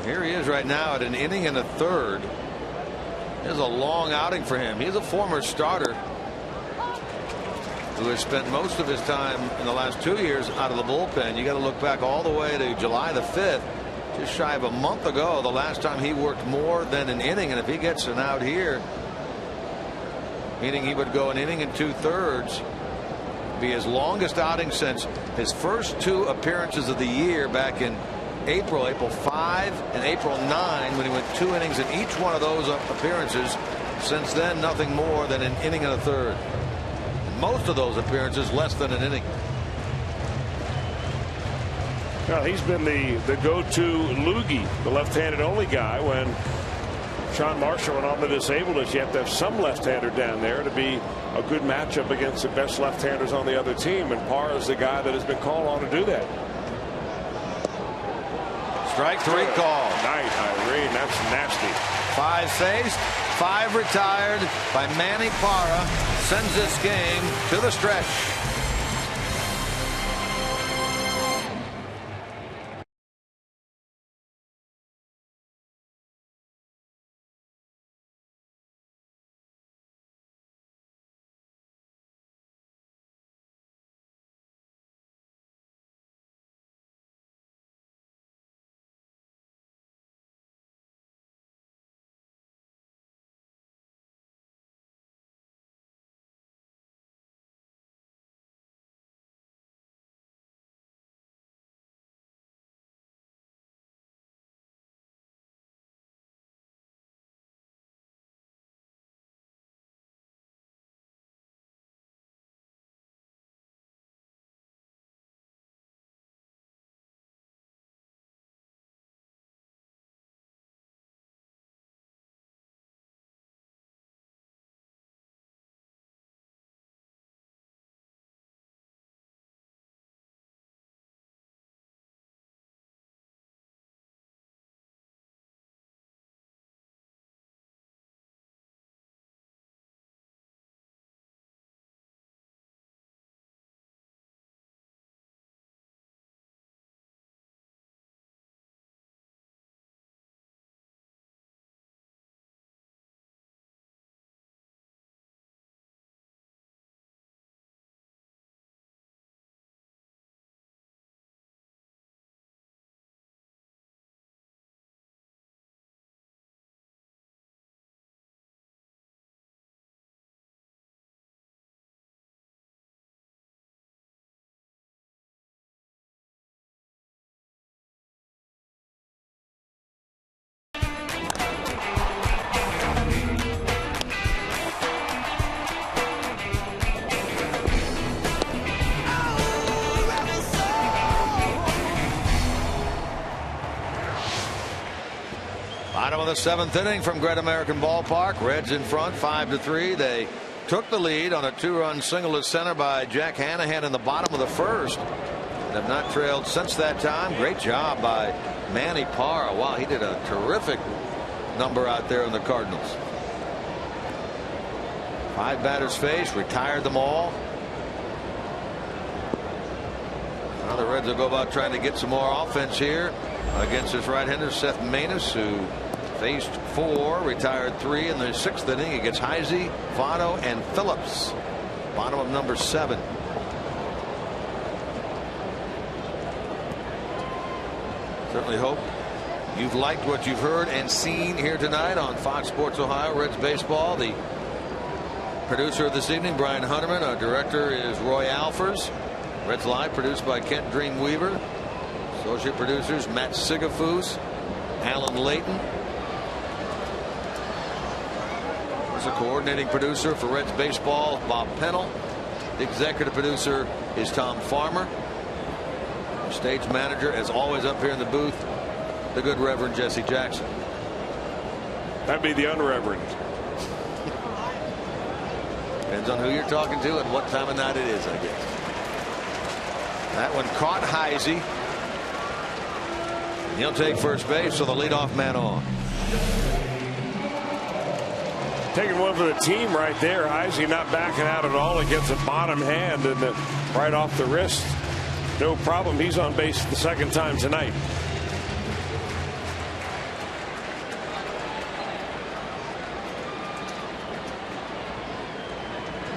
Here he is right now at an inning and a third. This is a long outing for him. He's a former starter who has spent most of his time in the last 2 years out of the bullpen. You got to look back all the way to July the 5th, just shy of a month ago, the last time he worked more than an inning. And if he gets an out here, meaning he would go an inning and 2/3, be his longest outing since his first 2 appearances of the year back in April 5 and April 9, when he went 2 innings in each one of those appearances. Since then, nothing more than an inning and a third. Most of those appearances less than an inning. Well, he's been the go-to loogie, the left-handed only guy. When Sean Marshall went on the disabled list, you have to have some left-hander down there to be a good matchup against the best left-handers on the other team, and Parra is the guy that has been called on to do that. Strike 3 call. Nice, Irene. That's nasty. 5 faced, 5 retired by Manny Parra. Sends this game to the stretch. Bottom of the 7th inning from Great American Ballpark. Reds in front 5-3. They took the lead on a 2-run single to center by Jack Hanahan in the bottom of the 1st. and have not trailed since that time. Great job by Manny Parra. Wow, he did a terrific number out there in the Cardinals. 5 batters faced, retired them all. Now the Reds will go about trying to get some more offense here against this right-hander Seth Maness, who faced 4, retired 3 in the 6th inning. He gets Heisey, Votto, and Phillips. Bottom of number 7. Certainly hope you've liked what you've heard and seen here tonight on Fox Sports Ohio Reds Baseball. The producer of this evening, Brian Hunterman. Our director is Roy Alfers. Reds Live produced by Kent Dreamweaver. Associate producers Matt Sigafus, Alan Layton. There's a coordinating producer for Reds Baseball, Bob Pennell. The executive producer is Tom Farmer. Stage manager, as always, up here in the booth, the good Reverend Jesse Jackson. That'd be the unreverend. Depends on who you're talking to and what time of night it is, I guess. That one caught Heisey. He'll take first base, so the leadoff man on. Taking one for the team right there. Heisey not backing out at all against a bottom hand and right off the wrist. No problem. He's on base the second time tonight.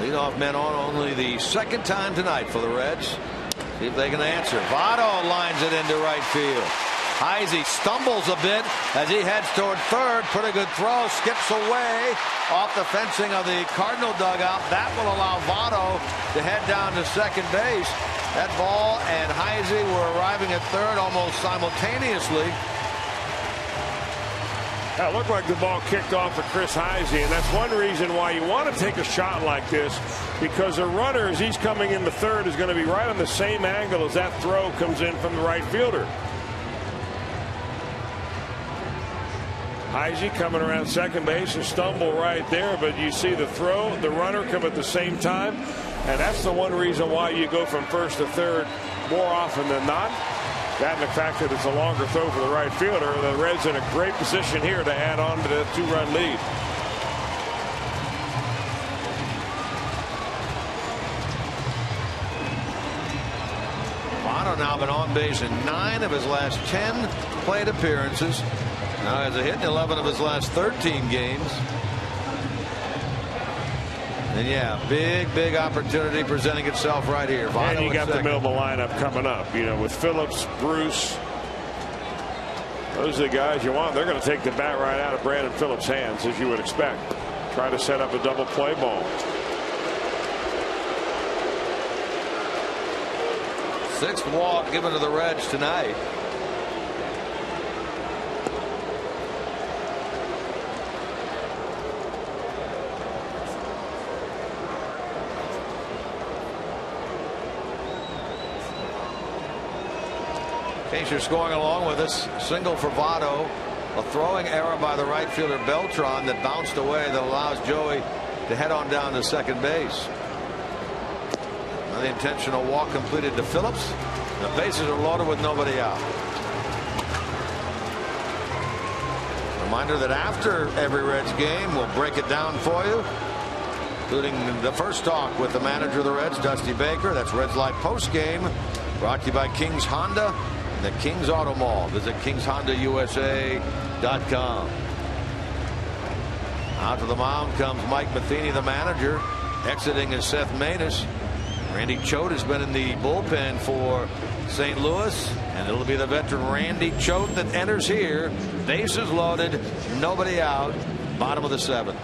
Leadoff man on only the second time tonight for the Reds. See if they can answer. Votto lines it into right field. Heisey stumbles a bit as he heads toward third. Pretty good throw. Skips away off the fencing of the Cardinal dugout. That will allow Votto to head down to second base. That ball and Heisey were arriving at third almost simultaneously. That looked like the ball kicked off of Chris Heisey, and that's one reason why you want to take a shot like this, because the runner, as he's coming into third, is going to be right on the same angle as that throw comes in from the right fielder. Heisey coming around second base and stumble right there, but you see the throw, the runner come at the same time, and that's the one reason why you go from first to third more often than not. That and the fact that it's a longer throw for the right fielder. The Reds in a great position here to add on to the 2-run lead. Votto now been on base in 9 of his last 10 plate appearances. Now has a hit in 11 of his last 13 games. And yeah, big opportunity presenting itself right here. Votto and you got second. the middle of the lineup coming up, you know, with Phillips, Bruce. Those are the guys you want. They're going to take the bat right out of Brandon Phillips' hands, as you would expect. Try to set up a double play ball. 6th walk given to the Reds tonight. In case you're scoring along with us, single for Votto, a throwing error by the right fielder Beltran that bounced away that allows Joey to head on down to second base. The intentional walk completed to Phillips. The bases are loaded with nobody out. Reminder that after every Reds game, we'll break it down for you, including the first talk with the manager of the Reds, Dusty Baker. That's Reds Live post game, brought to you by King's Honda and the King's Auto Mall. Visit King'sHondaUSA.com. Out to the mound comes Mike Matheny, the manager. Exiting is Seth Maness. Randy Choate has been in the bullpen for St. Louis, and it'll be the veteran Randy Choate that enters here. Bases loaded, nobody out, bottom of the 7th.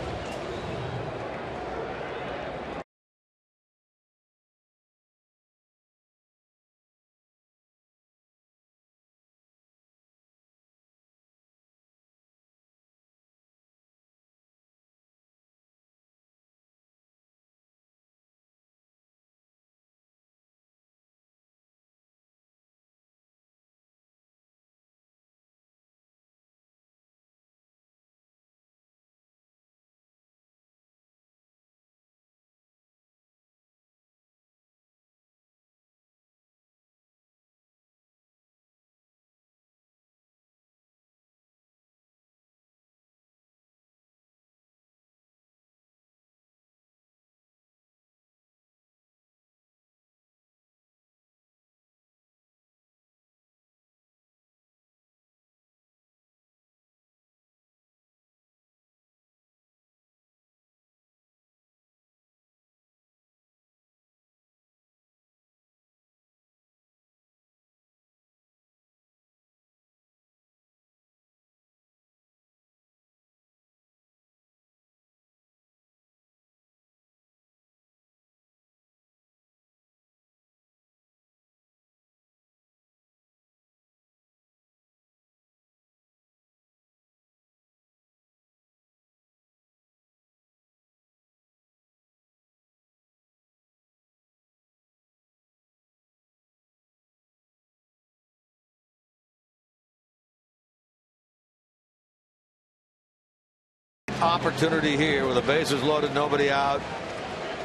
opportunity here with the bases loaded, nobody out.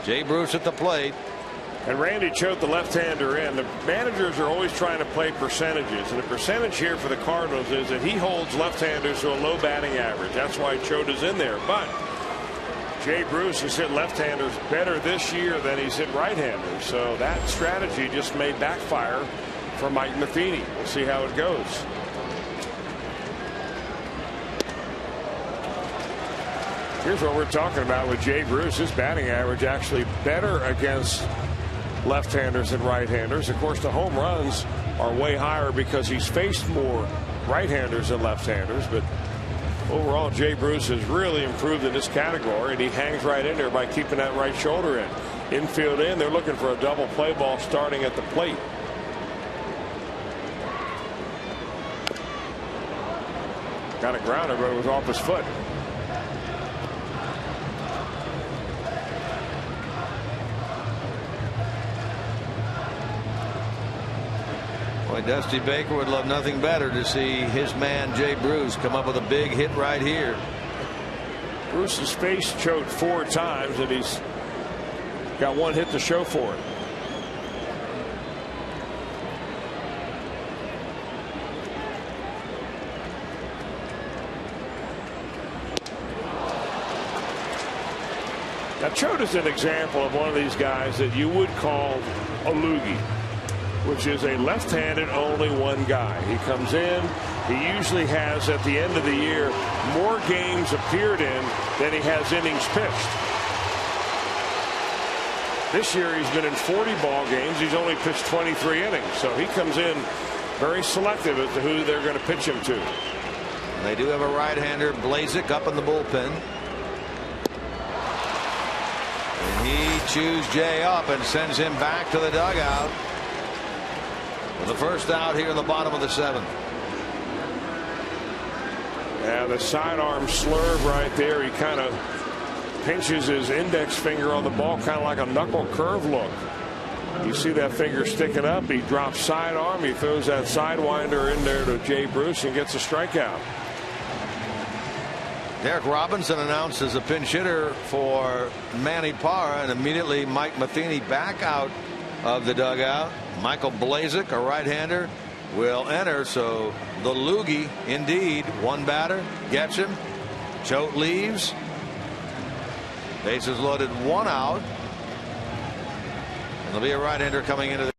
Jay Bruce at the plate. And Randy Choate, the left-hander, in. The managers are always trying to play percentages, and the percentage here for the Cardinals is that he holds left-handers to a low batting average. That's why Choate is in there. But Jay Bruce has hit left-handers better this year than he's hit right-handers. So that strategy just may backfire for Mike Matheny. We'll see how it goes. Here's what we're talking about with Jay Bruce. His batting average actually better against left-handers than right-handers. Of course, the home runs are way higher because he's faced more right-handers than left-handers. But overall, Jay Bruce has really improved in this category, and he hangs right in there by keeping that right shoulder in. Infield in, they're looking for a double play ball starting at the plate. Got a grounder, but it was off his foot. Boy, Dusty Baker would love nothing better to see his man Jay Bruce come up with a big hit right here. Bruce has faced Choate 4 times, and he's got 1 hit to show for it. Now, Choate is an example of one of these guys that you would call a loogie, which is a left-handed only one guy. He comes in, he usually has at the end of the year more games appeared in than he has innings pitched. This year he's been in 40 ball games. He's only pitched 23 innings, so he comes in very selective as to who they're going to pitch him to. They do have a right-hander, Blazek, up in the bullpen. And he chews Jay up and sends him back to the dugout. The first out here in the bottom of the 7th. Yeah, the sidearm slurve right there. He kind of pinches his index finger on the ball, kind of like a knuckle curve look. You see that finger sticking up. He drops sidearm. He throws that sidewinder in there to Jay Bruce and gets a strikeout. Derek Robinson announced as a pinch hitter for Manny Parra, and immediately Mike Matheny back out of the dugout. Michael Blazek, a right-hander, will enter. So the loogie, indeed, one batter gets him. Choate leaves. Bases loaded, 1 out. And there'll be a right-hander coming into the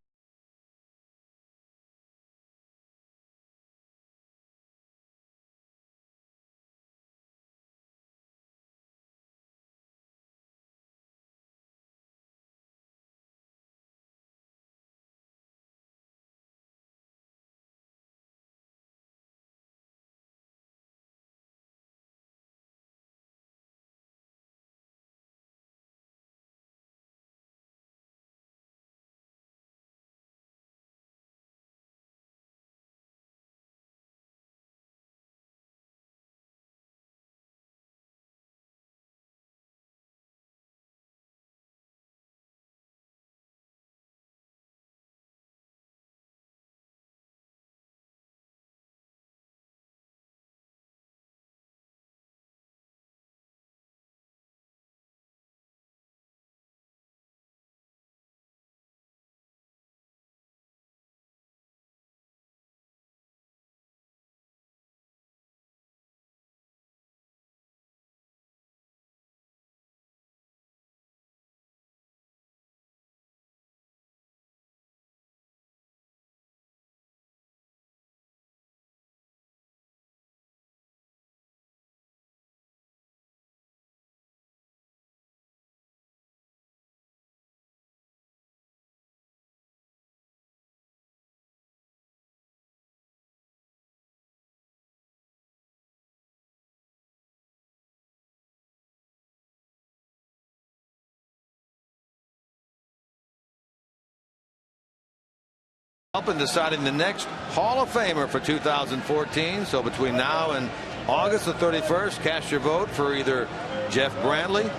up and deciding the next Hall of Famer for 2014. So between now and August the 31st, cast your vote for either Jeff Brantley,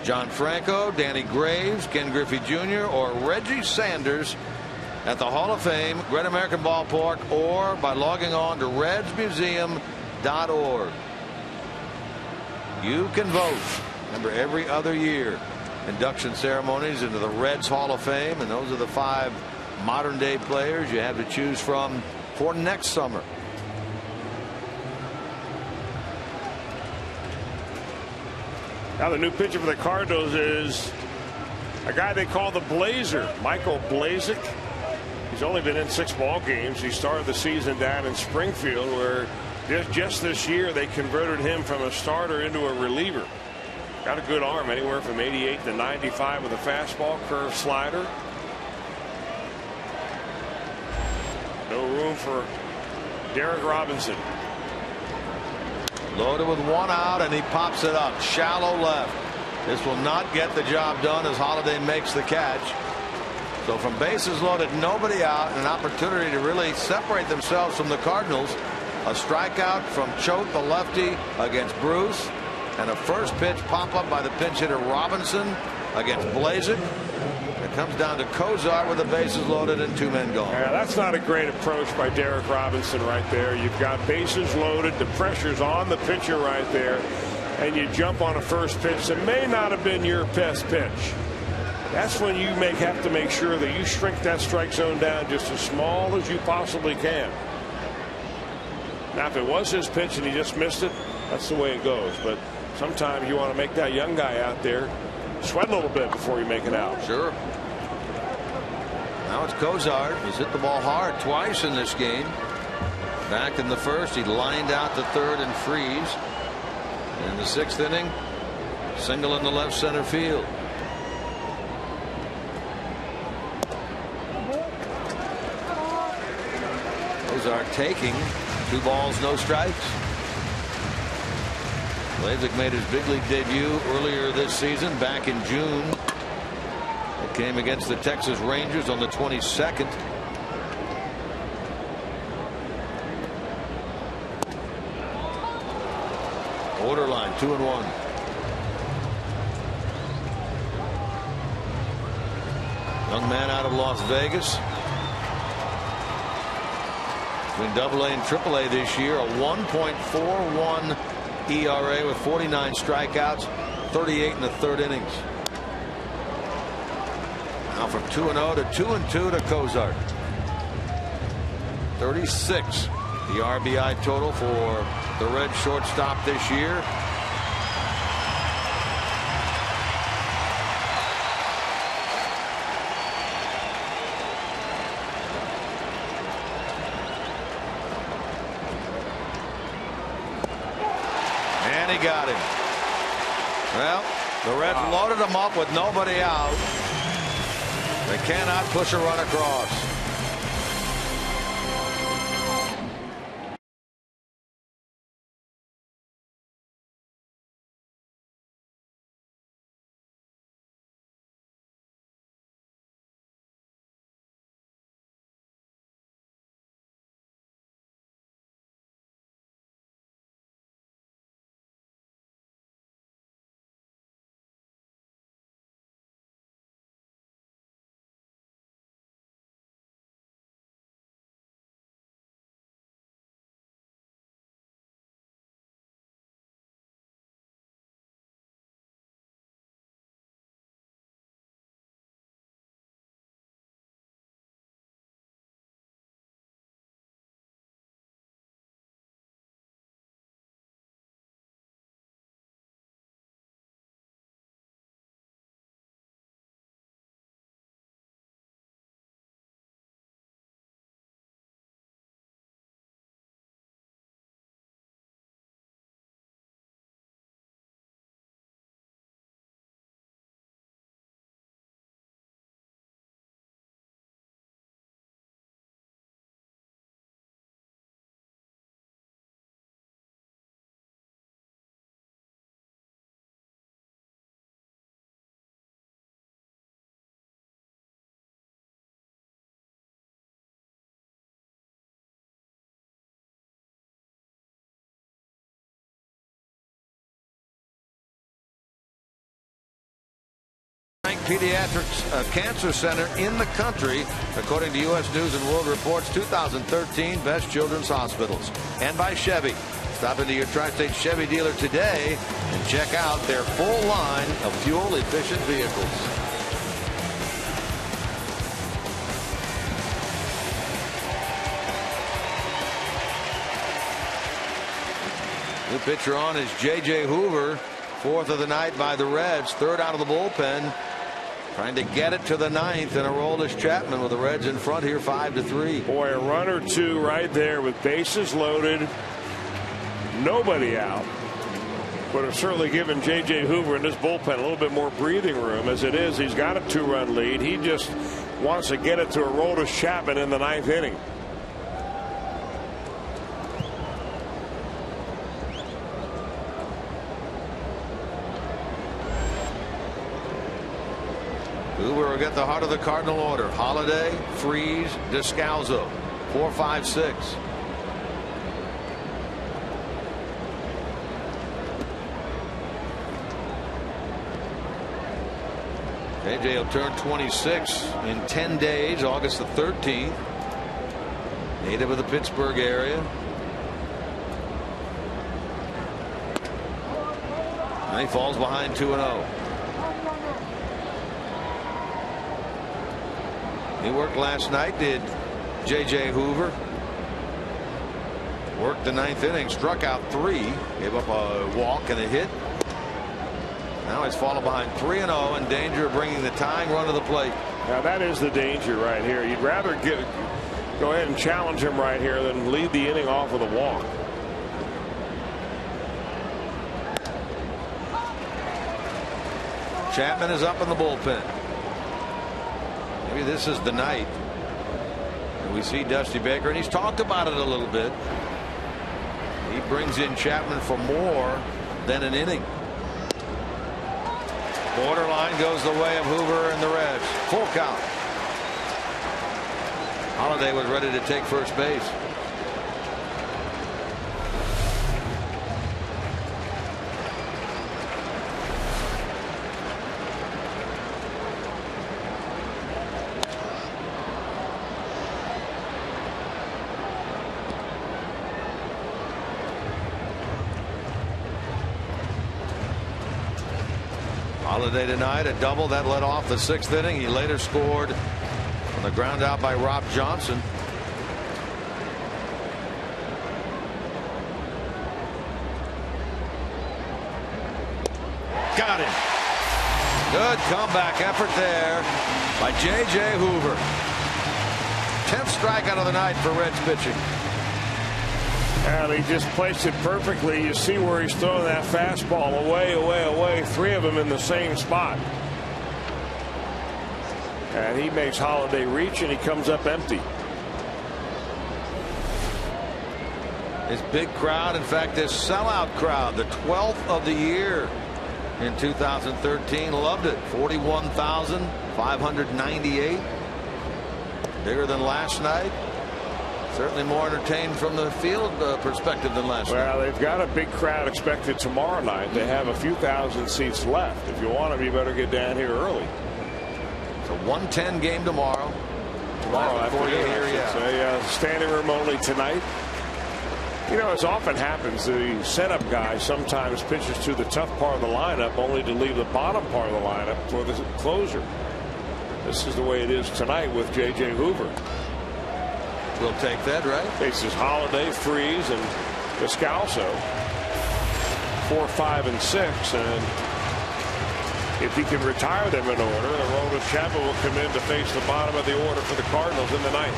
John Franco, Danny Graves, Ken Griffey Jr., or Reggie Sanders at the Hall of Fame, Great American Ballpark, or by logging on to redsmuseum.org. You can vote. Remember, every other year, induction ceremonies into the Reds Hall of Fame, and those are the 5 modern day players you have to choose from for next summer. Now the new pitcher for the Cardinals is a guy they call the Blazer, Michael Blazek. He's only been in 6 ball games. He started the season down in Springfield, where just this year they converted him from a starter into a reliever. Got a good arm, anywhere from 88 to 95 with a fastball, curve slider. No room for Derek Robinson. Loaded with 1 out, and he pops it up shallow left. This will not get the job done as Holiday makes the catch. So from bases loaded, nobody out, and an opportunity to really separate themselves from the Cardinals. A strikeout from Choate, the lefty, against Bruce, and a first pitch pop up by the pinch hitter Robinson against Blazek. It comes down to Kozar with the bases loaded and 2 men gone. Yeah, that's not a great approach by Derek Robinson right there. You've got bases loaded, the pressure's on the pitcher right there, and you jump on a first pitch that may not have been your best pitch. That's when you have to make sure that you shrink that strike zone down just as small as you possibly can. Now, if it was his pitch and he just missed it, that's the way it goes. But sometimes you want to make that young guy out there sweat a little bit before you make it out. Sure. Now it's Kozar. He's hit the ball hard twice in this game. Back in the first, he lined out to third and freeze. In the 6th inning, single in the left center field. Kozar taking 2 balls, no strikes. Blazek made his big league debut earlier this season, back in June. It came against the Texas Rangers on the 22nd. Borderline 2-1. Young man out of Las Vegas. Between AA and AAA this year, a 1.41 ERA with 49 strikeouts, 38 in the 3rd innings. Now from 2-0 to 2-2 to Kozar. 36, the RBI total for the Red shortstop this year. And he got him. Well, the Reds loaded him up with nobody out. They cannot push a run across. Pediatric Cancer Center in the country, according to U.S. News and World Report's 2013 Best Children's Hospitals. And by Chevy. Stop into your Tri-State Chevy dealer today and check out their full line of fuel-efficient vehicles. New pitcher on is J.J. Hoover, 4th of the night by the Reds, 3rd out of the bullpen. Trying to get it to the 9th, and Aroldis Chapman with the Reds in front here, 5-3. Boy, a run or two right there with bases loaded, nobody out. But it's certainly given J.J. Hoover in this bullpen a little bit more breathing room. As it is, he's got a 2-run lead. He just wants to get it to Aroldis Chapman in the 9th inning. Hoover will get the heart of the Cardinal order. Holiday, Freeze, Descalzo. 4, 5, 6. JJ will turn 26 in 10 days, August the 13th. Native of the Pittsburgh area. And he falls behind 2-0. He worked last night, did J.J. Hoover. Worked the 9th inning, struck out 3, gave up a walk and a hit. Now he's fallen behind 3-0, in danger of bringing the tying run to the plate. Now that is the danger right here. You'd rather go ahead and challenge him right here than lead the inning off with a walk. Chapman is up in the bullpen. Maybe this is the night. And we see Dusty Baker, and he's talked about it a little bit. He brings in Chapman for more than an inning. Borderline goes the way of Hoover and the Reds. Full count. Holiday was ready to take first base. Holiday tonight, a double that led off the 6th inning. He later scored on the ground out by Rob Johnson. Got him. Good comeback effort there by J.J. Hoover. 10th strikeout of the night for Reds pitching. And he just placed it perfectly. You see where he's throwing that fastball away, away, away. 3 of them in the same spot. And he makes Holiday reach, and he comes up empty. This big crowd, in fact, this sellout crowd, the 12th of the year in 2013, loved it. 41,598. Bigger than last night. Certainly more entertained from the field perspective than last night. Well, they've got a big crowd expected tomorrow night. They have a few thousand seats left. If you want them, you better get down here early. It's a 1:10 game tomorrow. Tomorrow afternoon, standing room only tonight. You know, as often happens, the setup guy sometimes pitches to the tough part of the lineup only to leave the bottom part of the lineup for the closer. This is the way it is tonight with J.J. Hoover. We'll take that, right? Faces Holiday, Freeze, and Descalzo. 4, 5, and 6. And if he can retire them in order, Aroldis Chapman will come in to face the bottom of the order for the Cardinals in the 9th.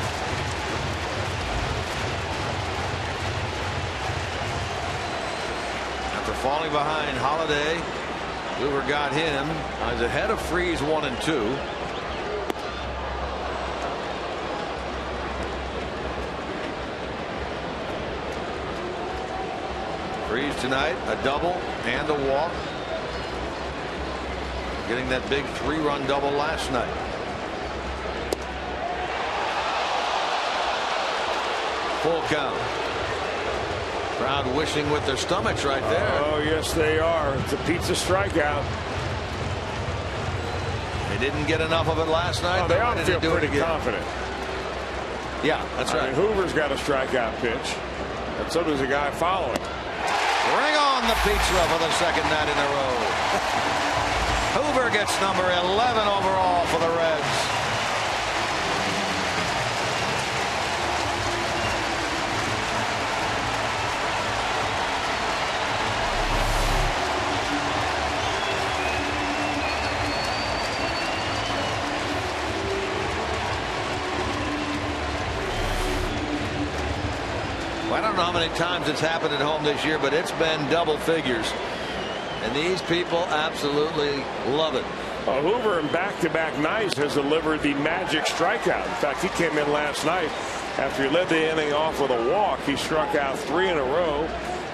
After falling behind Holiday, Hoover got him. He's ahead of Freeze 1 and 2. Freeze tonight, a double and a walk. Getting that big 3-run double last night. Full count. Crowd wishing with their stomachs right there. Oh, yes, they are. It's a pizza strikeout. They didn't get enough of it last night. Oh, they ought to feel pretty confident. Yeah, that's right. I mean, Hoover's got a strikeout pitch, and so does the guy following. Bring on the pizza for the second night in a row. Hoover gets number 11 overall for the Reds. I don't know how many times it's happened at home this year, but it's been double figures. And these people absolutely love it. Hoover in back-to-back nights has delivered the magic strikeout. In fact, he came in last night after he led the inning off with a walk. He struck out 3 in a row,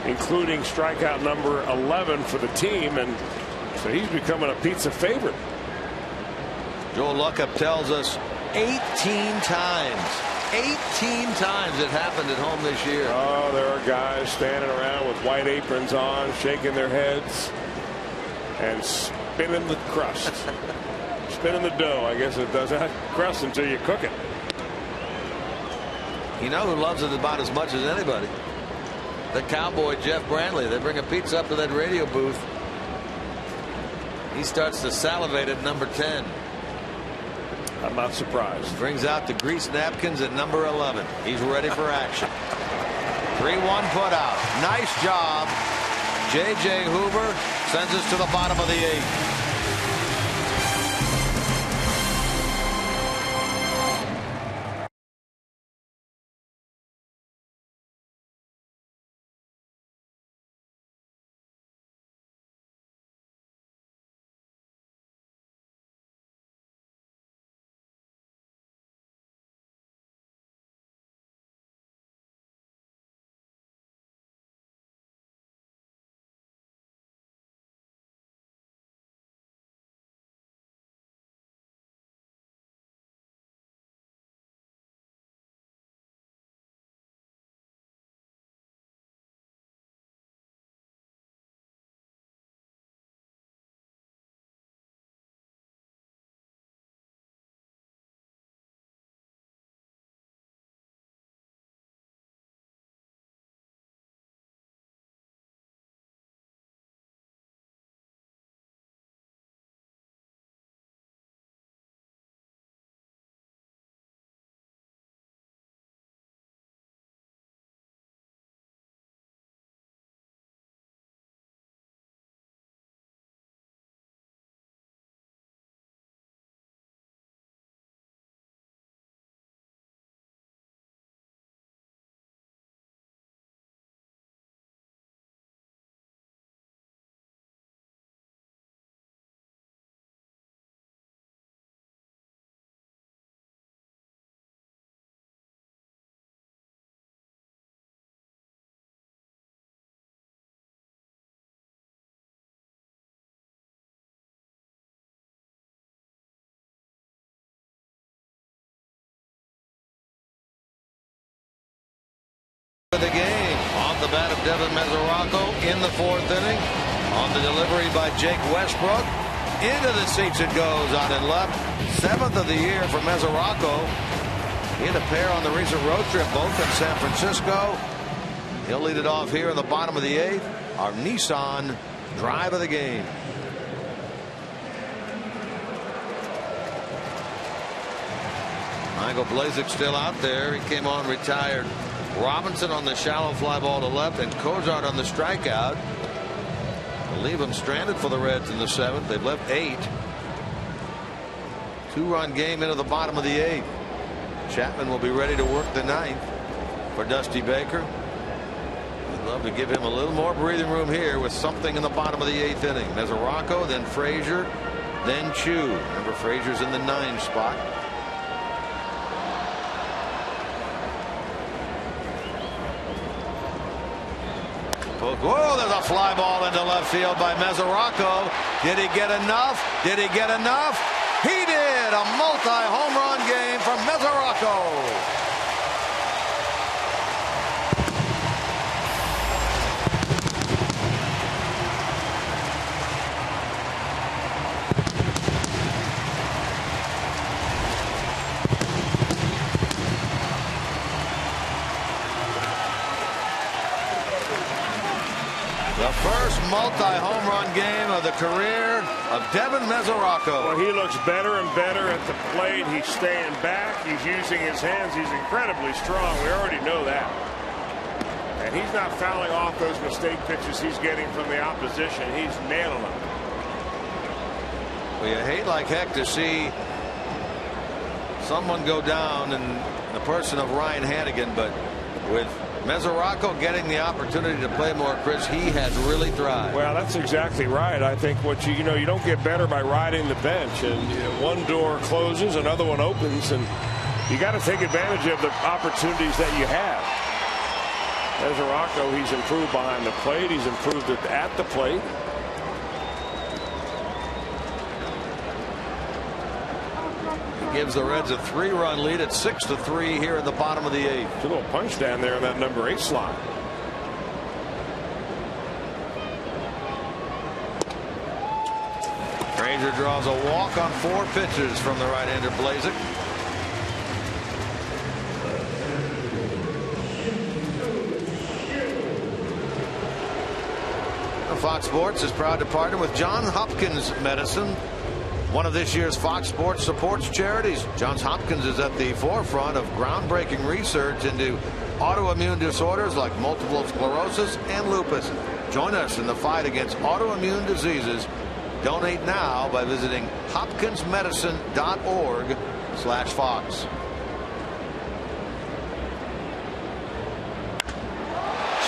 including strikeout number 11 for the team. And so he's becoming a pizza favorite. Joel Luckup tells us 18 times. 18 times it happened at home this year. Oh, there are guys standing around with white aprons on, shaking their heads and spinning the crust. Spinning the dough. I guess it does not crust until you cook it. You know who loves it about as much as anybody? The Cowboy Jeff Brantley. They bring a pizza up to that radio booth. He starts to salivate at number 10. I'm not surprised. Brings out the grease napkins at number 11. He's ready for action. 3-1 put out. Nice job. J.J. Hoover sends us to the bottom of the 8th. The game off the bat of Devin Mesoraco in the 4th inning. On the delivery by Jake Westbrook. Into the seats it goes on and left. 7th of the year for Mesoraco. He had a pair on the recent road trip, both in San Francisco. He'll lead it off here in the bottom of the 8th. Our Nissan drive of the game. Michael Blazek still out there. He came on retired. Robinson on the shallow fly ball to left, and Cozart on the strikeout. They'll leave him stranded for the Reds in the 7th. They've left 8. 2-run game into the bottom of the 8th. Chapman will be ready to work the 9th for Dusty Baker. We'd love to give him a little more breathing room here with something in the bottom of the 8th inning. Mesoraco, then Frazier, then Chu. Remember, Frazier's in the 9 spot. Whoa, there's a fly ball into left field by Mesoraco. Did he get enough? Did he get enough? He did. A multi-home run game from Mesoraco. The first multi-home run game of the career of Devin Mesoraco. Well, he looks better and better at the plate. He's staying back. He's using his hands. He's incredibly strong. We already know that. And he's not fouling off those mistake pitches he's getting from the opposition. He's nailing them. Well, you hate like heck to see someone go down in the person of Ryan Hannigan, but with Mesoraco getting the opportunity to play more, Chris, he has really thrived. Well, that's exactly right. I think what you don't get better by riding the bench, and one door closes, another one opens, and you got to take advantage of the opportunities that you have. Mesoraco, he's improved behind the plate. He's improved at the plate. Gives the Reds a 3-run lead at 6-3 here in the bottom of the 8th. A little punch down there in that number 8 slot. Ranger draws a walk on 4 pitches from the right-hander Blazek. Fox Sports is proud to partner with Johns Hopkins Medicine, one of this year's Fox Sports supports charities. Johns Hopkins is at the forefront of groundbreaking research into autoimmune disorders like multiple sclerosis and lupus. Join us in the fight against autoimmune diseases. Donate now by visiting hopkinsmedicine.org/Fox.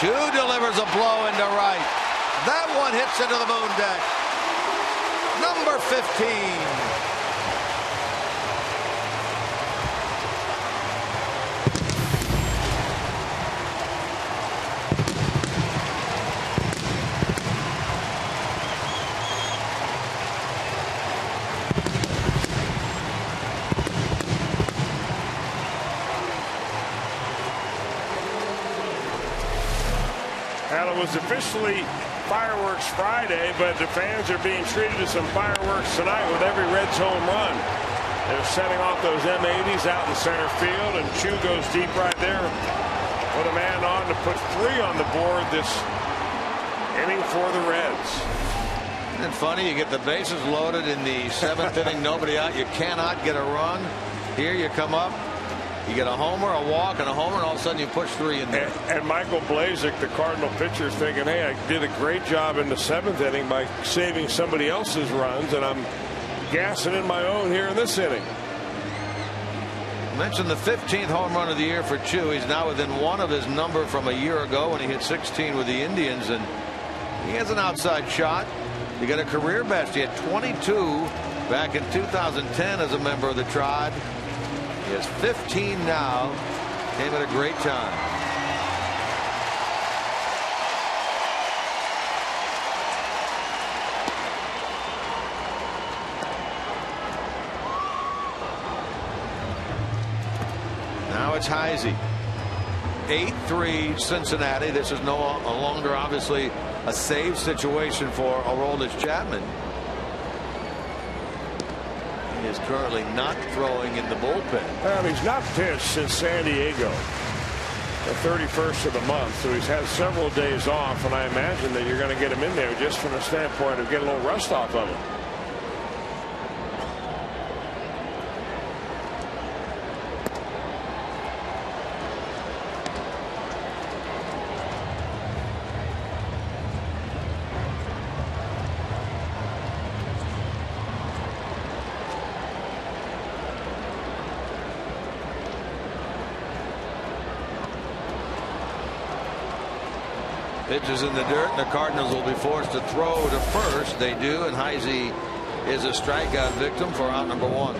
Chu delivers a blow into right. That one hits into the moon deck. Number 15. Well, it was officially Fireworks Friday, but the fans are being treated to some fireworks tonight with every Reds home run. They're setting off those M80s out in center field, and Chu goes deep right there with a man on to put 3 on the board this inning for the Reds. Isn't it funny? You get the bases loaded in the 7th inning, nobody out. You cannot get a run. Here you come up. You get a homer, a walk, and a homer, and all of a sudden you push 3 in there. And Michael Blazek, the Cardinal pitcher, is thinking, hey, I did a great job in the 7th inning by saving somebody else's runs, and I'm gassing in my own here in this inning. I mentioned the 15th home run of the year for Chu. He's now within 1 of his number from a year ago when he hit 16 with the Indians, and he has an outside shot. He got a career best. He had 22 back in 2010 as a member of the Tribe. He has 15 now. Came at a great time. Now it's Heisey. 8-3 Cincinnati. This is no longer obviously a save situation for Aroldis Chapman. He is currently not throwing in the bullpen. Well, he's not pitched since San Diego, the 31st of the month, so he's had several days off, and I imagine that you're going to get him in there just from the standpoint of getting a little rust off of him. Pitches in the dirt, and the Cardinals will be forced to throw to first. They do, and Heisey is a strikeout victim for out number 1.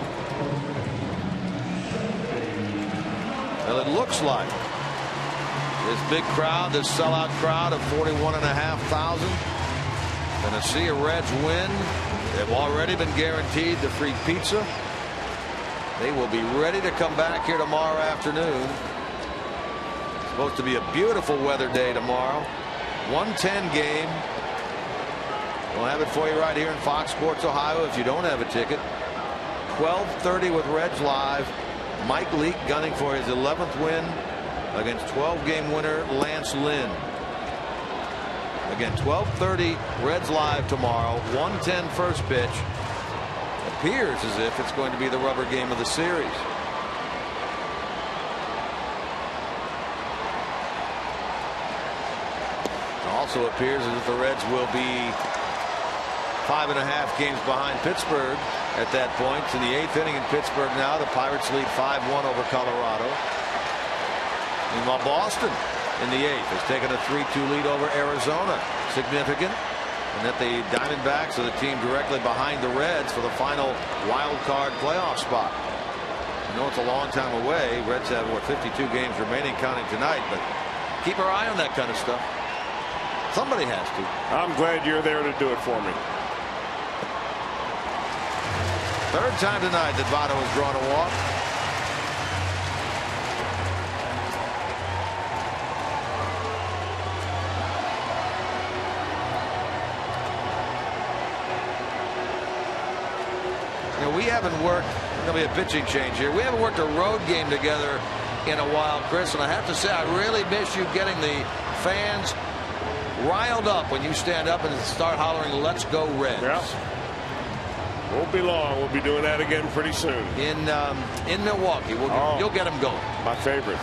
Well, it looks like this big crowd, this sellout crowd of 41,500, going to see a Reds win. They've already been guaranteed the free pizza. They will be ready to come back here tomorrow afternoon. It's supposed to be a beautiful weather day tomorrow. 1:10 game. We'll have it for you right here in Fox Sports Ohio if you don't have a ticket. 12:30 with Reds Live. Mike Leake gunning for his 11th win against 12-game winner Lance Lynn. Again, 12:30 Reds live tomorrow. 1:10 first pitch. Appears as if it's going to be the rubber game of the series. It also appears as if the Reds will be 5.5 games behind Pittsburgh at that point. In the 8th inning in Pittsburgh now, the Pirates lead 5-1 over Colorado. Meanwhile, Boston in the 8th has taken a 3-2 lead over Arizona. Significant. And that the Diamondbacks are the team directly behind the Reds for the final wild card playoff spot. I know it's a long time away. Reds have, 52 games remaining counting tonight, but keep our eye on that kind of stuff. Somebody has to. I'm glad you're there to do it for me. Third time tonight that Votto has drawn a walk. We haven't worked. There'll be a pitching change here. We haven't worked a road game together in a while, Chris, and I have to say I really miss you getting the fans riled up when you stand up and start hollering, "Let's go Reds." Yeah. Won't be long. We'll be doing that again pretty soon. In Milwaukee, you'll get them going. My favorite.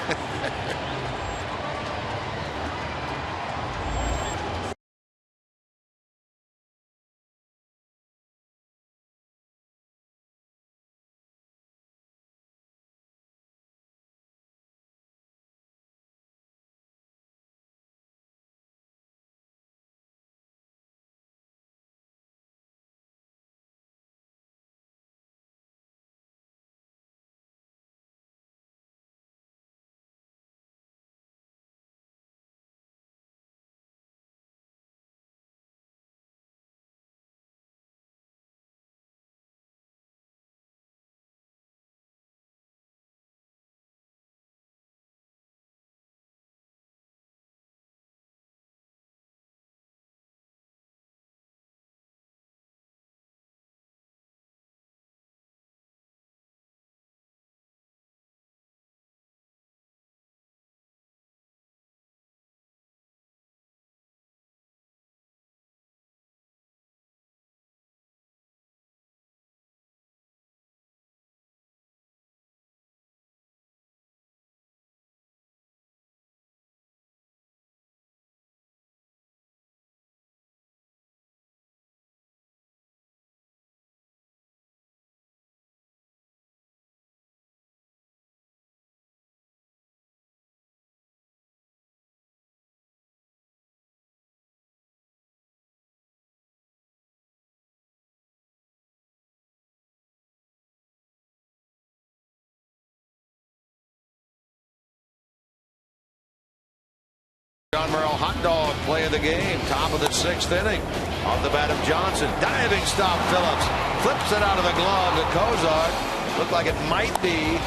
John Merrill hot dog play of the game. Top of the 6th inning. Off the bat of Johnson. Diving stop Phillips. Flips it out of the glove to Cozart. Looked like it might be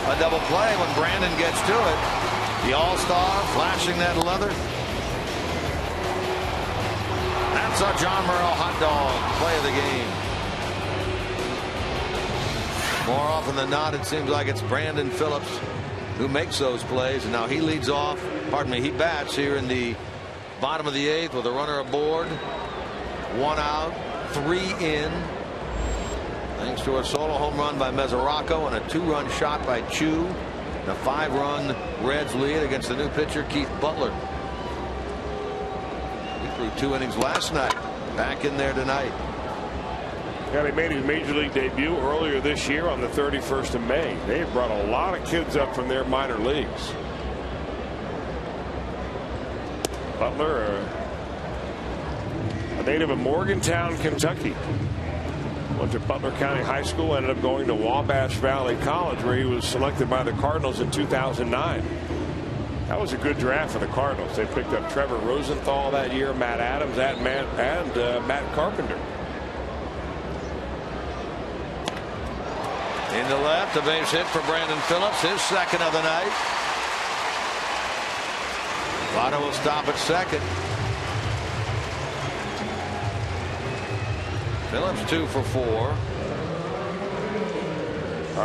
a double play when Brandon gets to it. The All-Star flashing that leather. That's a John Merrill hot dog play of the game. More often than not, it seems like it's Brandon Phillips who makes those plays, and now he leads off. Pardon me, he bats here in the bottom of the 8th with a runner aboard. 1 out, 3 in. Thanks to a solo home run by Mesoraco and a 2-run shot by Chu. And a 5-run Reds lead against the new pitcher Keith Butler. He threw 2 innings last night. Back in there tonight. Yeah, he made his major league debut earlier this year on the 31st of May. They brought a lot of kids up from their minor leagues. Butler, a native of Morgantown, Kentucky. Went to Butler County High School, ended up going to Wabash Valley College, where he was selected by the Cardinals in 2009. That was a good draft for the Cardinals. They picked up Trevor Rosenthal that year, Matt Adams, and Matt Carpenter. In the left, a base hit for Brandon Phillips, his second of the night. Votto will stop at second. Phillips 2 for 4.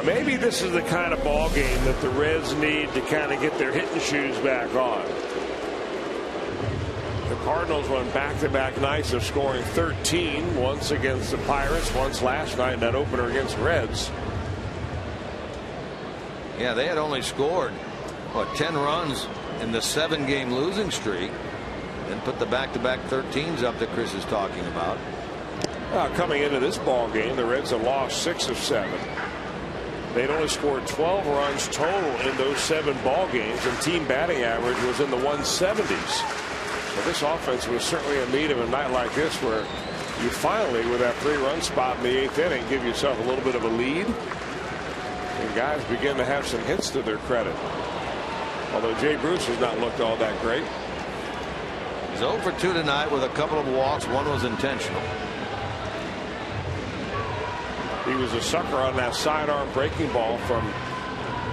Maybe this is the kind of ball game that the Reds need to kind of get their hitting shoes back on. The Cardinals won back-to-back nights of scoring 13, once against the Pirates, once last night in that opener against Reds. Yeah, they had only scored, what, 10 runs in the 7-game losing streak, and put the back-to-back 13s up that Chris is talking about. Coming into this ball game, the Reds had lost 6 of 7. They'd only scored 12 runs total in those 7 ball games, and team batting average was in the 170s. So this offense was certainly in need of a night like this, where you finally, with that 3-run spot in the 8th inning, give yourself a little bit of a lead. And guys begin to have some hits to their credit. Although Jay Bruce has not looked all that great. He's 0 for 2 tonight with a couple of walks. One was intentional. He was a sucker on that sidearm breaking ball from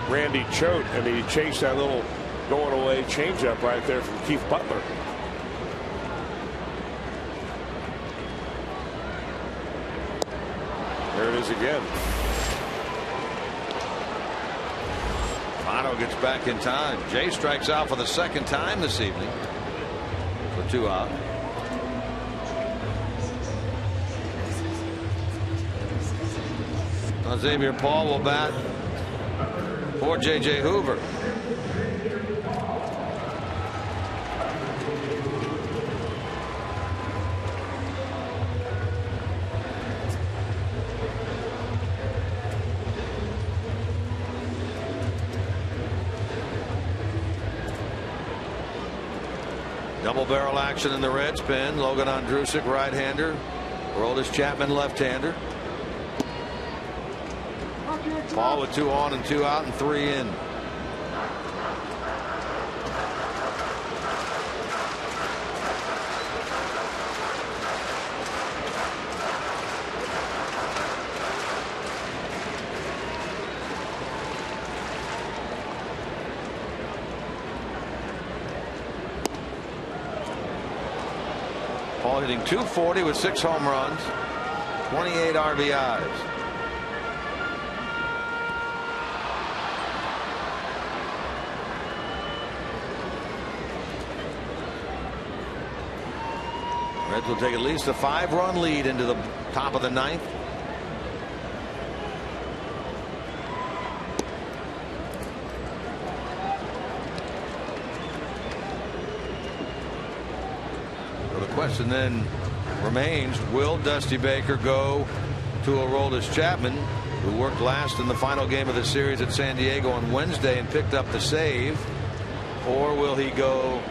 Randy Choate, and he chased that little going away changeup right there from Keith Butler. There it is again. Otto gets back in time. Jay strikes out for the 2nd time this evening for 2 out. Now Xavier Paul will bat for J.J. Hoover. Double barrel action in the Reds pen. Logan Ondrusek, right-hander. Aroldis Chapman, left-hander. Paul with 2 on and 2 out and 3 in. Paul hitting .240 with 6 home runs, 28 RBIs. Reds will take at least a 5-run lead into the top of the 9th. The question then remains, will Dusty Baker go to Aroldis Chapman, who worked last in the final game of the series at San Diego on Wednesday and picked up the save, or will he go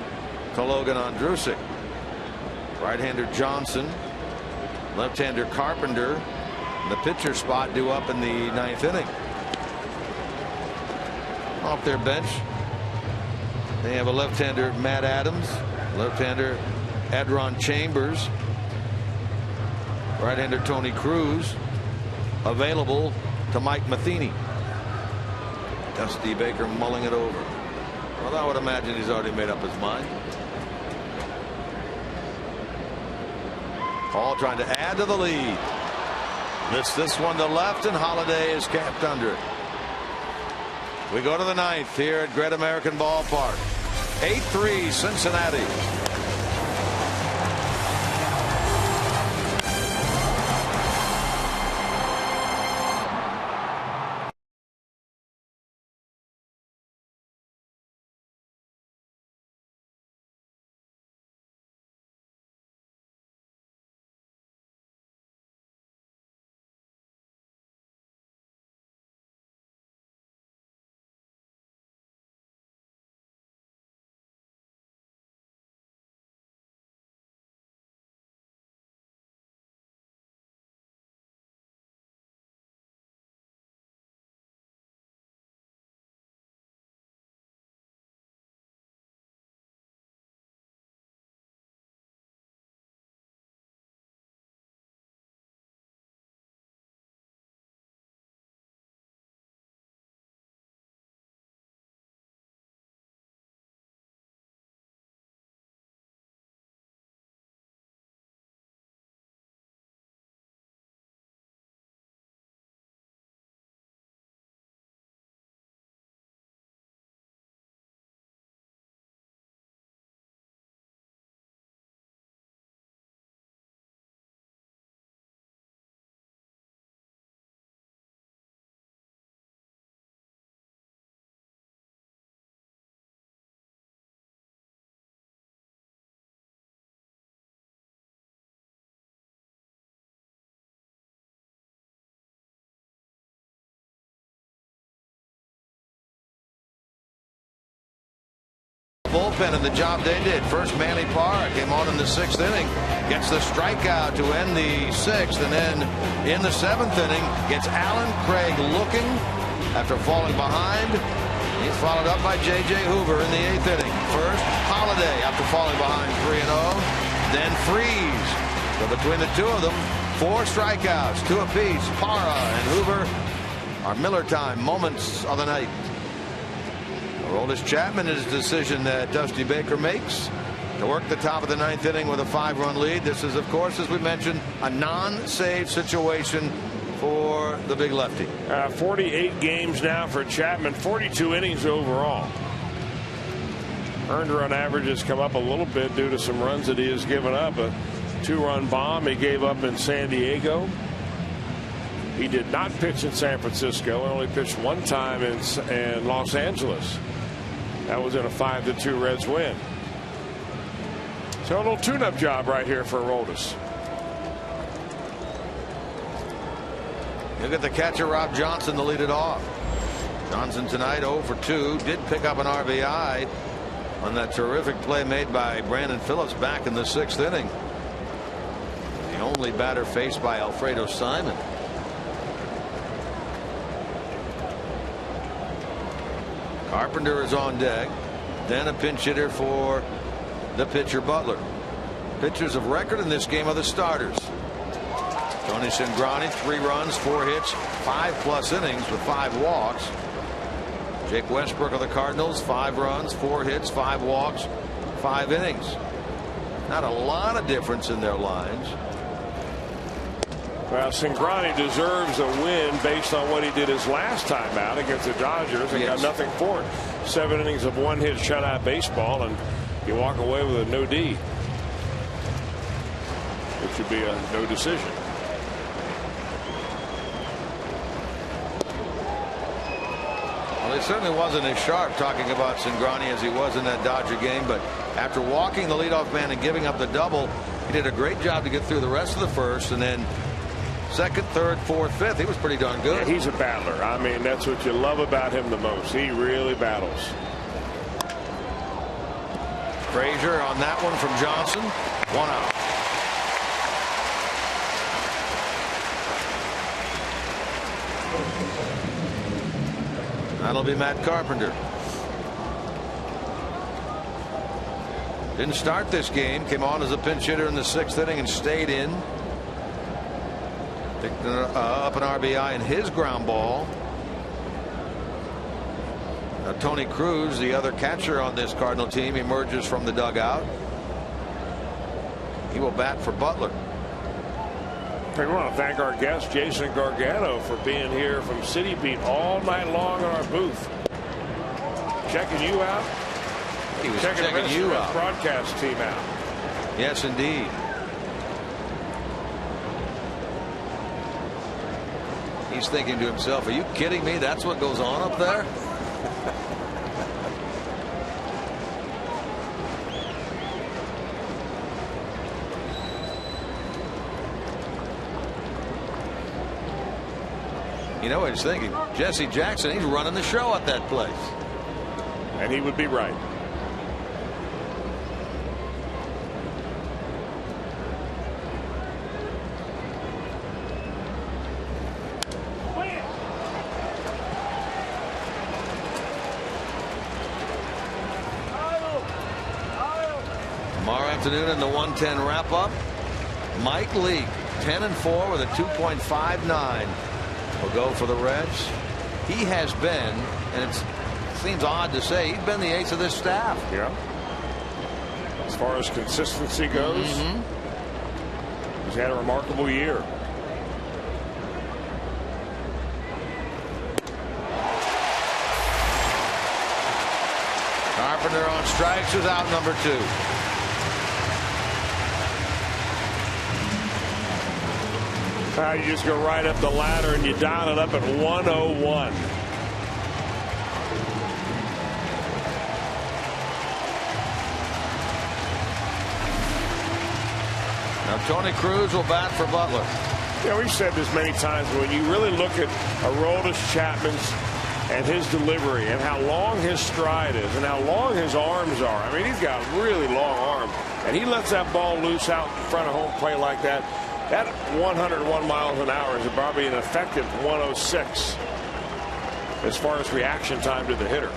to Logan Ondrusek? Right-hander Johnson, left-hander Carpenter, the pitcher spot due up in the 9th inning. Off their bench, they have a left-hander Matt Adams, left-hander Adron Chambers, right-hander Tony Cruz, available to Mike Matheny. Dusty Baker mulling it over. Well, I would imagine he's already made up his mind. Paul trying to add to the lead. Missed this one to left, and Holiday is capped under it. We go to the 9th here at Great American Ballpark. 8-3 Cincinnati. Bullpen and the job they did. First, Manny Parr came on in the 6th inning, gets the strikeout to end the 6th, and then in the 7th inning gets Alan Craig looking after falling behind. He's followed up by J.J. Hoover in the 8th inning. First, Holiday after falling behind 3-0, then Freeze. So between the two of them, 4 strikeouts, 2 apiece. Parra and Hoover are Miller time moments of the night. Aroldis Chapman is a decision that Dusty Baker makes to work the top of the 9th inning with a 5-run lead. This is, of course, as we mentioned, a non-save situation for the big lefty. 48 games now for Chapman, 42 innings overall. Earned run average has come up a little bit due to some runs that he has given up. A 2-run bomb he gave up in San Diego. He did not pitch in San Francisco. Only pitched 1 time in Los Angeles. That was in a 5-2 Reds win. So a little tune-up job right here for Aroldis. Look at the catcher, Rob Johnson, to lead it off. Johnson tonight 0 for 2. Did pick up an RBI on that terrific play made by Brandon Phillips back in the 6th inning. The only batter faced by Alfredo Simon. Carpenter is on deck. Then a pinch hitter for the pitcher, Butler. Pitchers of record in this game are the starters. Tony Cingrani, 3 runs, 4 hits, 5+ innings with 5 walks. Jake Westbrook of the Cardinals, 5 runs, 4 hits, 5 walks, 5 innings. Not a lot of difference in their lines. Well, Cingrani deserves a win based on what he did his last time out against the Dodgers and got nothing for it. 7 innings of 1-hit shutout baseball, and you walk away with a no D. It should be a no decision. Well, he certainly wasn't as sharp talking about Cingrani as he was in that Dodger game, but after walking the leadoff man and giving up the double, he did a great job to get through the rest of the first, and then 2nd, 3rd, 4th, 5th, he was pretty darn good. Yeah, he's a battler. I mean, that's what you love about him the most. He really battles. Frazier on that one from Johnson. 1 out. That'll be Matt Carpenter. Didn't start this game. Came on as a pinch hitter in the 6th inning and stayed in. Picked up an RBI in his ground ball. Now Tony Cruz, the other catcher on this Cardinal team, emerges from the dugout. He will bat for Butler. We want to thank our guest Jason Gargano for being here from City Beat all night long in our booth. Checking you out. He was checking you out. Broadcast team out. Yes, indeed. He's thinking to himself, are you kidding me? That's what goes on up there? You know what he's thinking? Jesse Jackson, he's running the show at that place. And he would be right. Tomorrow afternoon in the 110 wrap up, Mike Leake 10-4 with a 2.59 will go for the Reds. He has been, and it seems odd to say, he's been the ace of this staff. Yeah. As far as consistency goes, he's had a remarkable year. Carpenter on strikes is out number 2. You just go right up the ladder and you dial it up at 101. Now Tony Cruz will bat for Butler. Yeah, we've said this many times. When you really look at Aroldis Chapman's and his delivery and how long his stride is and how long his arms are. I mean, he's got really long arms, and he lets that ball loose out in front of home plate like that. That 101 miles an hour is probably an effective 106 as far as reaction time to the hitter.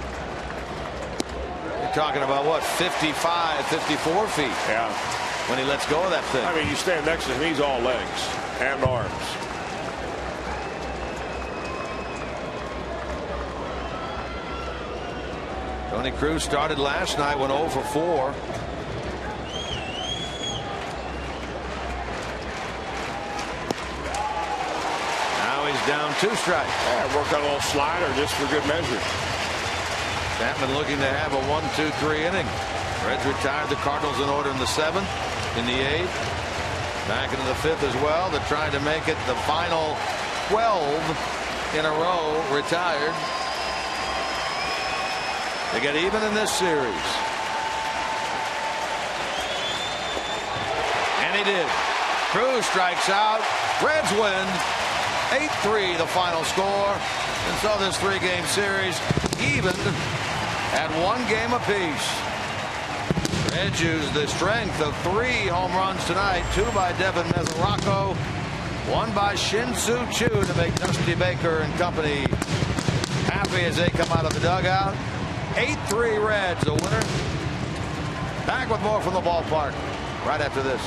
You're talking about what, 55, 54 feet? Yeah. When he lets go of that thing. I mean, you stand next to him, he's all legs and arms. Tony Cruz started last night, went 0 for 4. Now he's down 2 strikes. Yeah, work on a little slider just for good measure. Chapman looking to have a 1-2-3 inning. Reds retired the Cardinals in order in the 7th, in the 8th, back into the 5th as well. They're trying to make it the final 12 in a row retired. They get even in this series. And he did. Cruz strikes out. Reds win. 8-3 the final score. And so this 3-game series evened at 1 game apiece. Reds used the strength of 3 home runs tonight. 2 by Devin Mesoraco. 1 by Shin-Soo Choo to make Dusty Baker and company happy as they come out of the dugout. 8-3 Reds, a winner. Back with more from the ballpark right after this.